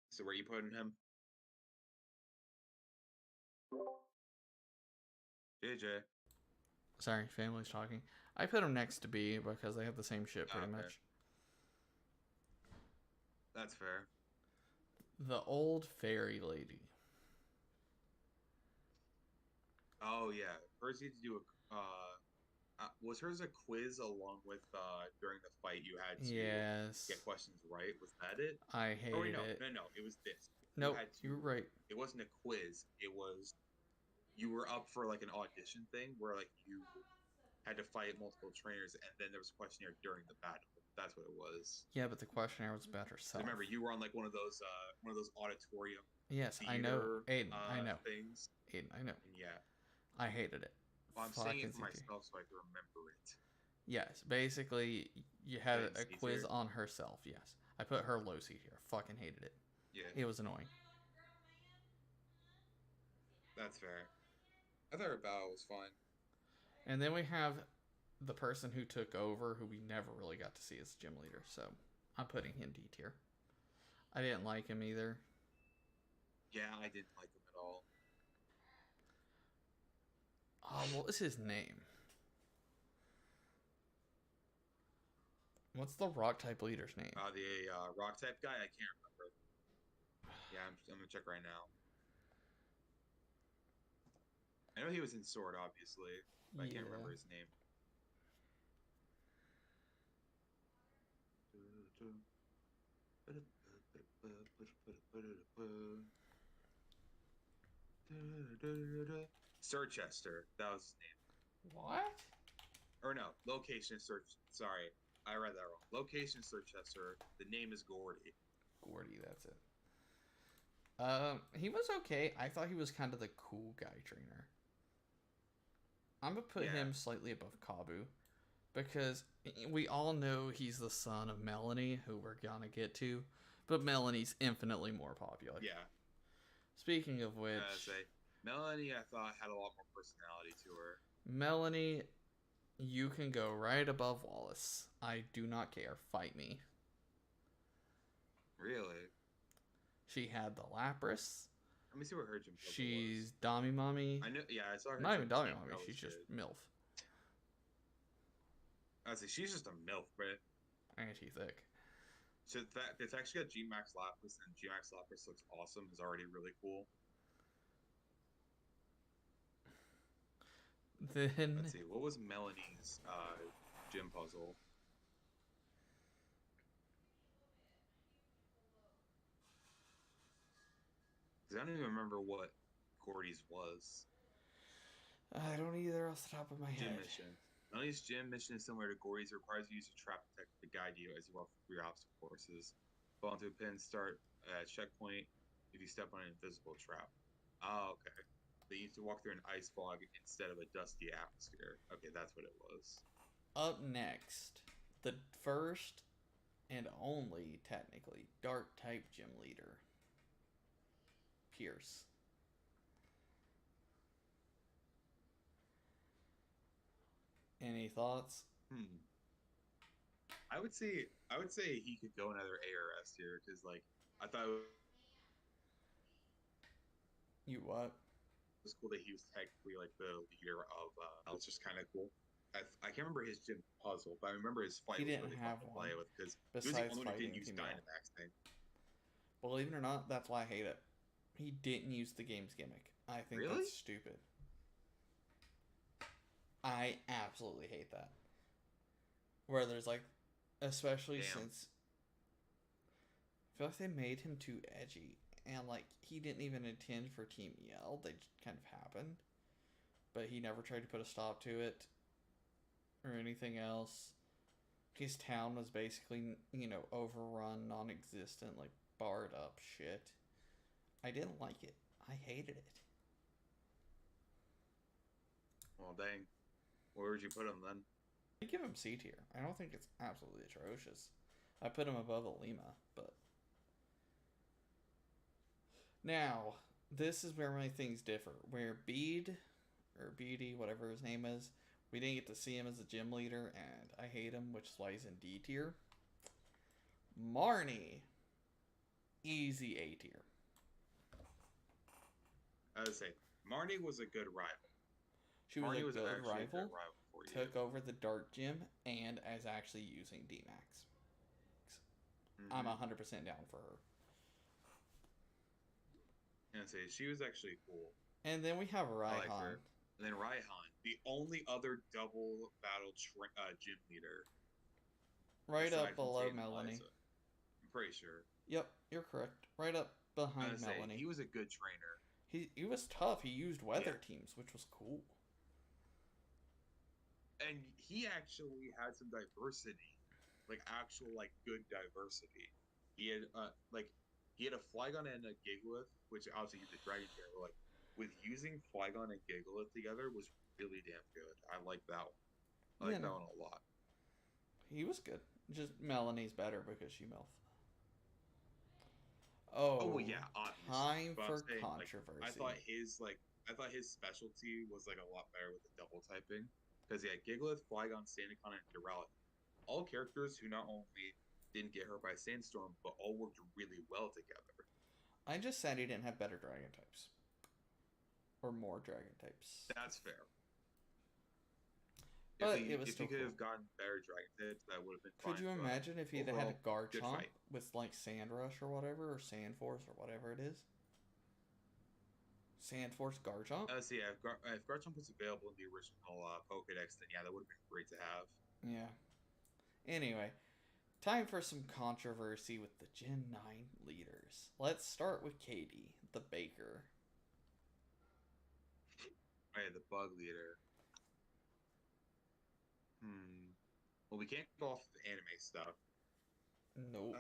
So where are you putting him? JJ. Sorry, family's talking. I put him next to B because they have the same shit pretty Okay. much. That's fair. The old fairy lady. Oh yeah. First you had to do a was hers a quiz along with during the fight you had to Yes. get questions right? Was that it? I Oh wait, hated it. no. It was this. You Nope, had to. you're right. It wasn't a quiz. It was you were up for like an audition thing where like you had to fight multiple trainers and then there was a questionnaire during the battle. That's what it was. Yeah, but the questionnaire was about So herself. remember, you were on like one of those auditorium Yes, I know. theater Aiden, I know. things, Aiden, I know. and yeah. I hated it. Well, I'm saying Fucking it for C tier. myself so I can remember it. Yes, basically, you Put had it in a C quiz tier. on herself. Yes, I put her low C tier. Fucking hated it. Yeah, It was annoying. that's fair. I thought her battle was fun. And then we have the person who took over, who we never really got to see as gym leader. So I'm putting him D tier. I didn't like him either. Yeah, I didn't like him at all. What was his name? What's the rock type leader's name? The rock type guy, I can't remember. Yeah, I'm gonna check right now. I know he was in Sword, obviously, but I can't remember Yeah. his name. Sirchester, that was his name. What? Or no, location search. Sorry, I read that wrong. Location Sirchester. The name is Gordy. Gordy, that's it. He was okay. I thought he was kind of the cool guy trainer. I'm gonna put Yeah, him slightly above Kabu because we all know he's the son of Melanie, who we're gonna get to, but Melanie's infinitely more popular. yeah. Speaking of I which, gotta say, Melanie, I thought had a lot more personality to her. Melanie, you can go right above Wallace. I do not care. Fight me. Really? She had the Lapras. Let me see what her gym puzzle was. She's Dami Mommy. I know. Yeah, I saw her Not gym even Dami team. Mommy. That was She's just good. MILF. I would say she's just a milf, but And she thick. so that it's actually got G Max Lapras, and G Max Lapras looks awesome. Is already really cool. Then Let's see, what was Melanie's gym puzzle? Because I don't even remember what Gordy's was. I don't either off the top of my Gym head. mission. Melanie's gym mission is similar to Gordy's. It requires you to use a trap detector to guide you as you walk through your obstacle courses. Fall into a pin, start at checkpoint if you step on an invisible trap. Oh, okay. They used to walk through an ice fog instead of a dusty atmosphere. Okay, that's what it was. Up next, the first and only, technically, dark type gym leader, Pierce. Any thoughts? I would say he could go another A or S here because like I thought it You what? was cool that he was technically like the leader of. That was just kind of cool. I can't remember his gym puzzle, but I remember his fight He was didn't really fun have to one play with because he was the besides only one who didn't fighting use Team Yell. Dynamax thing. Believe it or not, that's why I hate it. He didn't use the game's gimmick. I think Really? that's stupid. I absolutely hate that. Where there's like, especially Damn. since I feel like they made him too edgy, and like he didn't even intend for Team Yell. They just kind of happened. but he never tried to put a stop to it or anything else. His town was basically, overrun, non existent, like barred up shit. I didn't like it. I hated it. Well, dang. Where would you put him then? I give him C tier. I don't think it's absolutely atrocious. I put him above Alima, but. Now, this is where my things differ. Where Bede, or Beatty, whatever his name is, we didn't get to see him as a gym leader, and I hate him, which is why he's in D tier. Marnie, easy A tier. I would say Marnie was a good rival. She was Marnie a was good actually a rival. good rival for you. Took over the Dark Gym and is actually using D-Max. I'm 100% down for her. And say she was actually cool. And then we have I liked Raihan. her. And then Raihan, the only other double battle gym leader. Right aside up from below Tate and Melanie. Eliza. I'm pretty sure. Yep, you're correct. Right up behind Say, Melanie. he was a good trainer. He was tough. He used weather teams, which was cool. And he actually had some diversity. Like actual good diversity. He had he had a Flygon and a Gigalith, which obviously he's a Dragon Tail. Like with using Flygon and Gigalith together was really damn good. I like that one. I like that one a lot. He was good. Just Melanie's better because she MILF. Oh yeah, obviously. Time but for saying, controversy. I thought his specialty was a lot better with the double typing because he had Gigalith, Flygon, Sandaconn, and Duraludon. All characters who not only didn't get hurt by Sandstorm, but all worked really well together. I just said he didn't have better dragon types. Or more dragon types. That's fair. But it was still if he could cool. have gotten better dragon types, that would have been Could fine. you imagine if he'd had a Garchomp fight. with Sand Rush or whatever, or Sand Force or whatever it is? Sand Force Garchomp? See, if Garchomp was available in the original Pokedex, then yeah, that would have been great to have. Yeah. Anyway, time for some controversy with the Gen 9 leaders. Let's start with Katie, the Baker. Right, the bug leader. Well, we can't go off the anime stuff. Nope.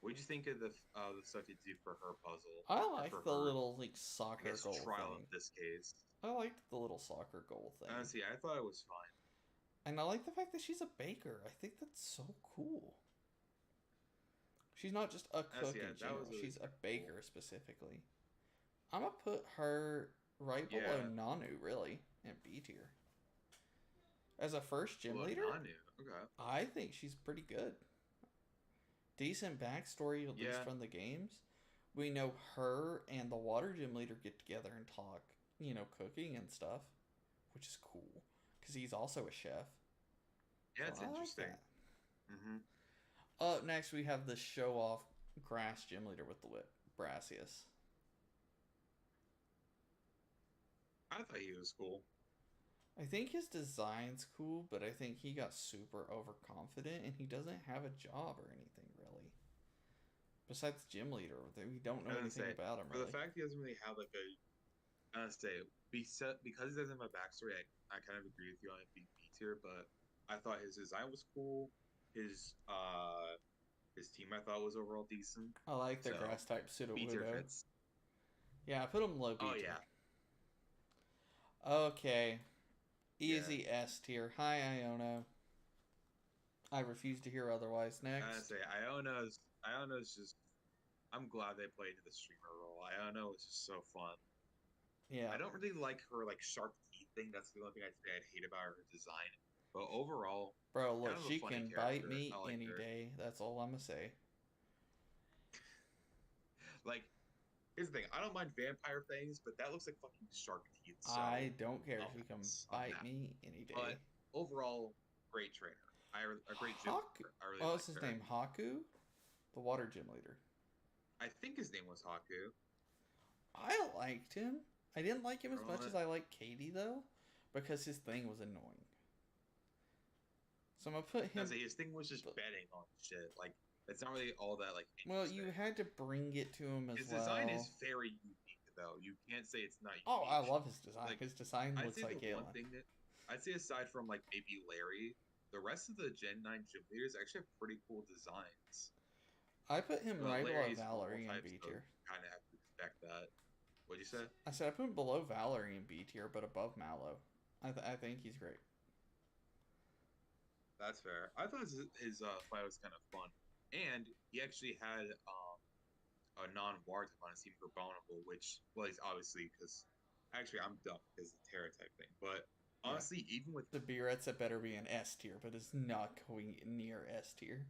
What did you think of the stuff you did for her puzzle? I like the little soccer goal trial thing. In this case, I liked the little soccer goal thing. Honestly, I thought it was fine. And I like the fact that she's a baker. I think that's so cool. She's not just a cook in general. Really she's a baker specifically. I'm going to put her right below Nanu, really, in B tier. As a first gym leader, Nanu. Okay. I think she's pretty good. Decent backstory, at least from the games. We know her and the water gym leader get together and talk, cooking and stuff, which is cool. Because he's also a chef. Yeah, it's interesting. Like Up next, we have the show-off grass gym leader with the whip, Brassius. I thought he was cool. I think his design's cool, but I think he got super overconfident, and he doesn't have a job or anything, really. Besides gym leader, we don't know anything about him, really. For the fact he doesn't really have, because he doesn't have a backstory, I kind of agree with you on it being B tier, but I thought his design was cool. His team, I thought, was overall decent. I like the grass-type Sudowoodo. Fits. Yeah, I put him low B tier. Yeah. Okay. Easy S tier. Hi, Iono. I refuse to hear otherwise. Next. Iono's just... I'm glad they played the streamer role. Iono is just so fun. Yeah. I don't really like her, sharp teeth thing. That's the only thing I'd hate about her design. But overall... Bro, look, she can bite me any day. That's all I'm going to say. Here's the thing. I don't mind vampire things, but that looks like fucking shark teeth. So I don't care if she can bite me any day. But overall, great trainer. A great gym leader. I really what's his name? Haku? The water gym leader. I think his name was Haku. I liked him. I didn't like him as much as I liked Katie, though, because his thing was annoying. So I'm going to put him... His thing was just betting on shit. It's not really all that, Well, you had to bring it to him as well. His design is very unique, though. You can't say it's not Oh, I unique. love his design. Like, His design I'd looks say like the one Galen. thing that I'd say aside from like maybe Larry, the rest of the Gen 9 gym leaders actually have pretty cool designs. I put him right below Larry's normal Valerie in type, B so tier. kind of have to expect that. What'd you say? I said I put him below Valerie in B tier, but above Mallow. I think he's great. That's fair. I thought his fight was kind of fun, and he actually had a non-war type on his team for vulnerable, which well, he's obviously because actually I'm dumb because the Terra type thing, but Yeah. honestly, even with The Beerets, it better be an S tier, but it's not going near S tier.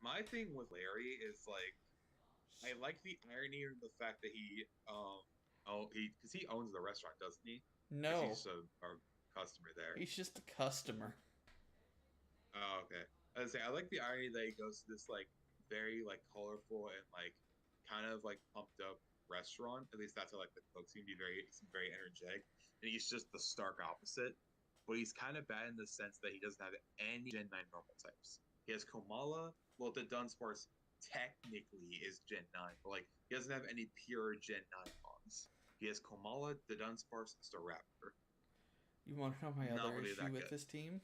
my thing with Larry is like I like the irony in the fact that he because he owns the restaurant, doesn't he? Because No, he's just a customer there. he's just a customer. Oh, okay. I was say I like the irony that he goes to this like very like colorful and like kind of like pumped up restaurant. At least that's how like the cook seem very energetic, and he's just the stark opposite. But he's kind of bad in the sense that he doesn't have any Gen 9 normal types. He has Komala. Well, the Dunsparce technically is Gen 9, but like he doesn't have any pure Gen 9 mons. He has Komala, the Dunsparce, and Staraptor. You want to know my Not other really issue that with good. this team?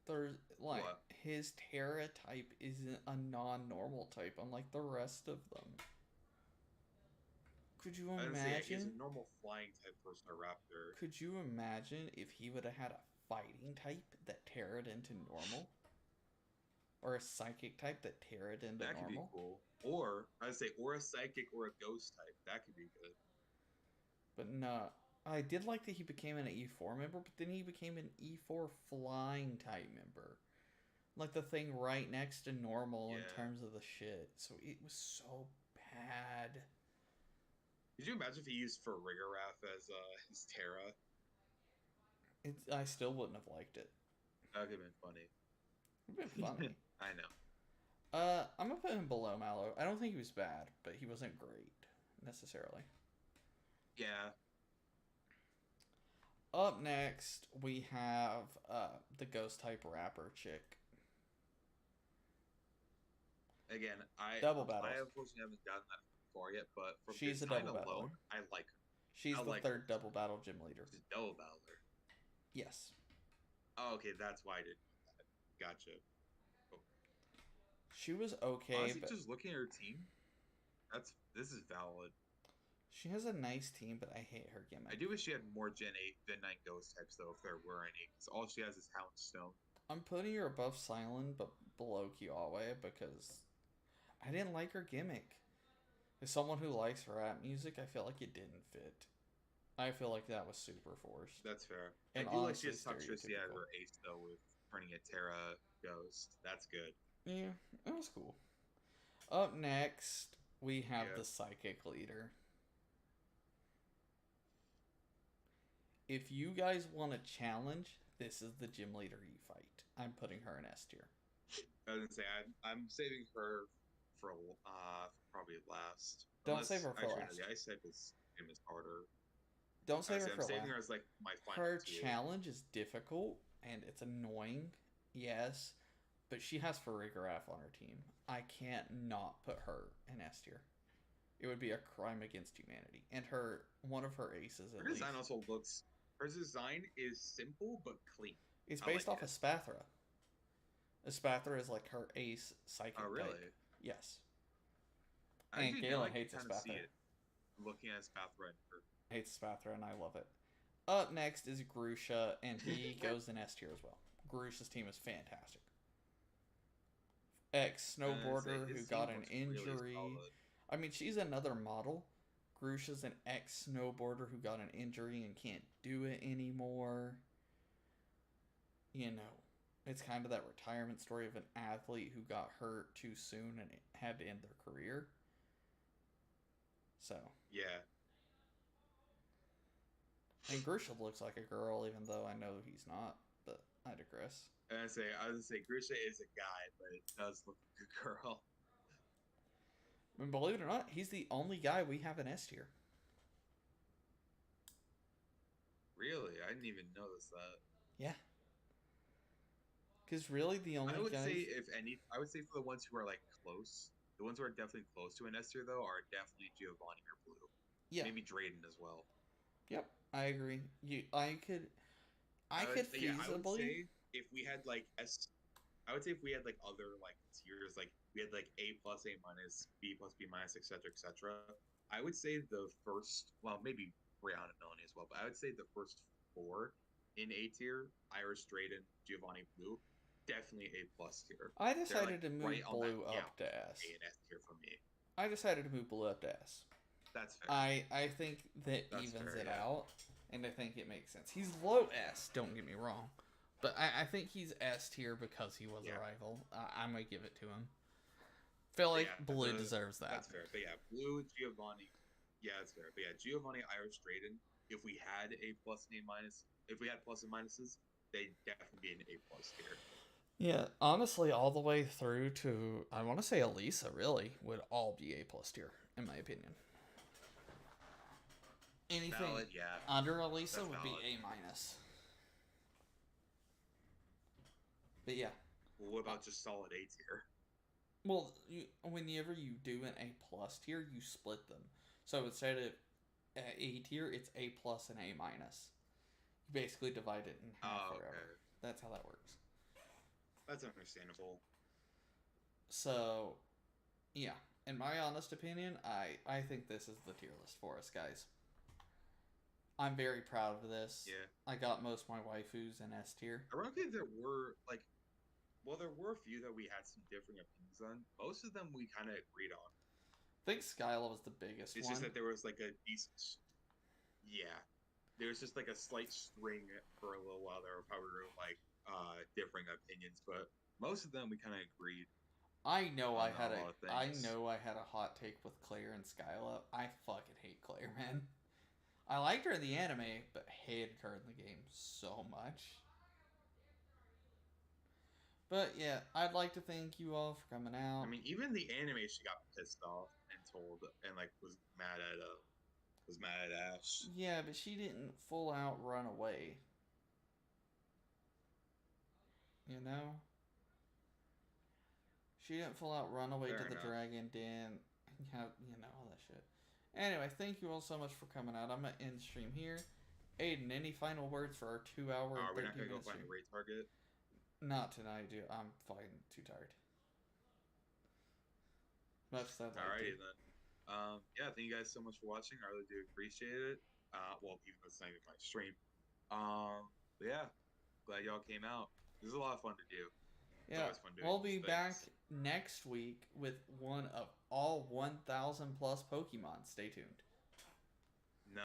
There's like What? his Terra type isn't a non-normal type, unlike the rest of them. Could you I didn't say yeah, he has a imagine? normal flying type for Staraptor. Could you imagine if he would have had a fighting type that Terra'd into normal? Or a psychic type that Terra'd into That could be normal? cool. Or I'd say or a psychic or a ghost type. That could be good. But no. I did like that he became an E4 member, but then he became an E4 flying type member. Like the thing right next to normal in Yeah. terms of the shit. So it was so bad. Could you imagine if he used Farigarath as his Terra? I still wouldn't have liked it. That would have been funny. It would have been funny. I know. I'm gonna put him below Mallow. I don't think he was bad, but he wasn't great necessarily. Yeah. Up next, we have the ghost type rapper chick. Again, Double battles. I unfortunately haven't gotten that far yet, but from She's a design double battler. alone, I like her. She's I the like third her. double battle gym leader. She's a double battler. Yes. Oh, okay, that's why I didn't know that. Gotcha. Oh. She was okay, Honestly, but just looking at her team, this is valid. she has a nice team, but I hate her I gimmick. do wish she had more Gen 8, Gen 9 ghost types, though, if there were any, because all she has is Houndstone. I'm putting her above Silent, but below Kiawe because I didn't like her gimmick. As someone who likes rap music, I feel like it didn't fit. I feel like that was super forced. That's fair. And I do like she honestly, has Toxtricity as stereotypical. her ace, though, with turning a Terra Ghost. That's good. Yeah, it was cool. Up next, we have Yeah. the Psychic Leader. If you guys want a challenge, this is the Gym Leader E fight. I'm putting her in S tier. I was gonna say I'm saving her for probably last. Don't save her for actually, last. no, the ice type is harder. Don't save her I'm for saving last. her as like my final Her two. challenge is difficult and it's annoying, yes, but she has Farigarath on her team. I can't not put her in S tier. It would be a crime against humanity. And one of her aces at Her least. design also looks. Her design is simple but clean. It's I based like off it. of Spathra. Spathra is like her ace psychic Oh, really? type. Yes. And Actually, now Galen I can hates kind of see Spathra. it. Looking at Spathra and her. Hates Spathra, and I love it. Up next is Grusha, and he goes in S tier as well. Grusha's team is fantastic. Ex snowboarder who got an injury. Really I mean, she's another model. Grusha's an ex snowboarder who got an injury and can't do it anymore. You know, it's kind of that retirement story of an athlete who got hurt too soon and had to end their career. So. Yeah. And Grusha looks like a girl, even though I know he's not. But I digress. I was gonna say, Grisha is a guy, but it does look like a girl. And believe it or not, he's the only guy we have in S tier. Really, I didn't even notice that. Yeah. Because really, the only I would guys... say, if any, I would say for the ones who are like close, The ones who are definitely close to an S tier though are definitely Giovanni or Blue. Yeah. Maybe Drayden as well. Yep. I agree. I could Yeah, I would feasibly. say if we had like I would say if we had like other like tiers, like we had like A plus, A minus, B plus, B minus, etc., etc. I would say the first, well, maybe Brianna Melanie as well, but I would say the first four in A tier, Iris Drayden, Giovanni Blue, definitely A plus tier. I They're like decided to right move on that Blue gap up to between A S. and S tier for me. I decided to move Blue up to S. That's fair. I think that That's evens fair, it yeah. out, and I think it makes sense. He's low S, don't get me wrong, but I think he's S tier because he was Yeah. a rival. I'm gonna give it to him. Feel like Yeah, Blue deserves that. That's fair. But yeah, Blue, Giovanni. Yeah, that's fair. But yeah, Giovanni, Iris Drayden. If we had A plus and A minus, if we had plus and minuses, they'd definitely be an A plus tier. Yeah, honestly, all the way through to I want to say Elisa really would all be A plus tier in my opinion. Anything Valid, yeah. under Elisa That's would valid. be A minus. But yeah, Well, what about just solid A tier? well, whenever you do an A plus tier, you split them. So instead of A tier, it's A plus and A minus. You basically divide it in half Oh, forever. okay. That's how that works. That's understandable. So, yeah, in my honest opinion, I think this is the tier list for us, guys. I'm very proud of this. Yeah. I got most of my waifus in S tier. Ironically, there were like, well, there were a few that we had some differing opinions on. Most of them we kind of agreed on. I think Skyla was the biggest It's one. just that there was like a decent, yeah, there was just like a slight string for a little while there of how we were like differing opinions, but most of them we kind of agreed. I know on I had a lot of I things. know I had a hot take with Claire and Skyla. I fucking hate Claire, man. I liked her in the anime, but hated her in the game so much. But yeah, I'd like to thank you all for coming out. I mean, even the anime, she got pissed off and told, and like was mad at Ash. Yeah, but she didn't full out run away. You know? She didn't full out run away Fair to the enough. dragon den. Have all that shit. Anyway, thank you all so much for coming out. I'm gonna end stream here. Aiden, any final words for our 2 hour and We're not 13 gonna go minute find stream? a raid target. Not tonight, dude. I'm fucking too tired. Much as I'd like Alrighty to. then. Yeah, thank you guys so much for watching. I really do appreciate it. Well, even though it's not even my stream. But yeah, glad y'all came out. This is a lot of fun to do. It's Yeah, always fun doing we'll these be back things. next week with one of all 1,000 plus Pokemon. Stay tuned.